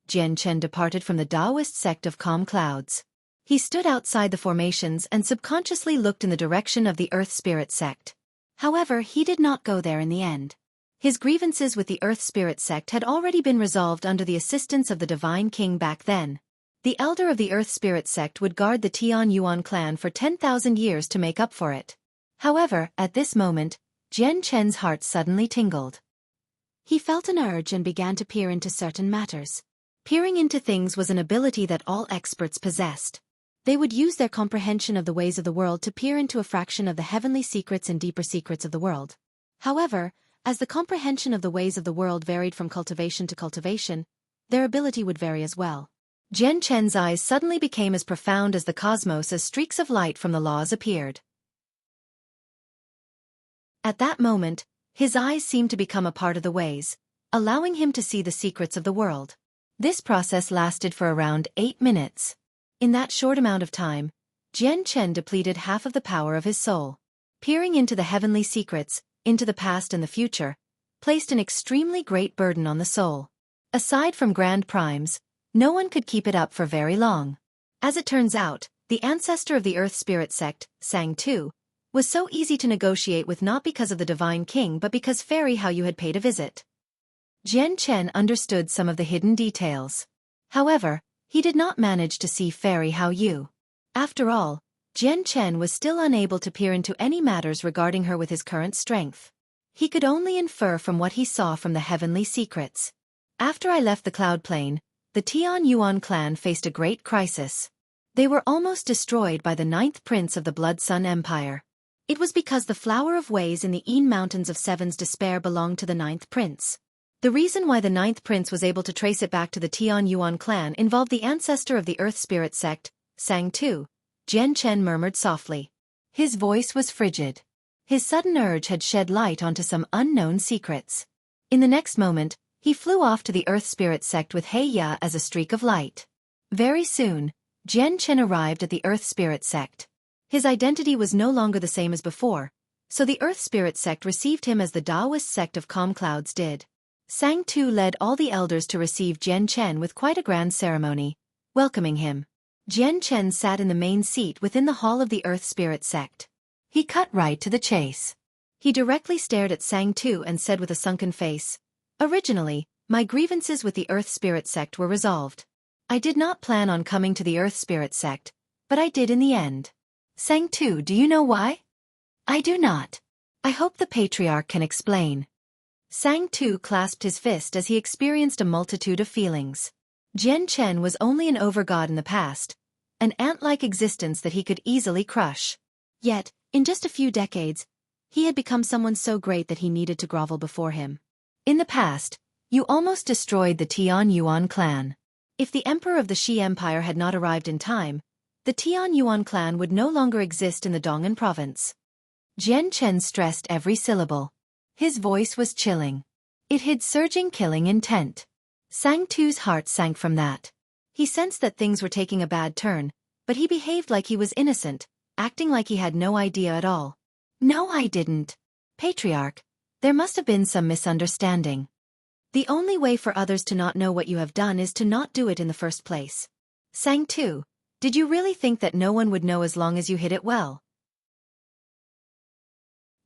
Jian Chen departed from the Taoist sect of calm clouds. He stood outside the formations and subconsciously looked in the direction of the Earth Spirit sect. However, he did not go there in the end. His grievances with the Earth Spirit sect had already been resolved under the assistance of the Divine King back then. The elder of the Earth Spirit sect would guard the Tian Yuan clan for 10,000 years to make up for it. However, at this moment, Jian Chen's heart suddenly tingled. He felt an urge and began to peer into certain matters. Peering into things was an ability that all experts possessed. They would use their comprehension of the ways of the world to peer into a fraction of the heavenly secrets and deeper secrets of the world. However, as the comprehension of the ways of the world varied from cultivation to cultivation, their ability would vary as well. Jian Chen's eyes suddenly became as profound as the cosmos as streaks of light from the laws appeared. At that moment, his eyes seemed to become a part of the ways, allowing him to see the secrets of the world. This process lasted for around 8 minutes. In that short amount of time, Jian Chen depleted half of the power of his soul. Peering into the heavenly secrets, into the past and the future, placed an extremely great burden on the soul. Aside from grand primes, no one could keep it up for very long. As it turns out, the ancestor of the Earth Spirit sect, Sang-tu, was so easy to negotiate with not because of the Divine King but because Fairy Hao Yu had paid a visit. Jian Chen understood some of the hidden details. However, he did not manage to see Fairy Hao Yu. After all, Jian Chen was still unable to peer into any matters regarding her with his current strength. He could only infer from what he saw from the heavenly secrets. After I left the Cloud Plain, the Tian Yuan clan faced a great crisis. They were almost destroyed by the 9th prince of the Blood Sun Empire. It was because the Flower of Ways in the Yin Mountains of Seven's Despair belonged to the 9th prince. The reason why the 9th prince was able to trace it back to the Tian Yuan clan involved the ancestor of the Earth Spirit sect, Sang-tu, Jian Chen murmured softly. His voice was frigid. His sudden urge had shed light onto some unknown secrets. In the next moment, he flew off to the Earth Spirit sect with He Ya as a streak of light. Very soon, Jian Chen arrived at the Earth Spirit sect. His identity was no longer the same as before, so the Earth Spirit sect received him as the Taoist sect of Calm Clouds did. Sang-tu led all the elders to receive Jian Chen with quite a grand ceremony, welcoming him. Jian Chen sat in the main seat within the hall of the Earth Spirit sect. He cut right to the chase. He directly stared at Sang-tu and said with a sunken face, "Originally, my grievances with the Earth Spirit sect were resolved. I did not plan on coming to the Earth Spirit sect, but I did in the end." Sang-tu, do you know why? I do not. I hope the patriarch can explain. Sang-tu clasped his fist as he experienced a multitude of feelings. Jian Chen was only an overgod in the past, an ant-like existence that he could easily crush. Yet, in just a few decades, he had become someone so great that he needed to grovel before him. In the past, you almost destroyed the Tian Yuan clan. If the emperor of the Shi Empire had not arrived in time, the Tian Yuan clan would no longer exist in the Dong'an province. Jian Chen stressed every syllable. His voice was chilling. It hid surging killing intent. Sang-tu's heart sank from that. He sensed that things were taking a bad turn, but he behaved like he was innocent, acting like he had no idea at all. No, I didn't. Patriarch, there must have been some misunderstanding. The only way for others to not know what you have done is to not do it in the first place. Sang-tu, did you really think that no one would know as long as you hid it well?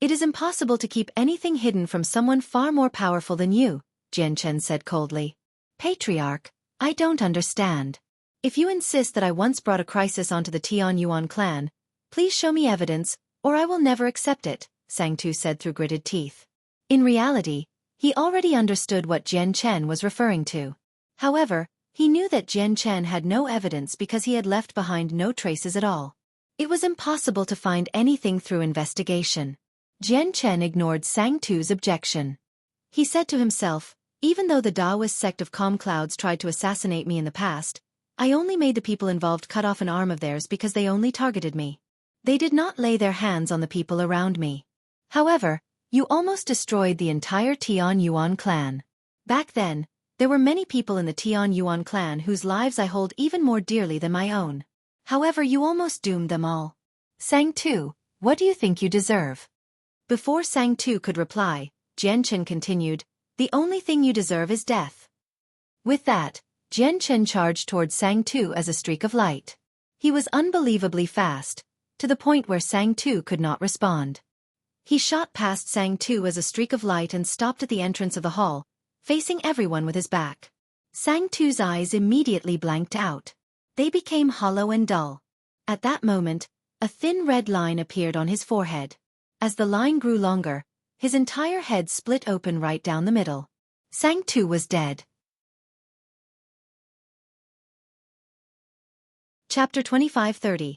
It is impossible to keep anything hidden from someone far more powerful than you, Jian Chen said coldly. Patriarch, I don't understand. If you insist that I once brought a crisis onto the Tian Yuan clan, please show me evidence, or I will never accept it, Sang-tu said through gritted teeth. In reality, he already understood what Jian Chen was referring to. However, he knew that Jian Chen had no evidence because he had left behind no traces at all. It was impossible to find anything through investigation. Jian Chen ignored Sang-tu's objection. He said to himself, even though the Taoist sect of Calm Clouds tried to assassinate me in the past, I only made the people involved cut off an arm of theirs because they only targeted me. They did not lay their hands on the people around me. However, you almost destroyed the entire Tian Yuan clan. Back then, there were many people in the Tian Yuan clan whose lives I hold even more dearly than my own. However, you almost doomed them all. Sang-tu, what do you think you deserve? Before Sang-tu could reply, Jian Chen continued, the only thing you deserve is death. With that, Jian Chen charged towards Sang-tu as a streak of light. He was unbelievably fast, to the point where Sang-tu could not respond. He shot past Sang-tu as a streak of light and stopped at the entrance of the hall, facing everyone with his back. Sang-tu's eyes immediately blanked out. They became hollow and dull. At that moment, a thin red line appeared on his forehead. As the line grew longer, his entire head split open right down the middle. Sang-tu was dead. Chapter 25-30.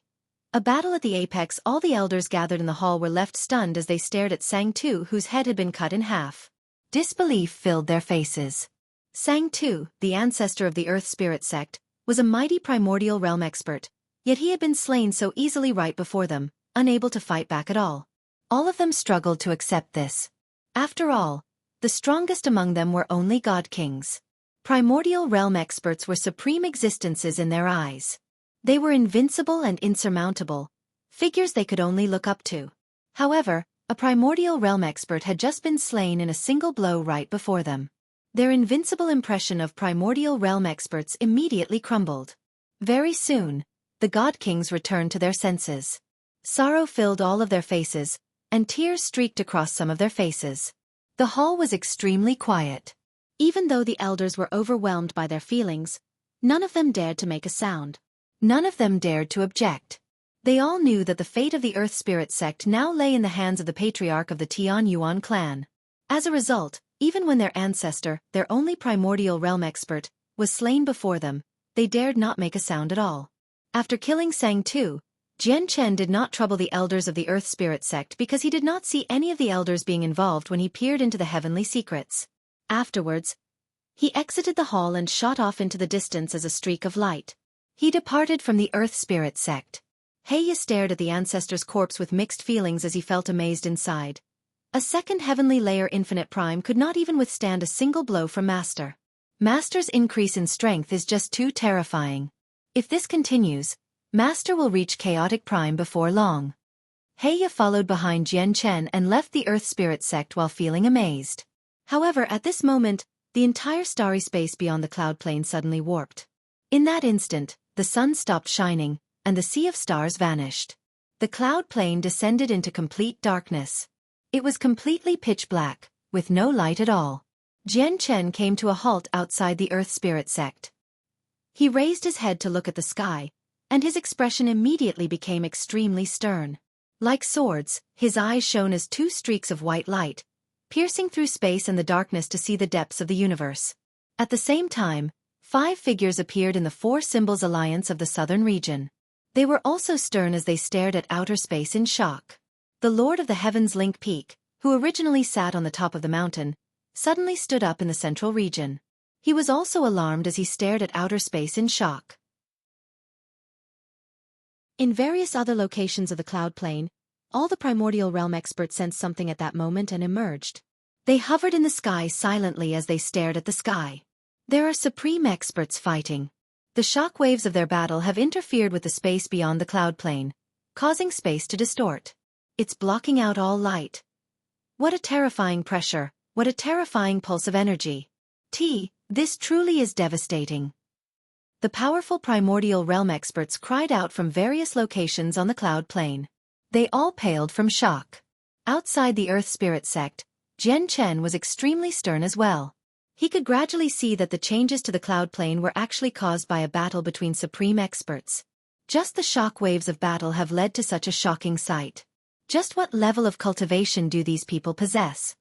A battle at the apex. All the elders gathered in the hall were left stunned as they stared at Sang-tu, whose head had been cut in half. Disbelief filled their faces. Sang-tu, the ancestor of the Earth Spirit sect, was a mighty primordial realm expert, yet he had been slain so easily right before them, unable to fight back at all. All of them struggled to accept this. After all, the strongest among them were only god kings. Primordial realm experts were supreme existences in their eyes. They were invincible and insurmountable, figures they could only look up to. However, A primordial realm expert had just been slain in a single blow right before them. Their invincible impression of primordial realm experts immediately crumbled. Very soon, the God Kings returned to their senses. Sorrow filled all of their faces, and tears streaked across some of their faces. The hall was extremely quiet. Even though the elders were overwhelmed by their feelings, none of them dared to make a sound. None of them dared to object. They all knew that the fate of the Earth Spirit sect now lay in the hands of the patriarch of the Tian Yuan clan. As a result, even when their ancestor, their only primordial realm expert, was slain before them, they dared not make a sound at all. After killing Sang Tu, Jian Chen did not trouble the elders of the Earth Spirit sect because he did not see any of the elders being involved when he peered into the heavenly secrets. Afterwards, he exited the hall and shot off into the distance as a streak of light. He departed from the Earth Spirit sect. Heya stared at the ancestor's corpse with mixed feelings as he felt amazed inside. A second heavenly layer infinite prime could not even withstand a single blow from Master. Master's increase in strength is just too terrifying. If this continues, Master will reach chaotic prime before long. Heya followed behind Jian Chen and left the Earth Spirit sect while feeling amazed. However, at this moment, the entire starry space beyond the cloud plane suddenly warped. In that instant, the sun stopped shining, and the sea of stars vanished. The cloud plane descended into complete darkness. It was completely pitch black, with no light at all. Jian Chen came to a halt outside the Earth Spirit sect. He raised his head to look at the sky, and his expression immediately became extremely stern. Like swords, his eyes shone as two streaks of white light, piercing through space and the darkness to see the depths of the universe. At the same time, 5 figures appeared in the 4 Symbols Alliance of the southern region. They were also stern as they stared at outer space in shock. The Lord of the Heavens Link Peak, who originally sat on the top of the mountain, suddenly stood up in the central region. He was also alarmed as he stared at outer space in shock. In various other locations of the cloud plane, all the primordial realm experts sensed something at that moment and emerged. They hovered in the sky silently as they stared at the sky. There are supreme experts fighting. The shock waves of their battle have interfered with the space beyond the cloud plane, causing space to distort. It's blocking out all light. What a terrifying pressure, what a terrifying pulse of energy. This truly is devastating. The powerful primordial realm experts cried out from various locations on the cloud plane. They all paled from shock. Outside the Earth Spirit sect, Jian Chen was extremely stern as well. He could gradually see that the changes to the cloud plane were actually caused by a battle between supreme experts. Just the shock waves of battle have led to such a shocking sight. Just what level of cultivation do these people possess?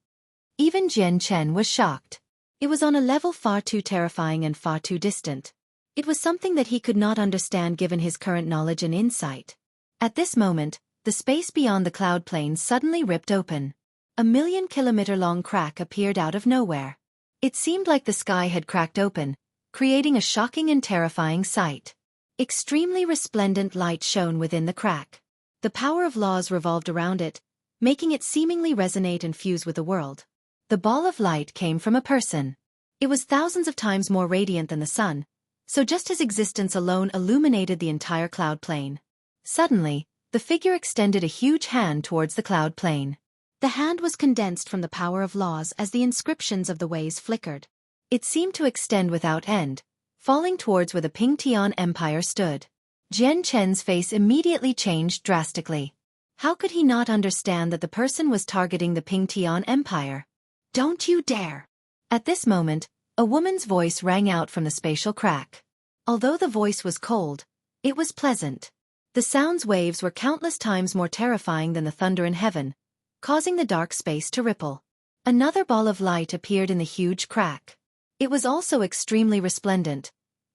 Even Jian Chen was shocked. It was on a level far too terrifying and far too distant. It was something that he could not understand given his current knowledge and insight. At this moment, the space beyond the cloud plane suddenly ripped open. A 1,000,000-kilometer-long crack appeared out of nowhere. It seemed like the sky had cracked open, creating a shocking and terrifying sight. Extremely resplendent light shone within the crack. The power of laws revolved around it, making it seemingly resonate and fuse with the world. The ball of light came from a person. It was thousands of times more radiant than the sun, so just his existence alone illuminated the entire cloud plane. Suddenly, the figure extended a huge hand towards the cloud plane. The hand was condensed from the power of laws as the inscriptions of the ways flickered. It seemed to extend without end, falling towards where the Pingtian Empire stood. Jian Chen's face immediately changed drastically. How could he not understand that the person was targeting the Pingtian Empire? Don't you dare! At this moment, a woman's voice rang out from the spatial crack. Although the voice was cold, it was pleasant. The sound's waves were countless times more terrifying than the thunder in heaven, causing the dark space to ripple. Another ball of light appeared in the huge crack. It was also extremely resplendent,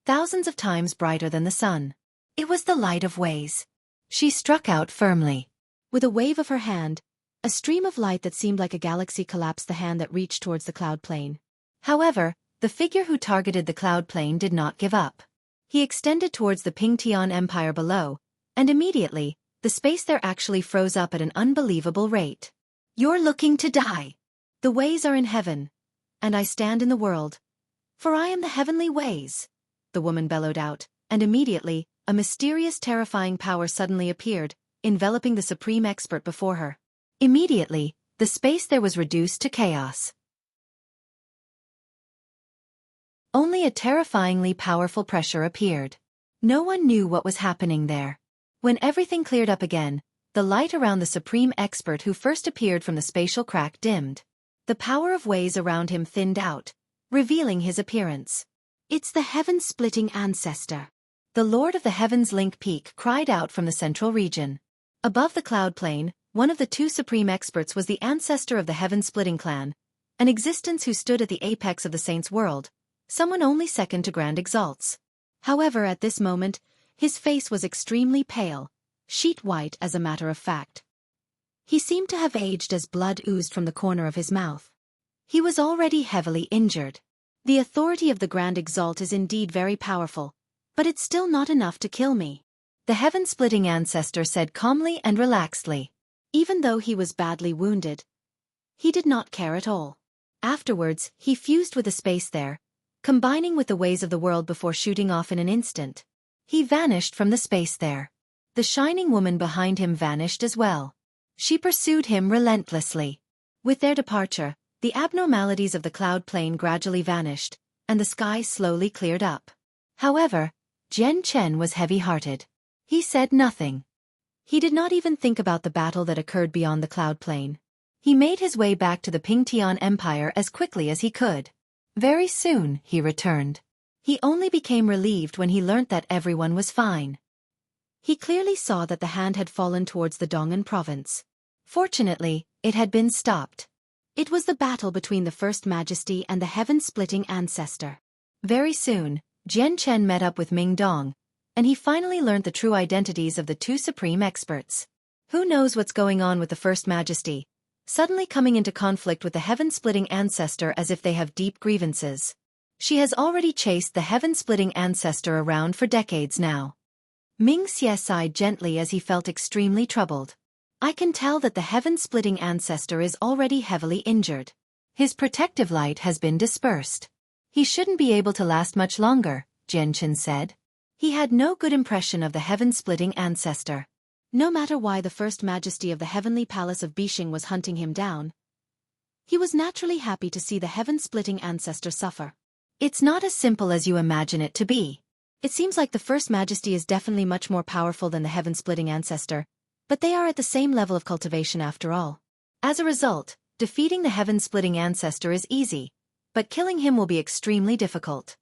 thousands of times brighter than the sun. It was the light of ways. She struck out firmly. With a wave of her hand, a stream of light that seemed like a galaxy collapsed the hand that reached towards the cloud plane. However, the figure who targeted the cloud plane did not give up. He extended towards the Pingtian Empire below, and immediately, the space there actually froze up at an unbelievable rate. You're looking to die. The ways are in heaven, and I stand in the world. For I am the heavenly ways, the woman bellowed out, and immediately, a mysterious terrifying power suddenly appeared, enveloping the supreme expert before her. Immediately, the space there was reduced to chaos. Only a terrifyingly powerful pressure appeared. No one knew what was happening there. When everything cleared up again, the light around the supreme expert who first appeared from the spatial crack dimmed. The power of ways around him thinned out, revealing his appearance. "It's the heaven-splitting ancestor." The Lord of the Heavens Link Peak cried out from the central region. Above the cloud plain, one of the two supreme experts was the ancestor of the heaven-splitting clan, an existence who stood at the apex of the saints' world, someone only second to Grand Exalts. However, at this moment, his face was extremely pale, sheet white as a matter of fact. He seemed to have aged as blood oozed from the corner of his mouth. He was already heavily injured. "The authority of the Grand Exalt is indeed very powerful, but it's still not enough to kill me," the heaven-splitting ancestor said calmly and relaxedly. Even though he was badly wounded, he did not care at all. Afterwards, he fused with the space there, combining with the ways of the world before shooting off in an instant. He vanished from the space there. The shining woman behind him vanished as well. She pursued him relentlessly. With their departure, the abnormalities of the cloud plain gradually vanished, and the sky slowly cleared up. However, Jian Chen was heavy-hearted. He said nothing. He did not even think about the battle that occurred beyond the cloud plain. He made his way back to the Pingtian Empire as quickly as he could. Very soon, he returned. He only became relieved when he learnt that everyone was fine. He clearly saw that the hand had fallen towards the Dong'an province. Fortunately, it had been stopped. It was the battle between the First Majesty and the heaven-splitting ancestor. Very soon, Jian Chen met up with Ming Dong, and he finally learnt the true identities of the two supreme experts. Who knows what's going on with the First Majesty, suddenly coming into conflict with the heaven-splitting ancestor as if they have deep grievances. She has already chased the heaven-splitting ancestor around for decades now. Ming Xie sighed gently as he felt extremely troubled. "I can tell that the heaven-splitting ancestor is already heavily injured. His protective light has been dispersed. He shouldn't be able to last much longer," Jian Chen said. He had no good impression of the heaven-splitting ancestor. No matter why the First Majesty of the Heavenly Palace of Bishing was hunting him down, he was naturally happy to see the heaven-splitting ancestor suffer. It's not as simple as you imagine it to be. It seems like the First Majesty is definitely much more powerful than the heaven-splitting ancestor, but they are at the same level of cultivation after all. As a result, defeating the heaven-splitting ancestor is easy, but killing him will be extremely difficult.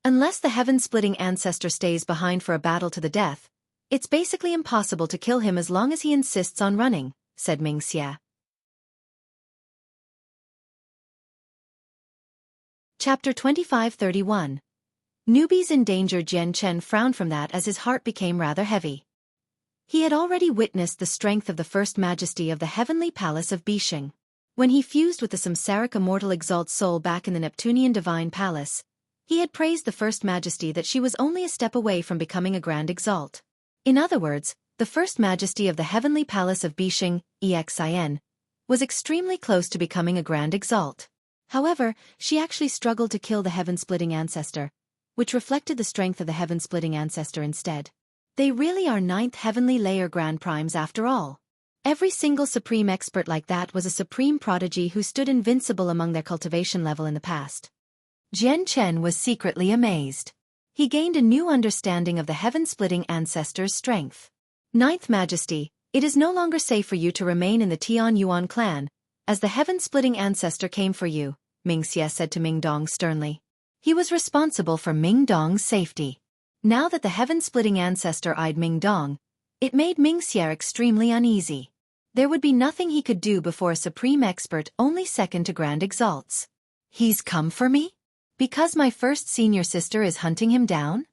Unless the heaven-splitting ancestor stays behind for a battle to the death, it's basically impossible to kill him as long as he insists on running, said Ming Xie. Chapter 25-31. Newbies in danger. Jian Chen frowned from that as his heart became rather heavy. He had already witnessed the strength of the First Majesty of the Heavenly Palace of Bishing. When he fused with the Samsaric Immortal Exalt soul back in the Neptunian Divine Palace, he had praised the First Majesty that she was only a step away from becoming a Grand Exalt. In other words, the First Majesty of the Heavenly Palace of Bishing, EXIN, was extremely close to becoming a Grand Exalt. However, she actually struggled to kill the heaven-splitting ancestor, which reflected the strength of the heaven-splitting ancestor instead. They really are 9th heavenly layer Grand Primes after all. Every single supreme expert like that was a supreme prodigy who stood invincible among their cultivation level in the past. Jian Chen was secretly amazed. He gained a new understanding of the heaven-splitting ancestor's strength. 9th Majesty, it is no longer safe for you to remain in the Tian Yuan clan, as the heaven-splitting ancestor came for you, Ming Xie said to Ming Dong sternly. He was responsible for Ming Dong's safety. Now that the heaven-splitting ancestor eyed Ming Dong, it made Ming Xie extremely uneasy. There would be nothing he could do before a supreme expert only second to Grand Exalts. He's come for me? Because my first senior sister is hunting him down?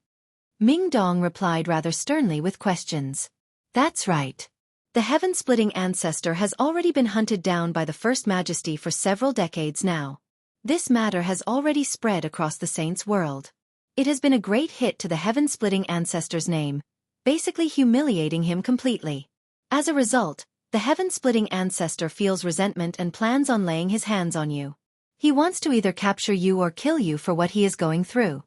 Ming Dong replied rather sternly with questions. That's right. The heaven-splitting ancestor has already been hunted down by the First Majesty for several decades now. This matter has already spread across the saints' world. It has been a great hit to the heaven-splitting ancestor's name, basically humiliating him completely. As a result, the heaven-splitting ancestor feels resentment and plans on laying his hands on you. He wants to either capture you or kill you for what he is going through.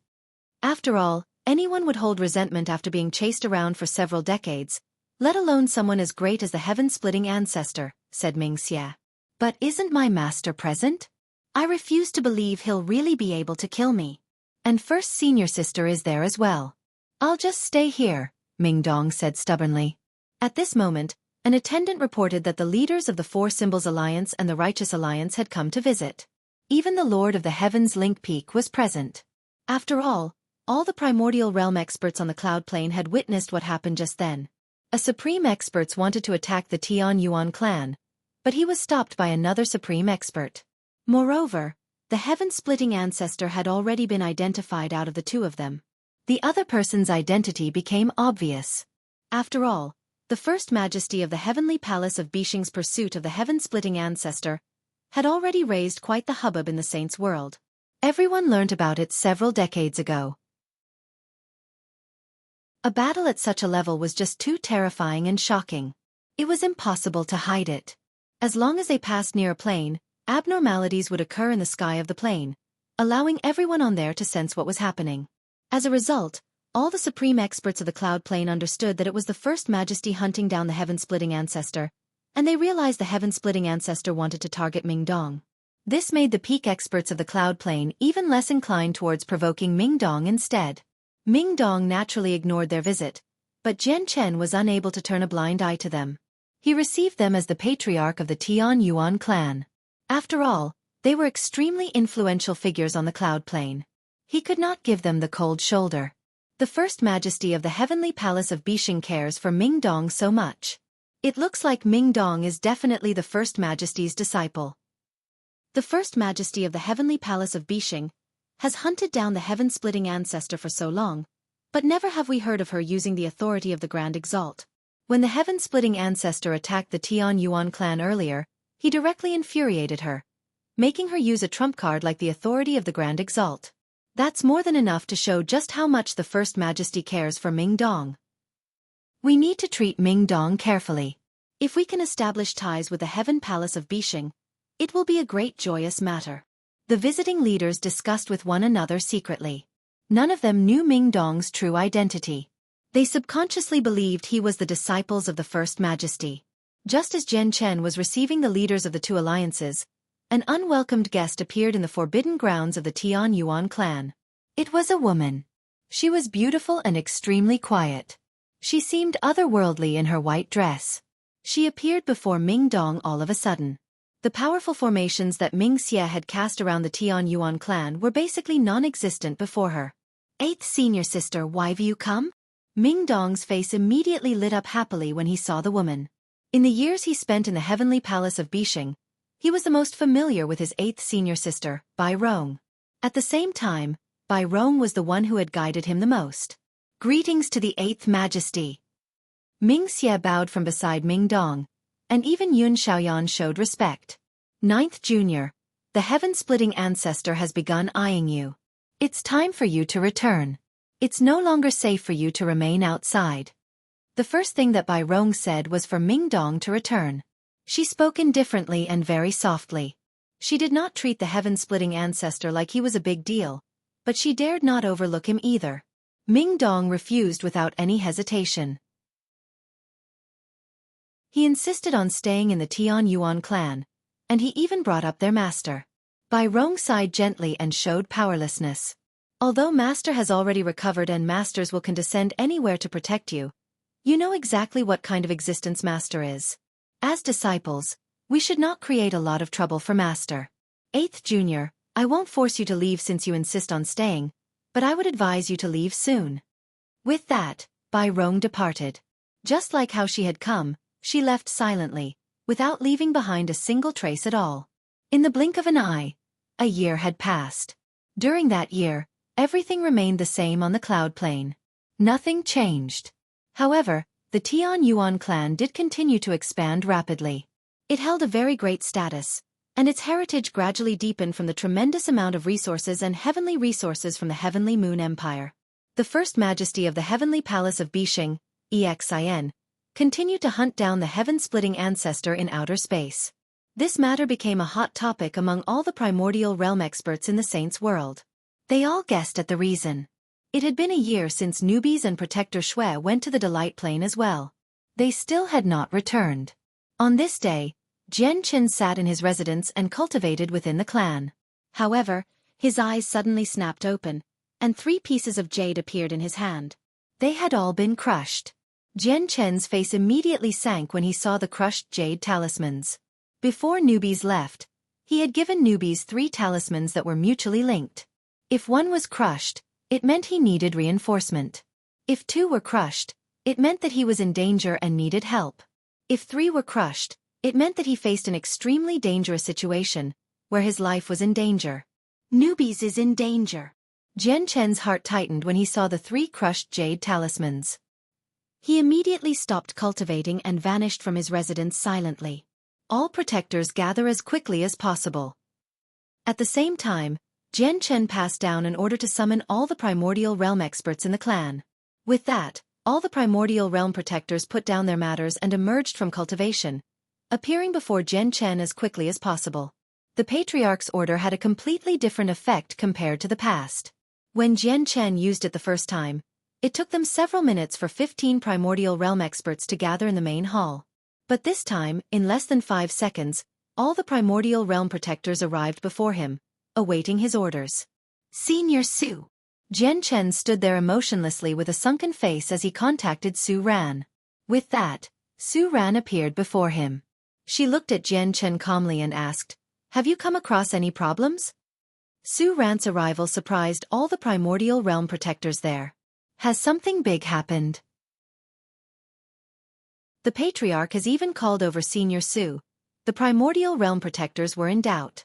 After all, anyone would hold resentment after being chased around for several decades, Let alone someone as great as the heaven-splitting ancestor, said Mingxia. But isn't my master present? I refuse to believe he'll really be able to kill me. And first senior sister is there as well. I'll just stay here, Mingdong said stubbornly. At this moment, an attendant reported that the leaders of the Four Symbols Alliance and the Righteous Alliance had come to visit. Even the Lord of the Heavens Link Peak was present. After all the primordial realm experts on the cloud plane had witnessed what happened just then. A supreme expert wanted to attack the Tian Yuan clan, but he was stopped by another supreme expert. Moreover, the heaven-splitting ancestor had already been identified out of the two of them. The other person's identity became obvious. After all, the First Majesty of the Heavenly Palace of Bishing's pursuit of the heaven-splitting ancestor had already raised quite the hubbub in the saints' world. Everyone learnt about it several decades ago. A battle at such a level was just too terrifying and shocking. It was impossible to hide it. As long as they passed near a plane, abnormalities would occur in the sky of the plane, allowing everyone on there to sense what was happening. As a result, all the supreme experts of the cloud plane understood that it was the First Majesty hunting down the heaven-splitting ancestor, and they realized the heaven-splitting ancestor wanted to target Mingdong. This made the peak experts of the cloud plane even less inclined towards provoking Mingdong instead. Mingdong naturally ignored their visit, but Jian Chen was unable to turn a blind eye to them. He received them as the patriarch of the Tian Yuan clan. After all, they were extremely influential figures on the cloud plane. He could not give them the cold shoulder. The First Majesty of the Heavenly Palace of Bishing cares for Mingdong so much. It looks like Mingdong is definitely the First Majesty's disciple. The First Majesty of the Heavenly Palace of Bishing has hunted down the heaven-splitting ancestor for so long, but never have we heard of her using the authority of the Grand Exalt. When the heaven-splitting ancestor attacked the Tian Yuan clan earlier, he directly infuriated her, making her use a trump card like the authority of the Grand Exalt. That's more than enough to show just how much the First Majesty cares for Mingdong. We need to treat Mingdong carefully. If we can establish ties with the Heaven Palace of Bishing, it will be a great joyous matter. The visiting leaders discussed with one another secretly. None of them knew Mingdong's true identity. They subconsciously believed he was the disciples of the First Majesty. Just as Jian Chen was receiving the leaders of the two alliances, an unwelcomed guest appeared in the forbidden grounds of the Tian Yuan clan. It was a woman. She was beautiful and extremely quiet. She seemed otherworldly in her white dress. She appeared before Mingdong all of a sudden. The powerful formations that Mingxia had cast around the Tian Yuan clan were basically non-existent before her. Eighth senior sister, why have you come? Mingdong's face immediately lit up happily when he saw the woman. In the years he spent in the Heavenly Palace of Bishing, he was the most familiar with his eighth senior sister, Bai Rong. At the same time, Bai Rong was the one who had guided him the most. Greetings to the Eighth Majesty. Mingxia bowed from beside Mingdong, and even Yun Xiaoyan showed respect. Ninth Junior, the heaven-splitting ancestor has begun eyeing you. It's time for you to return. It's no longer safe for you to remain outside. The first thing that Bai Rong said was for Mingdong to return. She spoke indifferently and very softly. She did not treat the heaven-splitting ancestor like he was a big deal, but she dared not overlook him either. Mingdong refused without any hesitation. He insisted on staying in the Tian Yuan clan, and he even brought up their master. Bai Rong sighed gently and showed powerlessness. Although Master has already recovered and Masters will condescend anywhere to protect you, you know exactly what kind of existence Master is. As disciples, we should not create a lot of trouble for Master. Eighth Junior, I won't force you to leave since you insist on staying, but I would advise you to leave soon. With that, Bai Rong departed. Just like how she had come, she left silently, without leaving behind a single trace at all. In the blink of an eye, a year had passed. During that year, everything remained the same on the cloud plane. Nothing changed. However, the Tian Yuan clan did continue to expand rapidly. It held a very great status, and its heritage gradually deepened from the tremendous amount of resources and heavenly resources from the Heavenly Moon Empire. The First Majesty of the Heavenly Palace of Bishing, EXIN, continued to hunt down the heaven-splitting ancestor in outer space. This matter became a hot topic among all the primordial realm experts in the Saints' world. They all guessed at the reason. It had been a year since newbies and Protector Xue went to the Delight Plane as well. They still had not returned. On this day, Jian Chen sat in his residence and cultivated within the clan. However, his eyes suddenly snapped open, and 3 pieces of jade appeared in his hand. They had all been crushed. Jian Chen's face immediately sank when he saw the crushed jade talismans. Before newbies left, he had given newbies 3 talismans that were mutually linked. If one was crushed, it meant he needed reinforcement. If 2 were crushed, it meant that he was in danger and needed help. If 3 were crushed, it meant that he faced an extremely dangerous situation, where his life was in danger. Newbies is in danger. Jian Chen's heart tightened when he saw the 3 crushed jade talismans. He immediately stopped cultivating and vanished from his residence silently. All protectors gather as quickly as possible. At the same time, Jian Chen passed down an order to summon all the primordial realm experts in the clan. With that, all the primordial realm protectors put down their matters and emerged from cultivation, appearing before Jian Chen as quickly as possible. The Patriarch's order had a completely different effect compared to the past. When Jian Chen used it the first time, it took them several minutes for 15 primordial realm experts to gather in the main hall. But this time, in less than 5 seconds, all the primordial realm protectors arrived before him, awaiting his orders. Senior Su. Jian Chen stood there emotionlessly with a sunken face as he contacted Su Ran. With that, Su Ran appeared before him. She looked at Jian Chen calmly and asked, "Have you come across any problems?" Su Ran's arrival surprised all the primordial realm protectors there. Has something big happened? The Patriarch has even called over Senior Su. The primordial realm protectors were in doubt.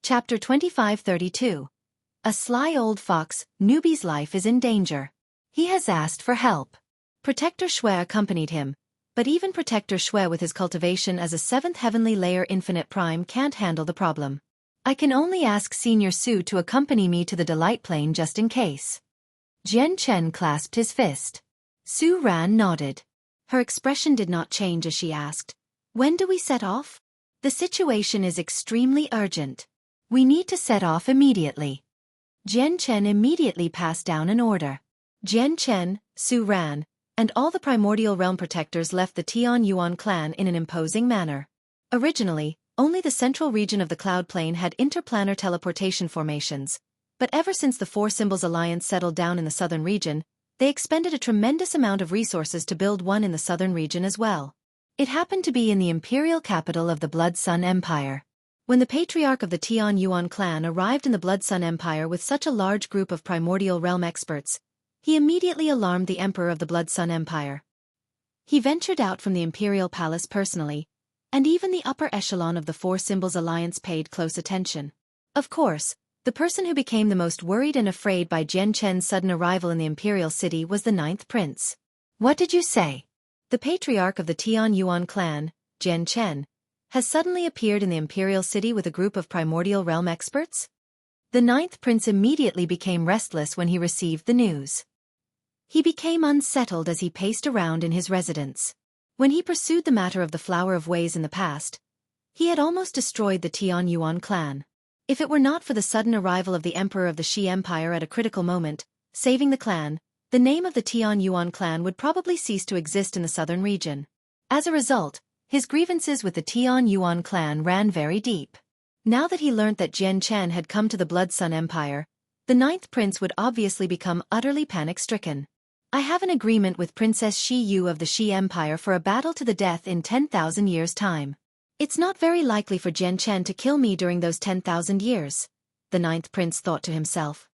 Chapter 2532. A sly old fox, newbie's life is in danger. He has asked for help. Protector Xueqi accompanied him, but even Protector Xueqi with his cultivation as a 7th heavenly layer infinite prime can't handle the problem. I can only ask Senior Su to accompany me to the Delight Plane just in case. Jian Chen clasped his fist. Su Ran nodded. Her expression did not change as she asked, "When do we set off?" "The situation is extremely urgent. We need to set off immediately." Jian Chen immediately passed down an order. Jian Chen, Su Ran, and all the primordial realm protectors left the Tian Yuan clan in an imposing manner. Originally, only the central region of the cloud plane had interplanar teleportation formations, but ever since the Four Symbols Alliance settled down in the southern region, they expended a tremendous amount of resources to build one in the southern region as well. It happened to be in the imperial capital of the Blood Sun Empire. When the Patriarch of the Tian Yuan clan arrived in the Blood Sun Empire with such a large group of primordial realm experts, he immediately alarmed the Emperor of the Blood Sun Empire. He ventured out from the Imperial Palace personally, and even the upper echelon of the Four Symbols Alliance paid close attention. Of course, the person who became the most worried and afraid by Jian Chen's sudden arrival in the Imperial City was the 9th Prince. "What did you say?" The Patriarch of the Tian Yuan clan, Jian Chen, has suddenly appeared in the Imperial City with a group of primordial realm experts? The 9th Prince immediately became restless when he received the news. He became unsettled as he paced around in his residence. When he pursued the matter of the Flower of Ways in the past, he had almost destroyed the Tian Yuan clan. If it were not for the sudden arrival of the Emperor of the Shi Empire at a critical moment, saving the clan, the name of the Tian Yuan clan would probably cease to exist in the southern region. As a result, his grievances with the Tian Yuan clan ran very deep. Now that he learnt that Jian Chen had come to the Blood Sun Empire, the 9th Prince would obviously become utterly panic-stricken. "I have an agreement with Princess Shi Yu of the Shi Empire for a battle to the death in 10,000 years' time. It's not very likely for Jian Chen to kill me during those 10,000 years, the 9th Prince thought to himself.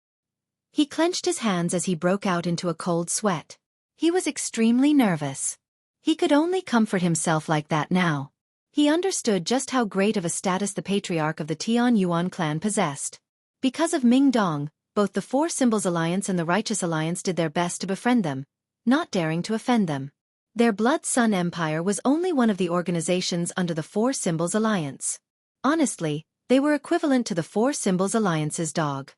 He clenched his hands as he broke out into a cold sweat. He was extremely nervous. He could only comfort himself like that now. He understood just how great of a status the Patriarch of the Tian Yuan clan possessed. Because of Ming Dong, both the Four Symbols Alliance and the Righteous Alliance did their best to befriend them, not daring to offend them. Their Blood Sun Empire was only one of the organizations under the Four Symbols Alliance. Honestly, they were equivalent to the Four Symbols Alliance's dog.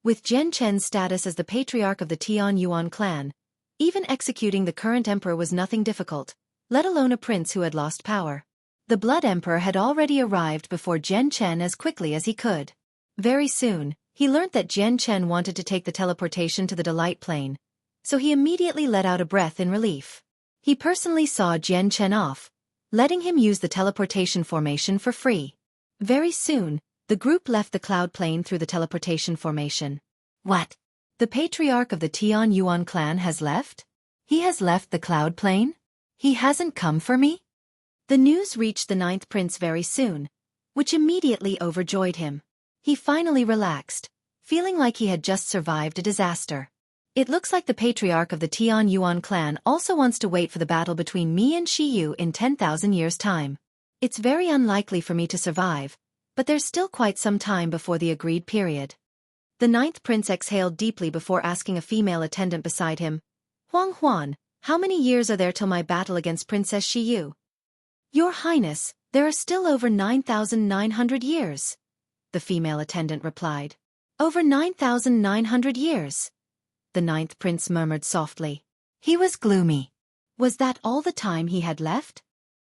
With Jian Chen's status as the Patriarch of the Tian Yuan clan, even executing the current emperor was nothing difficult, let alone a prince who had lost power. The Blood Emperor had already arrived before Jian Chen as quickly as he could. Very soon, He learnt that Jian Chen wanted to take the teleportation to the Delight Plane, so he immediately let out a breath in relief. He personally saw Jian Chen off, letting him use the teleportation formation for free. Very soon, the group left the cloud plane through the teleportation formation. What? The patriarch of the Tian Yuan clan has left? He has left the cloud plane? He hasn't come for me? The news reached the 9th prince very soon, which immediately overjoyed him. He finally relaxed, feeling like he had just survived a disaster. It looks like the patriarch of the Tian Yuan clan also wants to wait for the battle between me and Xiyu in 10,000 years' time. It's very unlikely for me to survive, but there's still quite some time before the agreed period. The 9th prince exhaled deeply before asking a female attendant beside him, Huang Huan, how many years are there till my battle against Princess Xiyu? Your Highness, there are still over 9,900 years. The female attendant replied. Over 9,900 years. The 9th prince murmured softly. He was gloomy. Was that all the time he had left?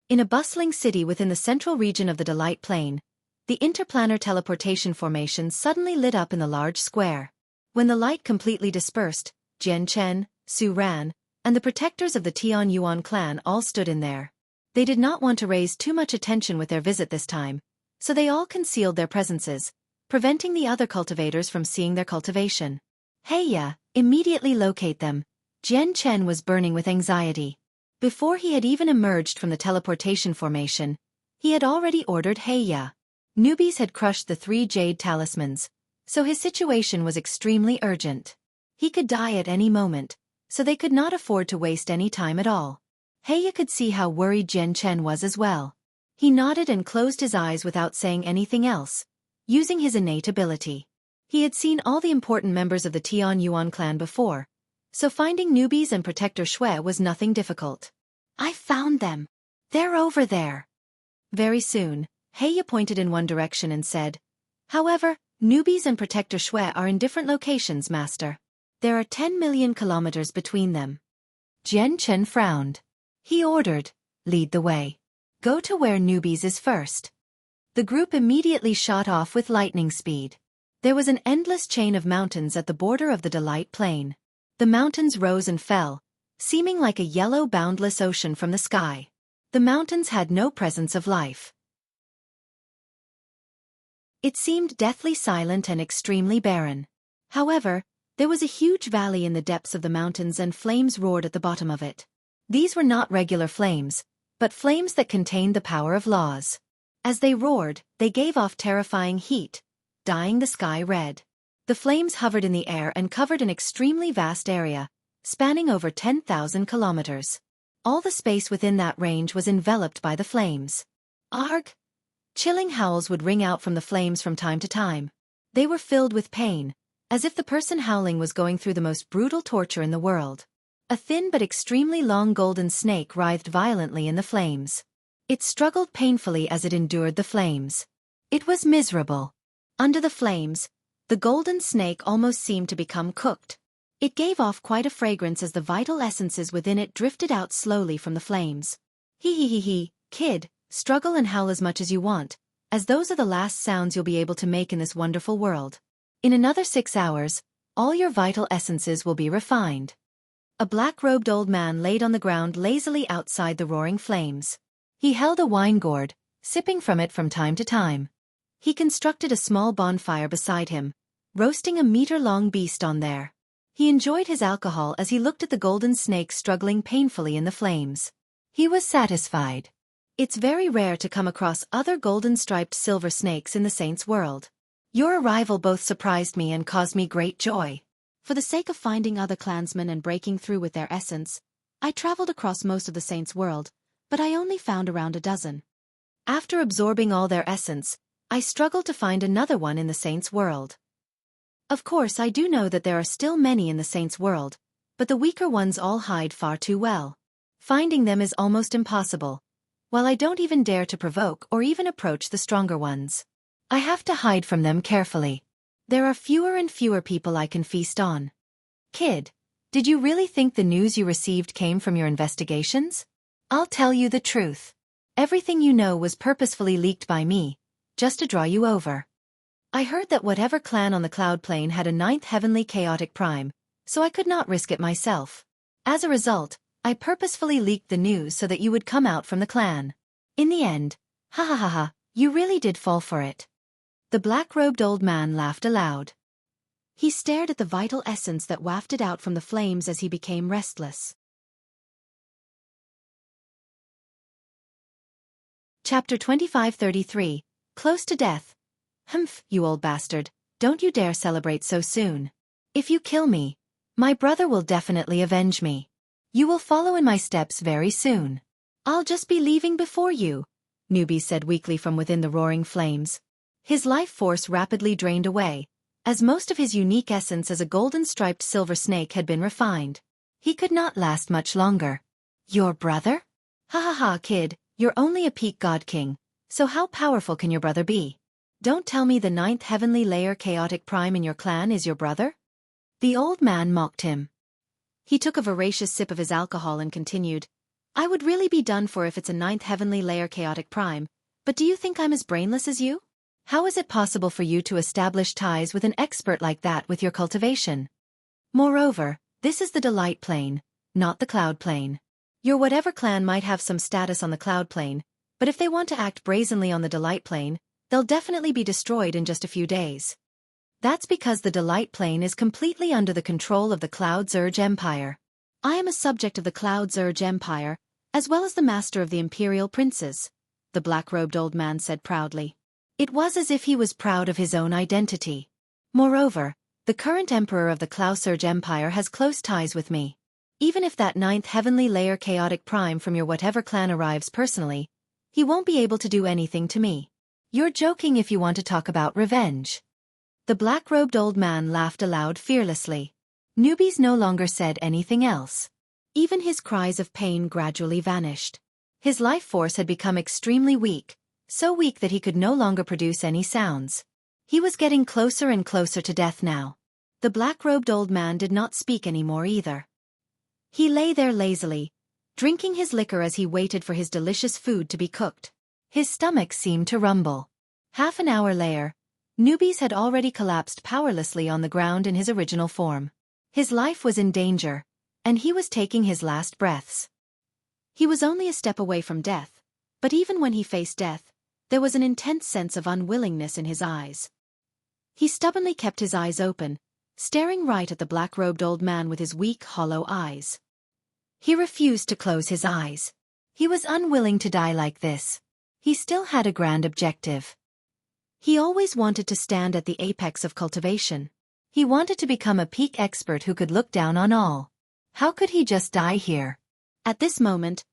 In a bustling city within the central region of the Delight Plane, the interplanar teleportation formation suddenly lit up in the large square. When the light completely dispersed, Jian Chen, Su Ran, and the protectors of the Tian Yuan clan all stood in there. They did not want to raise too much attention with their visit this time, so they all concealed their presences, preventing the other cultivators from seeing their cultivation. Heya, immediately locate them. Jian Chen was burning with anxiety. Before he had even emerged from the teleportation formation, he had already ordered Heya. Newbies had crushed the 3 jade talismans, so his situation was extremely urgent. He could die at any moment, so they could not afford to waste any time at all. Heya could see how worried Jian Chen was as well. He nodded and closed his eyes without saying anything else, using his innate ability. He had seen all the important members of the Tian Yuan clan before, so finding newbies and Protector Xue was nothing difficult. I found them. They're over there. Very soon, Heya pointed in one direction and said, However, newbies and Protector Xue are in different locations, Master. There are 10 million kilometers between them. Jian Chen frowned. He ordered, Lead the way. Go to where newbies is first. The group immediately shot off with lightning speed. There was an endless chain of mountains at the border of the Delight Plain. The mountains rose and fell, seeming like a yellow boundless ocean from the sky. The mountains had no presence of life. It seemed deathly silent and extremely barren. However, there was a huge valley in the depths of the mountains and flames roared at the bottom of it. These were not regular flames, but flames that contained the power of laws. As they roared, they gave off terrifying heat, dyeing the sky red. The flames hovered in the air and covered an extremely vast area, spanning over 10,000 kilometers. All the space within that range was enveloped by the flames. Arg! Chilling howls would ring out from the flames from time to time. They were filled with pain, as if the person howling was going through the most brutal torture in the world. A thin but extremely long golden snake writhed violently in the flames. It struggled painfully as it endured the flames. It was miserable. Under the flames, the golden snake almost seemed to become cooked. It gave off quite a fragrance as the vital essences within it drifted out slowly from the flames. Hee, kid, struggle and howl as much as you want, as those are the last sounds you'll be able to make in this wonderful world. In another 6 hours, all your vital essences will be refined. A black-robed old man laid on the ground lazily outside the roaring flames. He held a wine gourd, sipping from it from time to time. He constructed a small bonfire beside him, roasting a meter-long beast on there. He enjoyed his alcohol as he looked at the golden snake struggling painfully in the flames. He was satisfied. It's very rare to come across other golden-striped silver snakes in the saint's world. Your arrival both surprised me and caused me great joy. For the sake of finding other clansmen and breaking through with their essence, I traveled across most of the saint's world, but I only found around a dozen. After absorbing all their essence, I struggled to find another one in the saint's world. Of course, I do know that there are still many in the saint's world, but the weaker ones all hide far too well. Finding them is almost impossible, while I don't even dare to provoke or even approach the stronger ones. I have to hide from them carefully. There are fewer and fewer people I can feast on. Kid, did you really think the news you received came from your investigations? I'll tell you the truth. Everything you know was purposefully leaked by me, just to draw you over. I heard that whatever clan on the cloud plane had a ninth heavenly chaotic prime, so I could not risk it myself. As a result, I purposefully leaked the news so that you would come out from the clan. In the end, ha ha ha ha, you really did fall for it. The black-robed old man laughed aloud. He stared at the vital essence that wafted out from the flames as he became restless. Chapter 2533, Close to Death. Humph, you old bastard, don't you dare celebrate so soon. If you kill me, my brother will definitely avenge me. You will follow in my steps very soon. I'll just be leaving before you, Newbie said weakly from within the roaring flames. His life force rapidly drained away, as most of his unique essence as a golden-striped silver snake had been refined. He could not last much longer. Your brother? Ha ha ha, kid, you're only a peak god king, so how powerful can your brother be? Don't tell me the ninth heavenly layer chaotic prime in your clan is your brother? The old man mocked him. He took a voracious sip of his alcohol and continued, I would really be done for if it's a ninth heavenly layer chaotic prime, but do you think I'm as brainless as you? How is it possible for you to establish ties with an expert like that with your cultivation? Moreover, this is the delight plane, not the cloud plane. Your whatever clan might have some status on the cloud plane, but if they want to act brazenly on the delight plane, they'll definitely be destroyed in just a few days. That's because the delight plane is completely under the control of the Cloud's Urge Empire. I am a subject of the Cloud's Urge Empire, as well as the master of the Imperial Princes, the black-robed old man said proudly. It was as if he was proud of his own identity. Moreover, the current emperor of the Cloud's Urge Empire has close ties with me. Even if that ninth heavenly layer chaotic prime from your whatever clan arrives personally, he won't be able to do anything to me. You're joking if you want to talk about revenge. The black-robed old man laughed aloud fearlessly. Newbies no longer said anything else. Even his cries of pain gradually vanished. His life force had become extremely weak, so weak that he could no longer produce any sounds. He was getting closer and closer to death now. The black-robed old man did not speak anymore either. He lay there lazily, drinking his liquor as he waited for his delicious food to be cooked. His stomach seemed to rumble. Half an hour later, Newbies had already collapsed powerlessly on the ground in his original form. His life was in danger, and he was taking his last breaths. He was only a step away from death, but even when he faced death, there was an intense sense of unwillingness in his eyes. He stubbornly kept his eyes open, staring right at the black-robed old man with his weak, hollow eyes. He refused to close his eyes. He was unwilling to die like this. He still had a grand objective. He always wanted to stand at the apex of cultivation. He wanted to become a peak expert who could look down on all. How could he just die here? At this moment,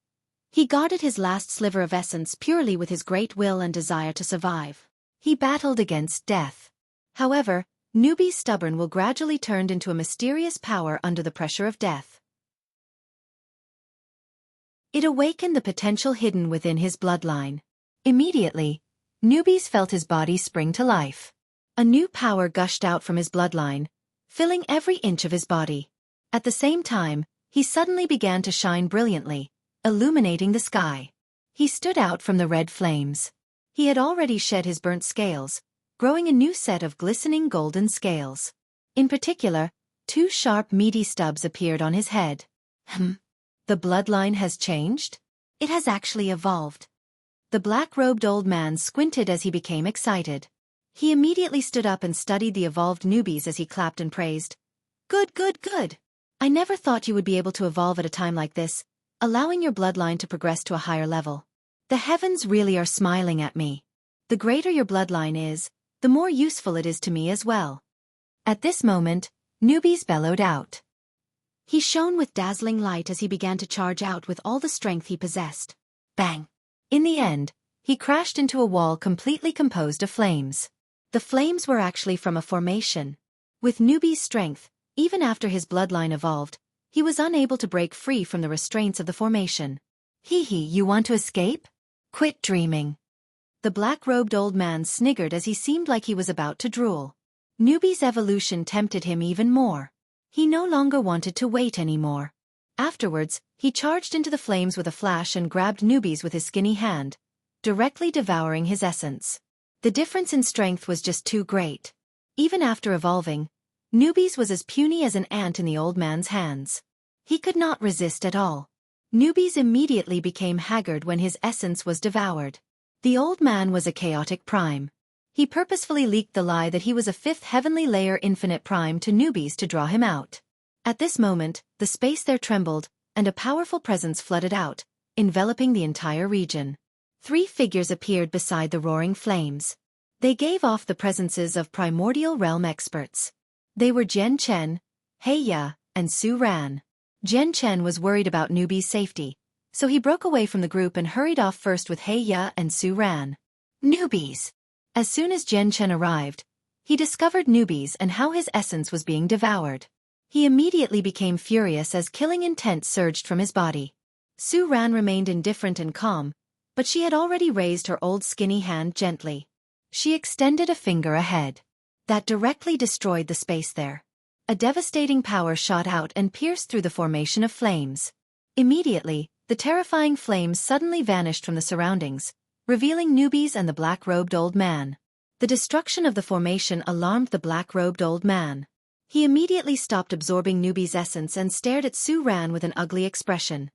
he guarded his last sliver of essence purely with his great will and desire to survive. He battled against death. However, Newbie's stubborn will gradually turned into a mysterious power under the pressure of death. It awakened the potential hidden within his bloodline. Immediately, Newbies felt his body spring to life. A new power gushed out from his bloodline, filling every inch of his body. At the same time, he suddenly began to shine brilliantly, illuminating the sky. He stood out from the red flames. He had already shed his burnt scales, growing a new set of glistening golden scales. In particular, two sharp meaty stubs appeared on his head. The bloodline has changed? It has actually evolved. The black-robed old man squinted as he became excited. He immediately stood up and studied the evolved Newbies as he clapped and praised. Good, good, good. I never thought you would be able to evolve at a time like this, allowing your bloodline to progress to a higher level. The heavens really are smiling at me. The greater your bloodline is, the more useful it is to me as well. At this moment, Newbies bellowed out. He shone with dazzling light as he began to charge out with all the strength he possessed. Bang! In the end, he crashed into a wall completely composed of flames. The flames were actually from a formation. With Newbie's strength, even after his bloodline evolved, he was unable to break free from the restraints of the formation. Hee hee, you want to escape? Quit dreaming. The black-robed old man sniggered as he seemed like he was about to drool. Newbie's evolution tempted him even more. He no longer wanted to wait anymore. Afterwards, he charged into the flames with a flash and grabbed Newbies with his skinny hand, directly devouring his essence. The difference in strength was just too great. Even after evolving, Newbies was as puny as an ant in the old man's hands. He could not resist at all. Newbies immediately became haggard when his essence was devoured. The old man was a chaotic prime. He purposefully leaked the lie that he was a fifth heavenly layer infinite prime to Newbies to draw him out. At this moment, the space there trembled, and a powerful presence flooded out, enveloping the entire region. 3 figures appeared beside the roaring flames. They gave off the presences of primordial realm experts. They were Jian Chen, He Ya, and Su Ran. Jian Chen was worried about Newbies' safety, so he broke away from the group and hurried off first with He Ya and Su Ran. Newbies! As soon as Jian Chen arrived, he discovered Newbies and how his essence was being devoured. He immediately became furious as killing intent surged from his body. Su Ran remained indifferent and calm, but she had already raised her old skinny hand gently. She extended a finger ahead. That directly destroyed the space there. A devastating power shot out and pierced through the formation of flames. Immediately, the terrifying flames suddenly vanished from the surroundings, revealing Newbies and the black-robed old man. The destruction of the formation alarmed the black-robed old man. He immediately stopped absorbing Newbies' essence and stared at Su Ran with an ugly expression.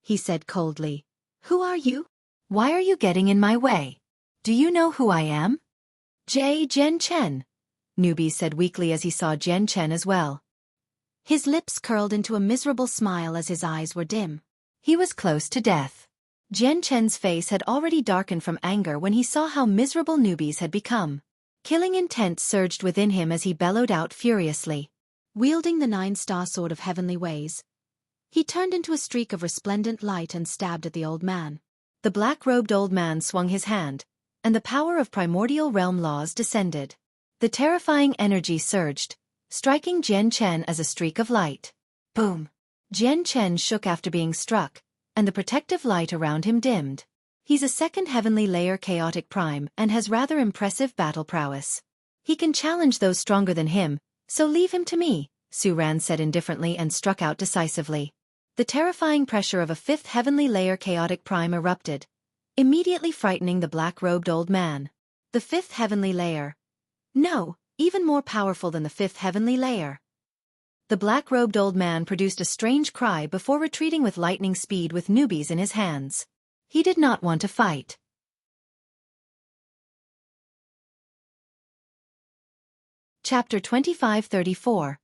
He said coldly, "Who are you? Why are you getting in my way? Do you know who I am?" Jian Chen," Newbies said weakly as he saw Jian Chen as well. His lips curled into a miserable smile as his eyes were dim. He was close to death. Jian Chen's face had already darkened from anger when he saw how miserable Newbies had become. Killing intent surged within him as he bellowed out furiously. Wielding the 9-star sword of heavenly ways, he turned into a streak of resplendent light and stabbed at the old man. The black-robed old man swung his hand, and the power of primordial realm laws descended. The terrifying energy surged, striking Jian Chen as a streak of light. Boom! Jian Chen shook after being struck, and the protective light around him dimmed. He's a second heavenly layer chaotic prime and has rather impressive battle prowess. He can challenge those stronger than him, so leave him to me, Su Ran said indifferently and struck out decisively. The terrifying pressure of a fifth heavenly layer chaotic prime erupted, immediately frightening the black-robed old man. The fifth heavenly layer. No, even more powerful than the fifth heavenly layer. The black-robed old man produced a strange cry before retreating with lightning speed with Newbies in his hands. He did not want to fight. Chapter 2534.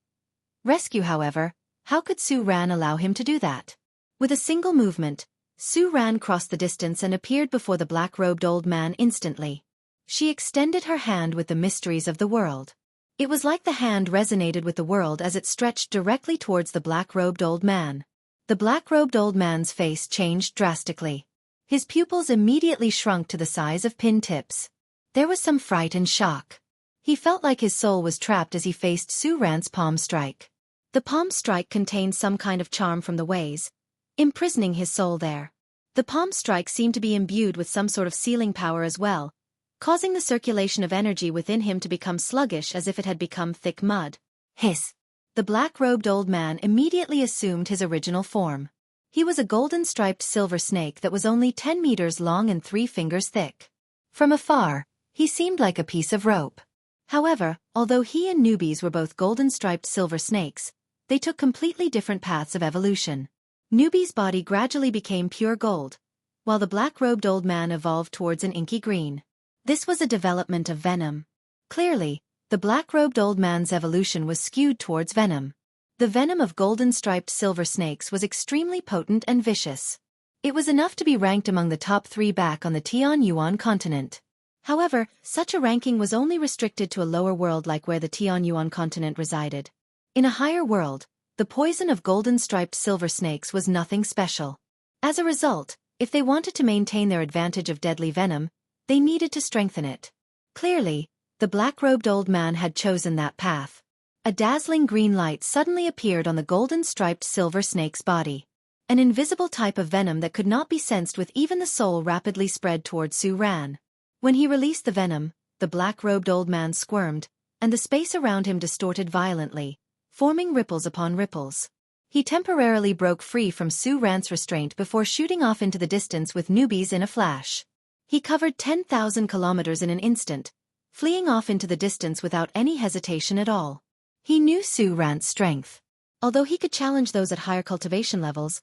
Rescue. However, how could Su Ran allow him to do that? With a single movement, Su Ran crossed the distance and appeared before the black-robed old man instantly. She extended her hand with the mysteries of the world. It was like the hand resonated with the world as it stretched directly towards the black-robed old man. The black-robed old man's face changed drastically. His pupils immediately shrunk to the size of pin tips. There was some fright and shock. He felt like his soul was trapped as he faced Su Ran's palm strike. The palm strike contained some kind of charm from the ways, imprisoning his soul there. The palm strike seemed to be imbued with some sort of sealing power as well, causing the circulation of energy within him to become sluggish as if it had become thick mud. Hiss! The black-robed old man immediately assumed his original form. He was a golden-striped silver snake that was only 10 meters long and 3 fingers thick. From afar, he seemed like a piece of rope. However, although he and Newbies were both golden-striped silver snakes, they took completely different paths of evolution. Newbies' body gradually became pure gold, while the black-robed old man evolved towards an inky green. This was a development of venom. Clearly, the black-robed old man's evolution was skewed towards venom. The venom of golden-striped silver snakes was extremely potent and vicious. It was enough to be ranked among the top 3 back on the Tianyuan continent. However, such a ranking was only restricted to a lower world like where the Tianyuan continent resided. In a higher world, the poison of golden-striped silver snakes was nothing special. As a result, if they wanted to maintain their advantage of deadly venom, they needed to strengthen it. Clearly, the black-robed old man had chosen that path. A dazzling green light suddenly appeared on the golden-striped silver snake's body. An invisible type of venom that could not be sensed with even the soul rapidly spread toward Su Ran. When he released the venom, the black-robed old man squirmed, and the space around him distorted violently, forming ripples upon ripples. He temporarily broke free from Su Ran's restraint before shooting off into the distance with Newbies in a flash. He covered 10,000 kilometers in an instant, fleeing off into the distance without any hesitation at all. He knew Su Ran's strength. Although he could challenge those at higher cultivation levels,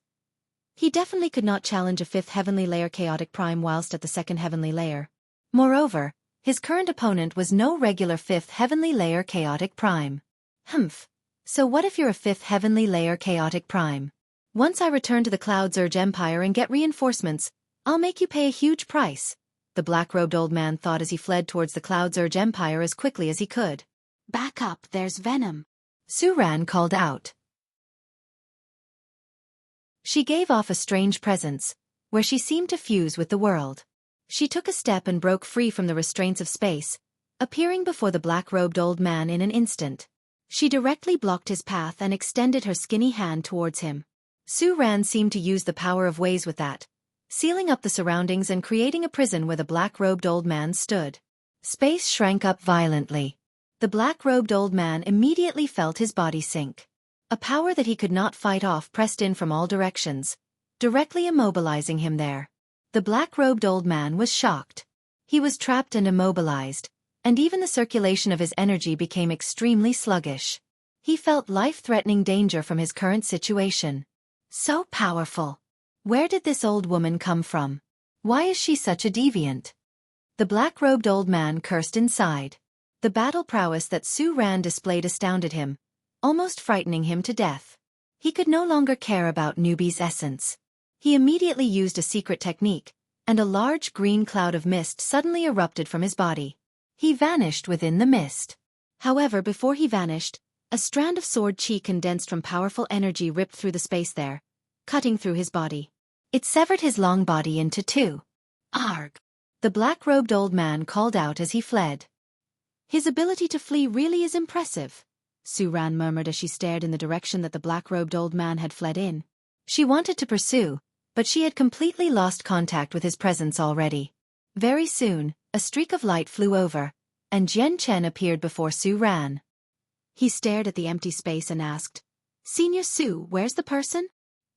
he definitely could not challenge a 5th heavenly layer chaotic prime whilst at the 2nd heavenly layer. Moreover, his current opponent was no regular 5th heavenly layer chaotic prime. Humph. So what if you're a 5th heavenly layer chaotic prime? Once I return to the Cloud Urge Empire and get reinforcements, I'll make you pay a huge price, the black-robed old man thought as he fled towards the Cloud Urge Empire as quickly as he could. Back up, there's venom, Su Ran called out. She gave off a strange presence, where she seemed to fuse with the world. She took a step and broke free from the restraints of space, appearing before the black-robed old man in an instant. She directly blocked his path and extended her skinny hand towards him. Su Ran seemed to use the power of ways with that, sealing up the surroundings and creating a prison where the black-robed old man stood. Space shrank up violently. The black-robed old man immediately felt his body sink. A power that he could not fight off pressed in from all directions, directly immobilizing him there. The black-robed old man was shocked. He was trapped and immobilized, and even the circulation of his energy became extremely sluggish. He felt life-threatening danger from his current situation. So powerful. Where did this old woman come from? Why is she such a deviant? The black-robed old man cursed inside. The battle prowess that Su Ran displayed astounded him, almost frightening him to death. He could no longer care about Newbie's essence. He immediately used a secret technique, and a large green cloud of mist suddenly erupted from his body. He vanished within the mist. However, before he vanished, a strand of sword chi condensed from powerful energy ripped through the space there, cutting through his body. It severed his long body into two. Arg! The black-robed old man called out as he fled. His ability to flee really is impressive, Su Ran murmured as she stared in the direction that the black-robed old man had fled in. She wanted to pursue, but she had completely lost contact with his presence already. Very soon, a streak of light flew over, and Jian Chen appeared before Su Ran. He stared at the empty space and asked, "Senior Su, where's the person?"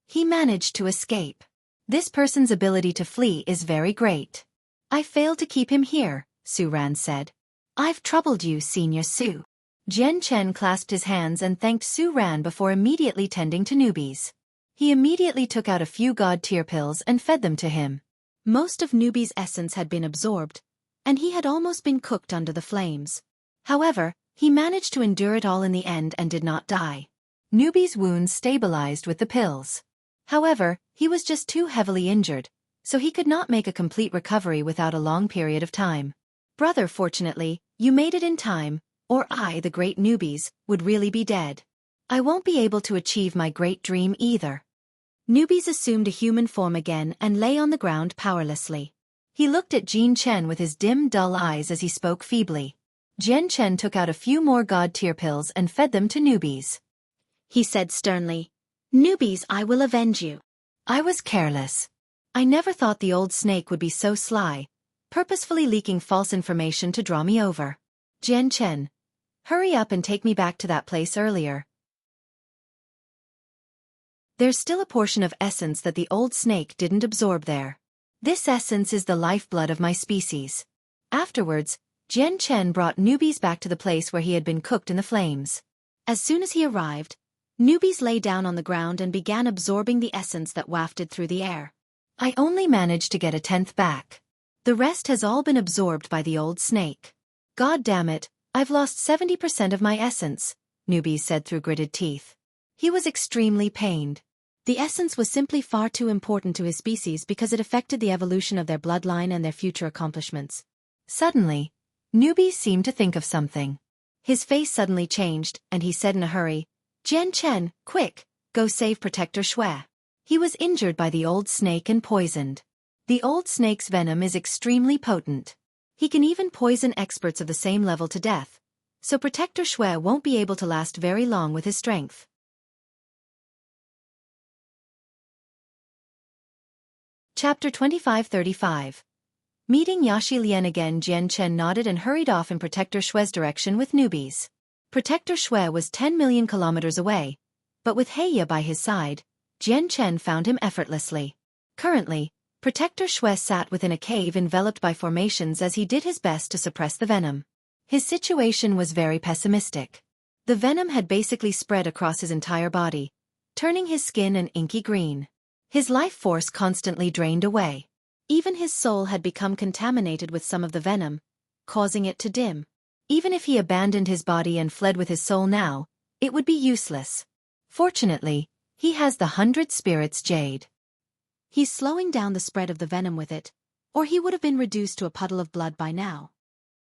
"He managed to escape. This person's ability to flee is very great. I failed to keep him here," Su Ran said. "I've troubled you, Senior Su." Jian Chen clasped his hands and thanked Su Ran before immediately tending to Newbie's. He immediately took out a few god-tier pills and fed them to him. Most of Newbie's essence had been absorbed, and he had almost been cooked under the flames. However, he managed to endure it all in the end and did not die. Newbie's wounds stabilized with the pills. However, he was just too heavily injured, so he could not make a complete recovery without a long period of time. "Brother, fortunately, you made it in time, or I, the great Newbies, would really be dead. I won't be able to achieve my great dream either." Newbies assumed a human form again and lay on the ground powerlessly. He looked at Jian Chen with his dim, dull eyes as he spoke feebly. Jian Chen took out a few more god-tier pills and fed them to Newbies. He said sternly, "Newbies, I will avenge you. I was careless. I never thought the old snake would be so sly, purposefully leaking false information to draw me over. Jian Chen, hurry up and take me back to that place earlier. There's still a portion of essence that the old snake didn't absorb there. This essence is the lifeblood of my species." Afterwards, Jian Chen brought Newbies back to the place where he had been cooked in the flames. As soon as he arrived, Newbies lay down on the ground and began absorbing the essence that wafted through the air. "I only managed to get a tenth back. The rest has all been absorbed by the old snake. God damn it, I've lost 70% of my essence," Newbies said through gritted teeth. He was extremely pained. The essence was simply far too important to his species because it affected the evolution of their bloodline and their future accomplishments. Suddenly, Newbies seemed to think of something. His face suddenly changed, and he said in a hurry, "Jian Chen, quick, go save Protector Xue. He was injured by the old snake and poisoned. The old snake's venom is extremely potent. He can even poison experts of the same level to death, so Protector Xue won't be able to last very long with his strength." Chapter 2535. Meeting Yashi Lian again. Jian Chen nodded and hurried off in Protector Xue's direction with Newbies. Protector Xue was 10 million kilometers away, but with Heya by his side, Jian Chen found him effortlessly. Currently, Protector Xue sat within a cave enveloped by formations as he did his best to suppress the venom. His situation was very pessimistic. The venom had basically spread across his entire body, turning his skin an inky green. His life force constantly drained away. Even his soul had become contaminated with some of the venom, causing it to dim. Even if he abandoned his body and fled with his soul now, it would be useless. Fortunately, he has the 100 Spirits Jade. He's slowing down the spread of the venom with it, or he would have been reduced to a puddle of blood by now.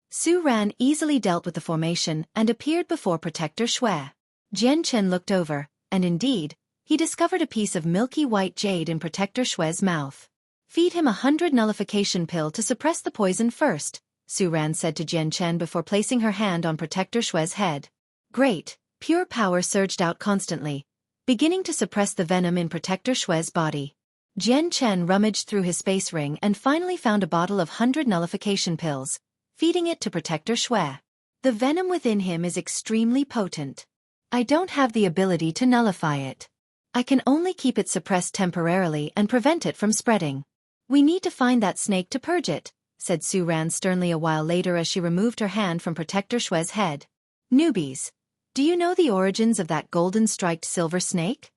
Su Ran easily dealt with the formation and appeared before Protector Xue. Jian Chen looked over, and indeed, he discovered a piece of milky white jade in Protector Xue's mouth. Feed him 100 nullification pill to suppress the poison first, Su Ran said to Jian Chen before placing her hand on Protector Xue's head. Great, pure power surged out constantly, beginning to suppress the venom in Protector Xue's body. Jian Chen rummaged through his space ring and finally found a bottle of 100 nullification pills, feeding it to Protector Xue. The venom within him is extremely potent. I don't have the ability to nullify it. I can only keep it suppressed temporarily and prevent it from spreading. We need to find that snake to purge it, said Su Ran sternly a while later as she removed her hand from Protector Xue's head. Newbies, do you know the origins of that golden-striped silver snake?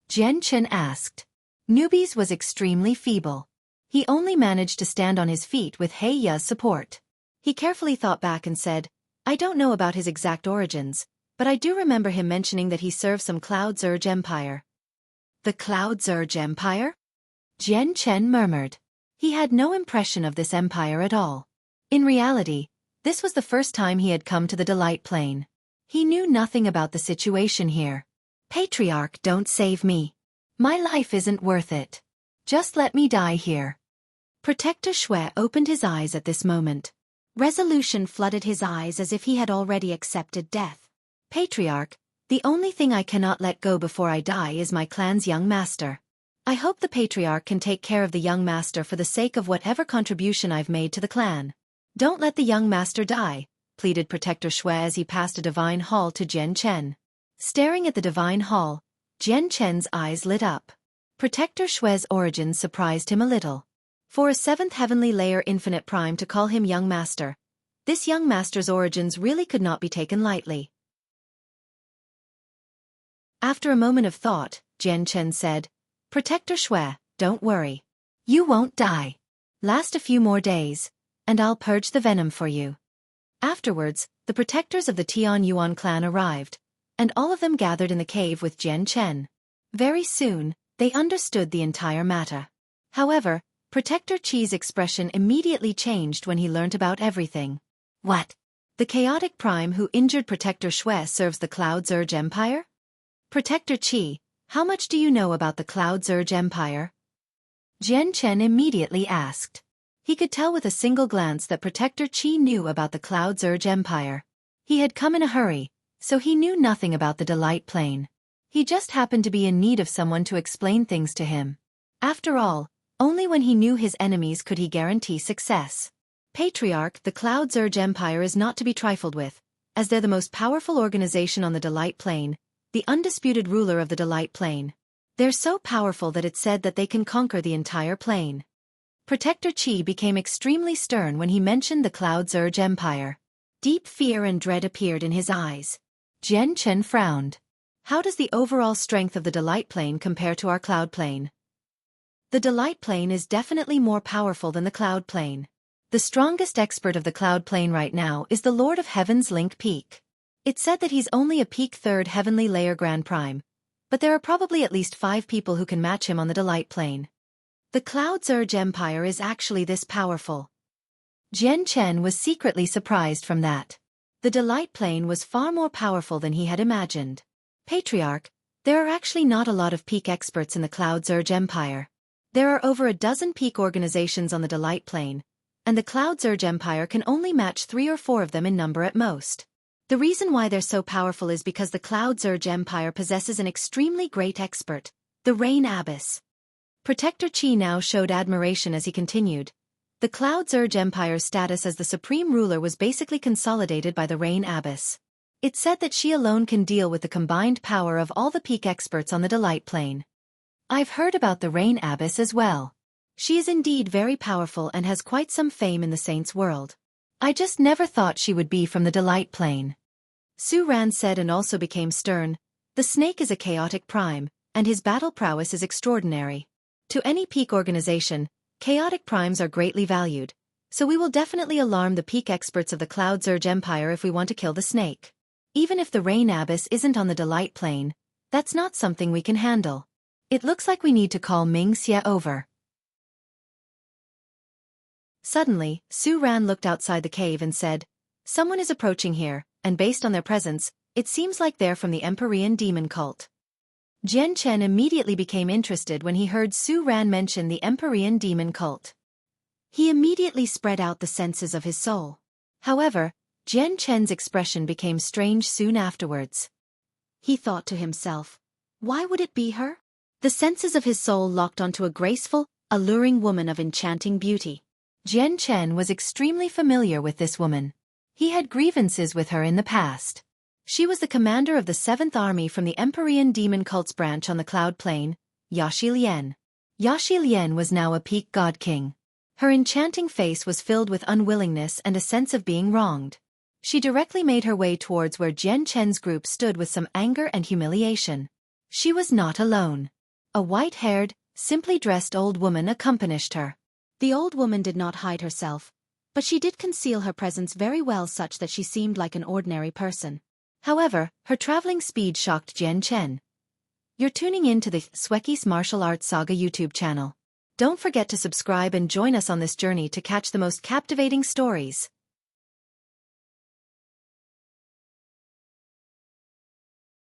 Jian Chen asked. Newbies was extremely feeble. He only managed to stand on his feet with He Ya's support. He carefully thought back and said, I don't know about his exact origins, but I do remember him mentioning that he served some Cloud Zurge Empire. The Cloud Zurge Empire? Jian Chen murmured. He had no impression of this empire at all. In reality, this was the first time he had come to the Delight Plane. He knew nothing about the situation here. Patriarch, don't save me. My life isn't worth it. Just let me die here. Protector Xue opened his eyes at this moment. Resolution flooded his eyes as if he had already accepted death. Patriarch, the only thing I cannot let go before I die is my clan's young master. I hope the Patriarch can take care of the young master for the sake of whatever contribution I've made to the clan. Don't let the young master die, pleaded Protector Xue as he passed a divine hall to Jian Chen. Staring at the divine hall, Jian Chen's eyes lit up. Protector Xue's origins surprised him a little. For a 7th heavenly layer infinite prime to call him young master, this young master's origins really could not be taken lightly. After a moment of thought, Jian Chen said, Protector Xue, don't worry. You won't die. Last a few more days, and I'll purge the venom for you. Afterwards, the protectors of the Tian Yuan clan arrived, and all of them gathered in the cave with Jian Chen. Very soon, they understood the entire matter. However, Protector Qi's expression immediately changed when he learnt about everything. What? The chaotic prime who injured Protector Xue serves the Cloud Zurge Empire? Protector Qi, how much do you know about the Cloud Zurge Empire? Jian Chen immediately asked. He could tell with a single glance that Protector Qi knew about the Cloud Zurge Empire. He had come in a hurry, so he knew nothing about the Delight Plane. He just happened to be in need of someone to explain things to him. After all, only when he knew his enemies could he guarantee success. Patriarch, the Cloud Zurge Empire is not to be trifled with, as they're the most powerful organization on the Delight Plane, the undisputed ruler of the Delight Plane. They're so powerful that it's said that they can conquer the entire plane. Protector Qi became extremely stern when he mentioned the Cloud Zurge Empire. Deep fear and dread appeared in his eyes. Jian Chen frowned. How does the overall strength of the Delight Plane compare to our Cloud Plane? The Delight Plane is definitely more powerful than the Cloud Plane. The strongest expert of the Cloud Plane right now is the Lord of Heaven's Link Peak. It's said that he's only a peak 3rd heavenly layer Grand Prime, but there are probably at least 5 people who can match him on the Delight Plane. The Cloud Zurge Empire is actually this powerful. Jian Chen was secretly surprised from that. The Delight Plane was far more powerful than he had imagined. Patriarch, there are actually not a lot of peak experts in the Cloud Zurge Empire. There are over a dozen peak organizations on the Delight Plane, and the Cloud Zurge Empire can only match 3 or 4 of them in number at most. The reason why they're so powerful is because the Cloud Zurge Empire possesses an extremely great expert, the Rain Abbess. Protector Qi now showed admiration as he continued. The Cloud Zurge Empire's status as the supreme ruler was basically consolidated by the Rain Abbess. It's said that she alone can deal with the combined power of all the peak experts on the Delight Plane. I've heard about the Rain Abbess as well. She is indeed very powerful and has quite some fame in the saints' world. I just never thought she would be from the Delight Plane. Su Ran said and also became stern. The snake is a chaotic prime, and his battle prowess is extraordinary. To any peak organization, chaotic primes are greatly valued, so we will definitely alarm the peak experts of the Cloud Surge Empire if we want to kill the snake. Even if the Rain Abyss isn't on the Delight Plane, that's not something we can handle. It looks like we need to call Ming Xie over. Suddenly, Su Ran looked outside the cave and said, "Someone is approaching here, and based on their presence, it seems like they're from the Empyrean demon cult." Jian Chen immediately became interested when he heard Su Ran mention the Empyrean demon cult. He immediately spread out the senses of his soul. However, Jian Chen's expression became strange soon afterwards. He thought to himself, why would it be her? The senses of his soul locked onto a graceful, alluring woman of enchanting beauty. Jian Chen was extremely familiar with this woman. He had grievances with her in the past. She was the commander of the 7th Army from the Empyrean Demon Cult's branch on the Cloud Plane, Yaxi Lian. Yaxi Lian was now a peak god king. Her enchanting face was filled with unwillingness and a sense of being wronged. She directly made her way towards where Jian Chen's group stood with some anger and humiliation. She was not alone. A white-haired, simply dressed old woman accompanied her. The old woman did not hide herself, but she did conceal her presence very well such that she seemed like an ordinary person. However, her traveling speed shocked Jian Chen. You're tuning in to the Xueqi's Martial Arts Saga YouTube channel. Don't forget to subscribe and join us on this journey to catch the most captivating stories.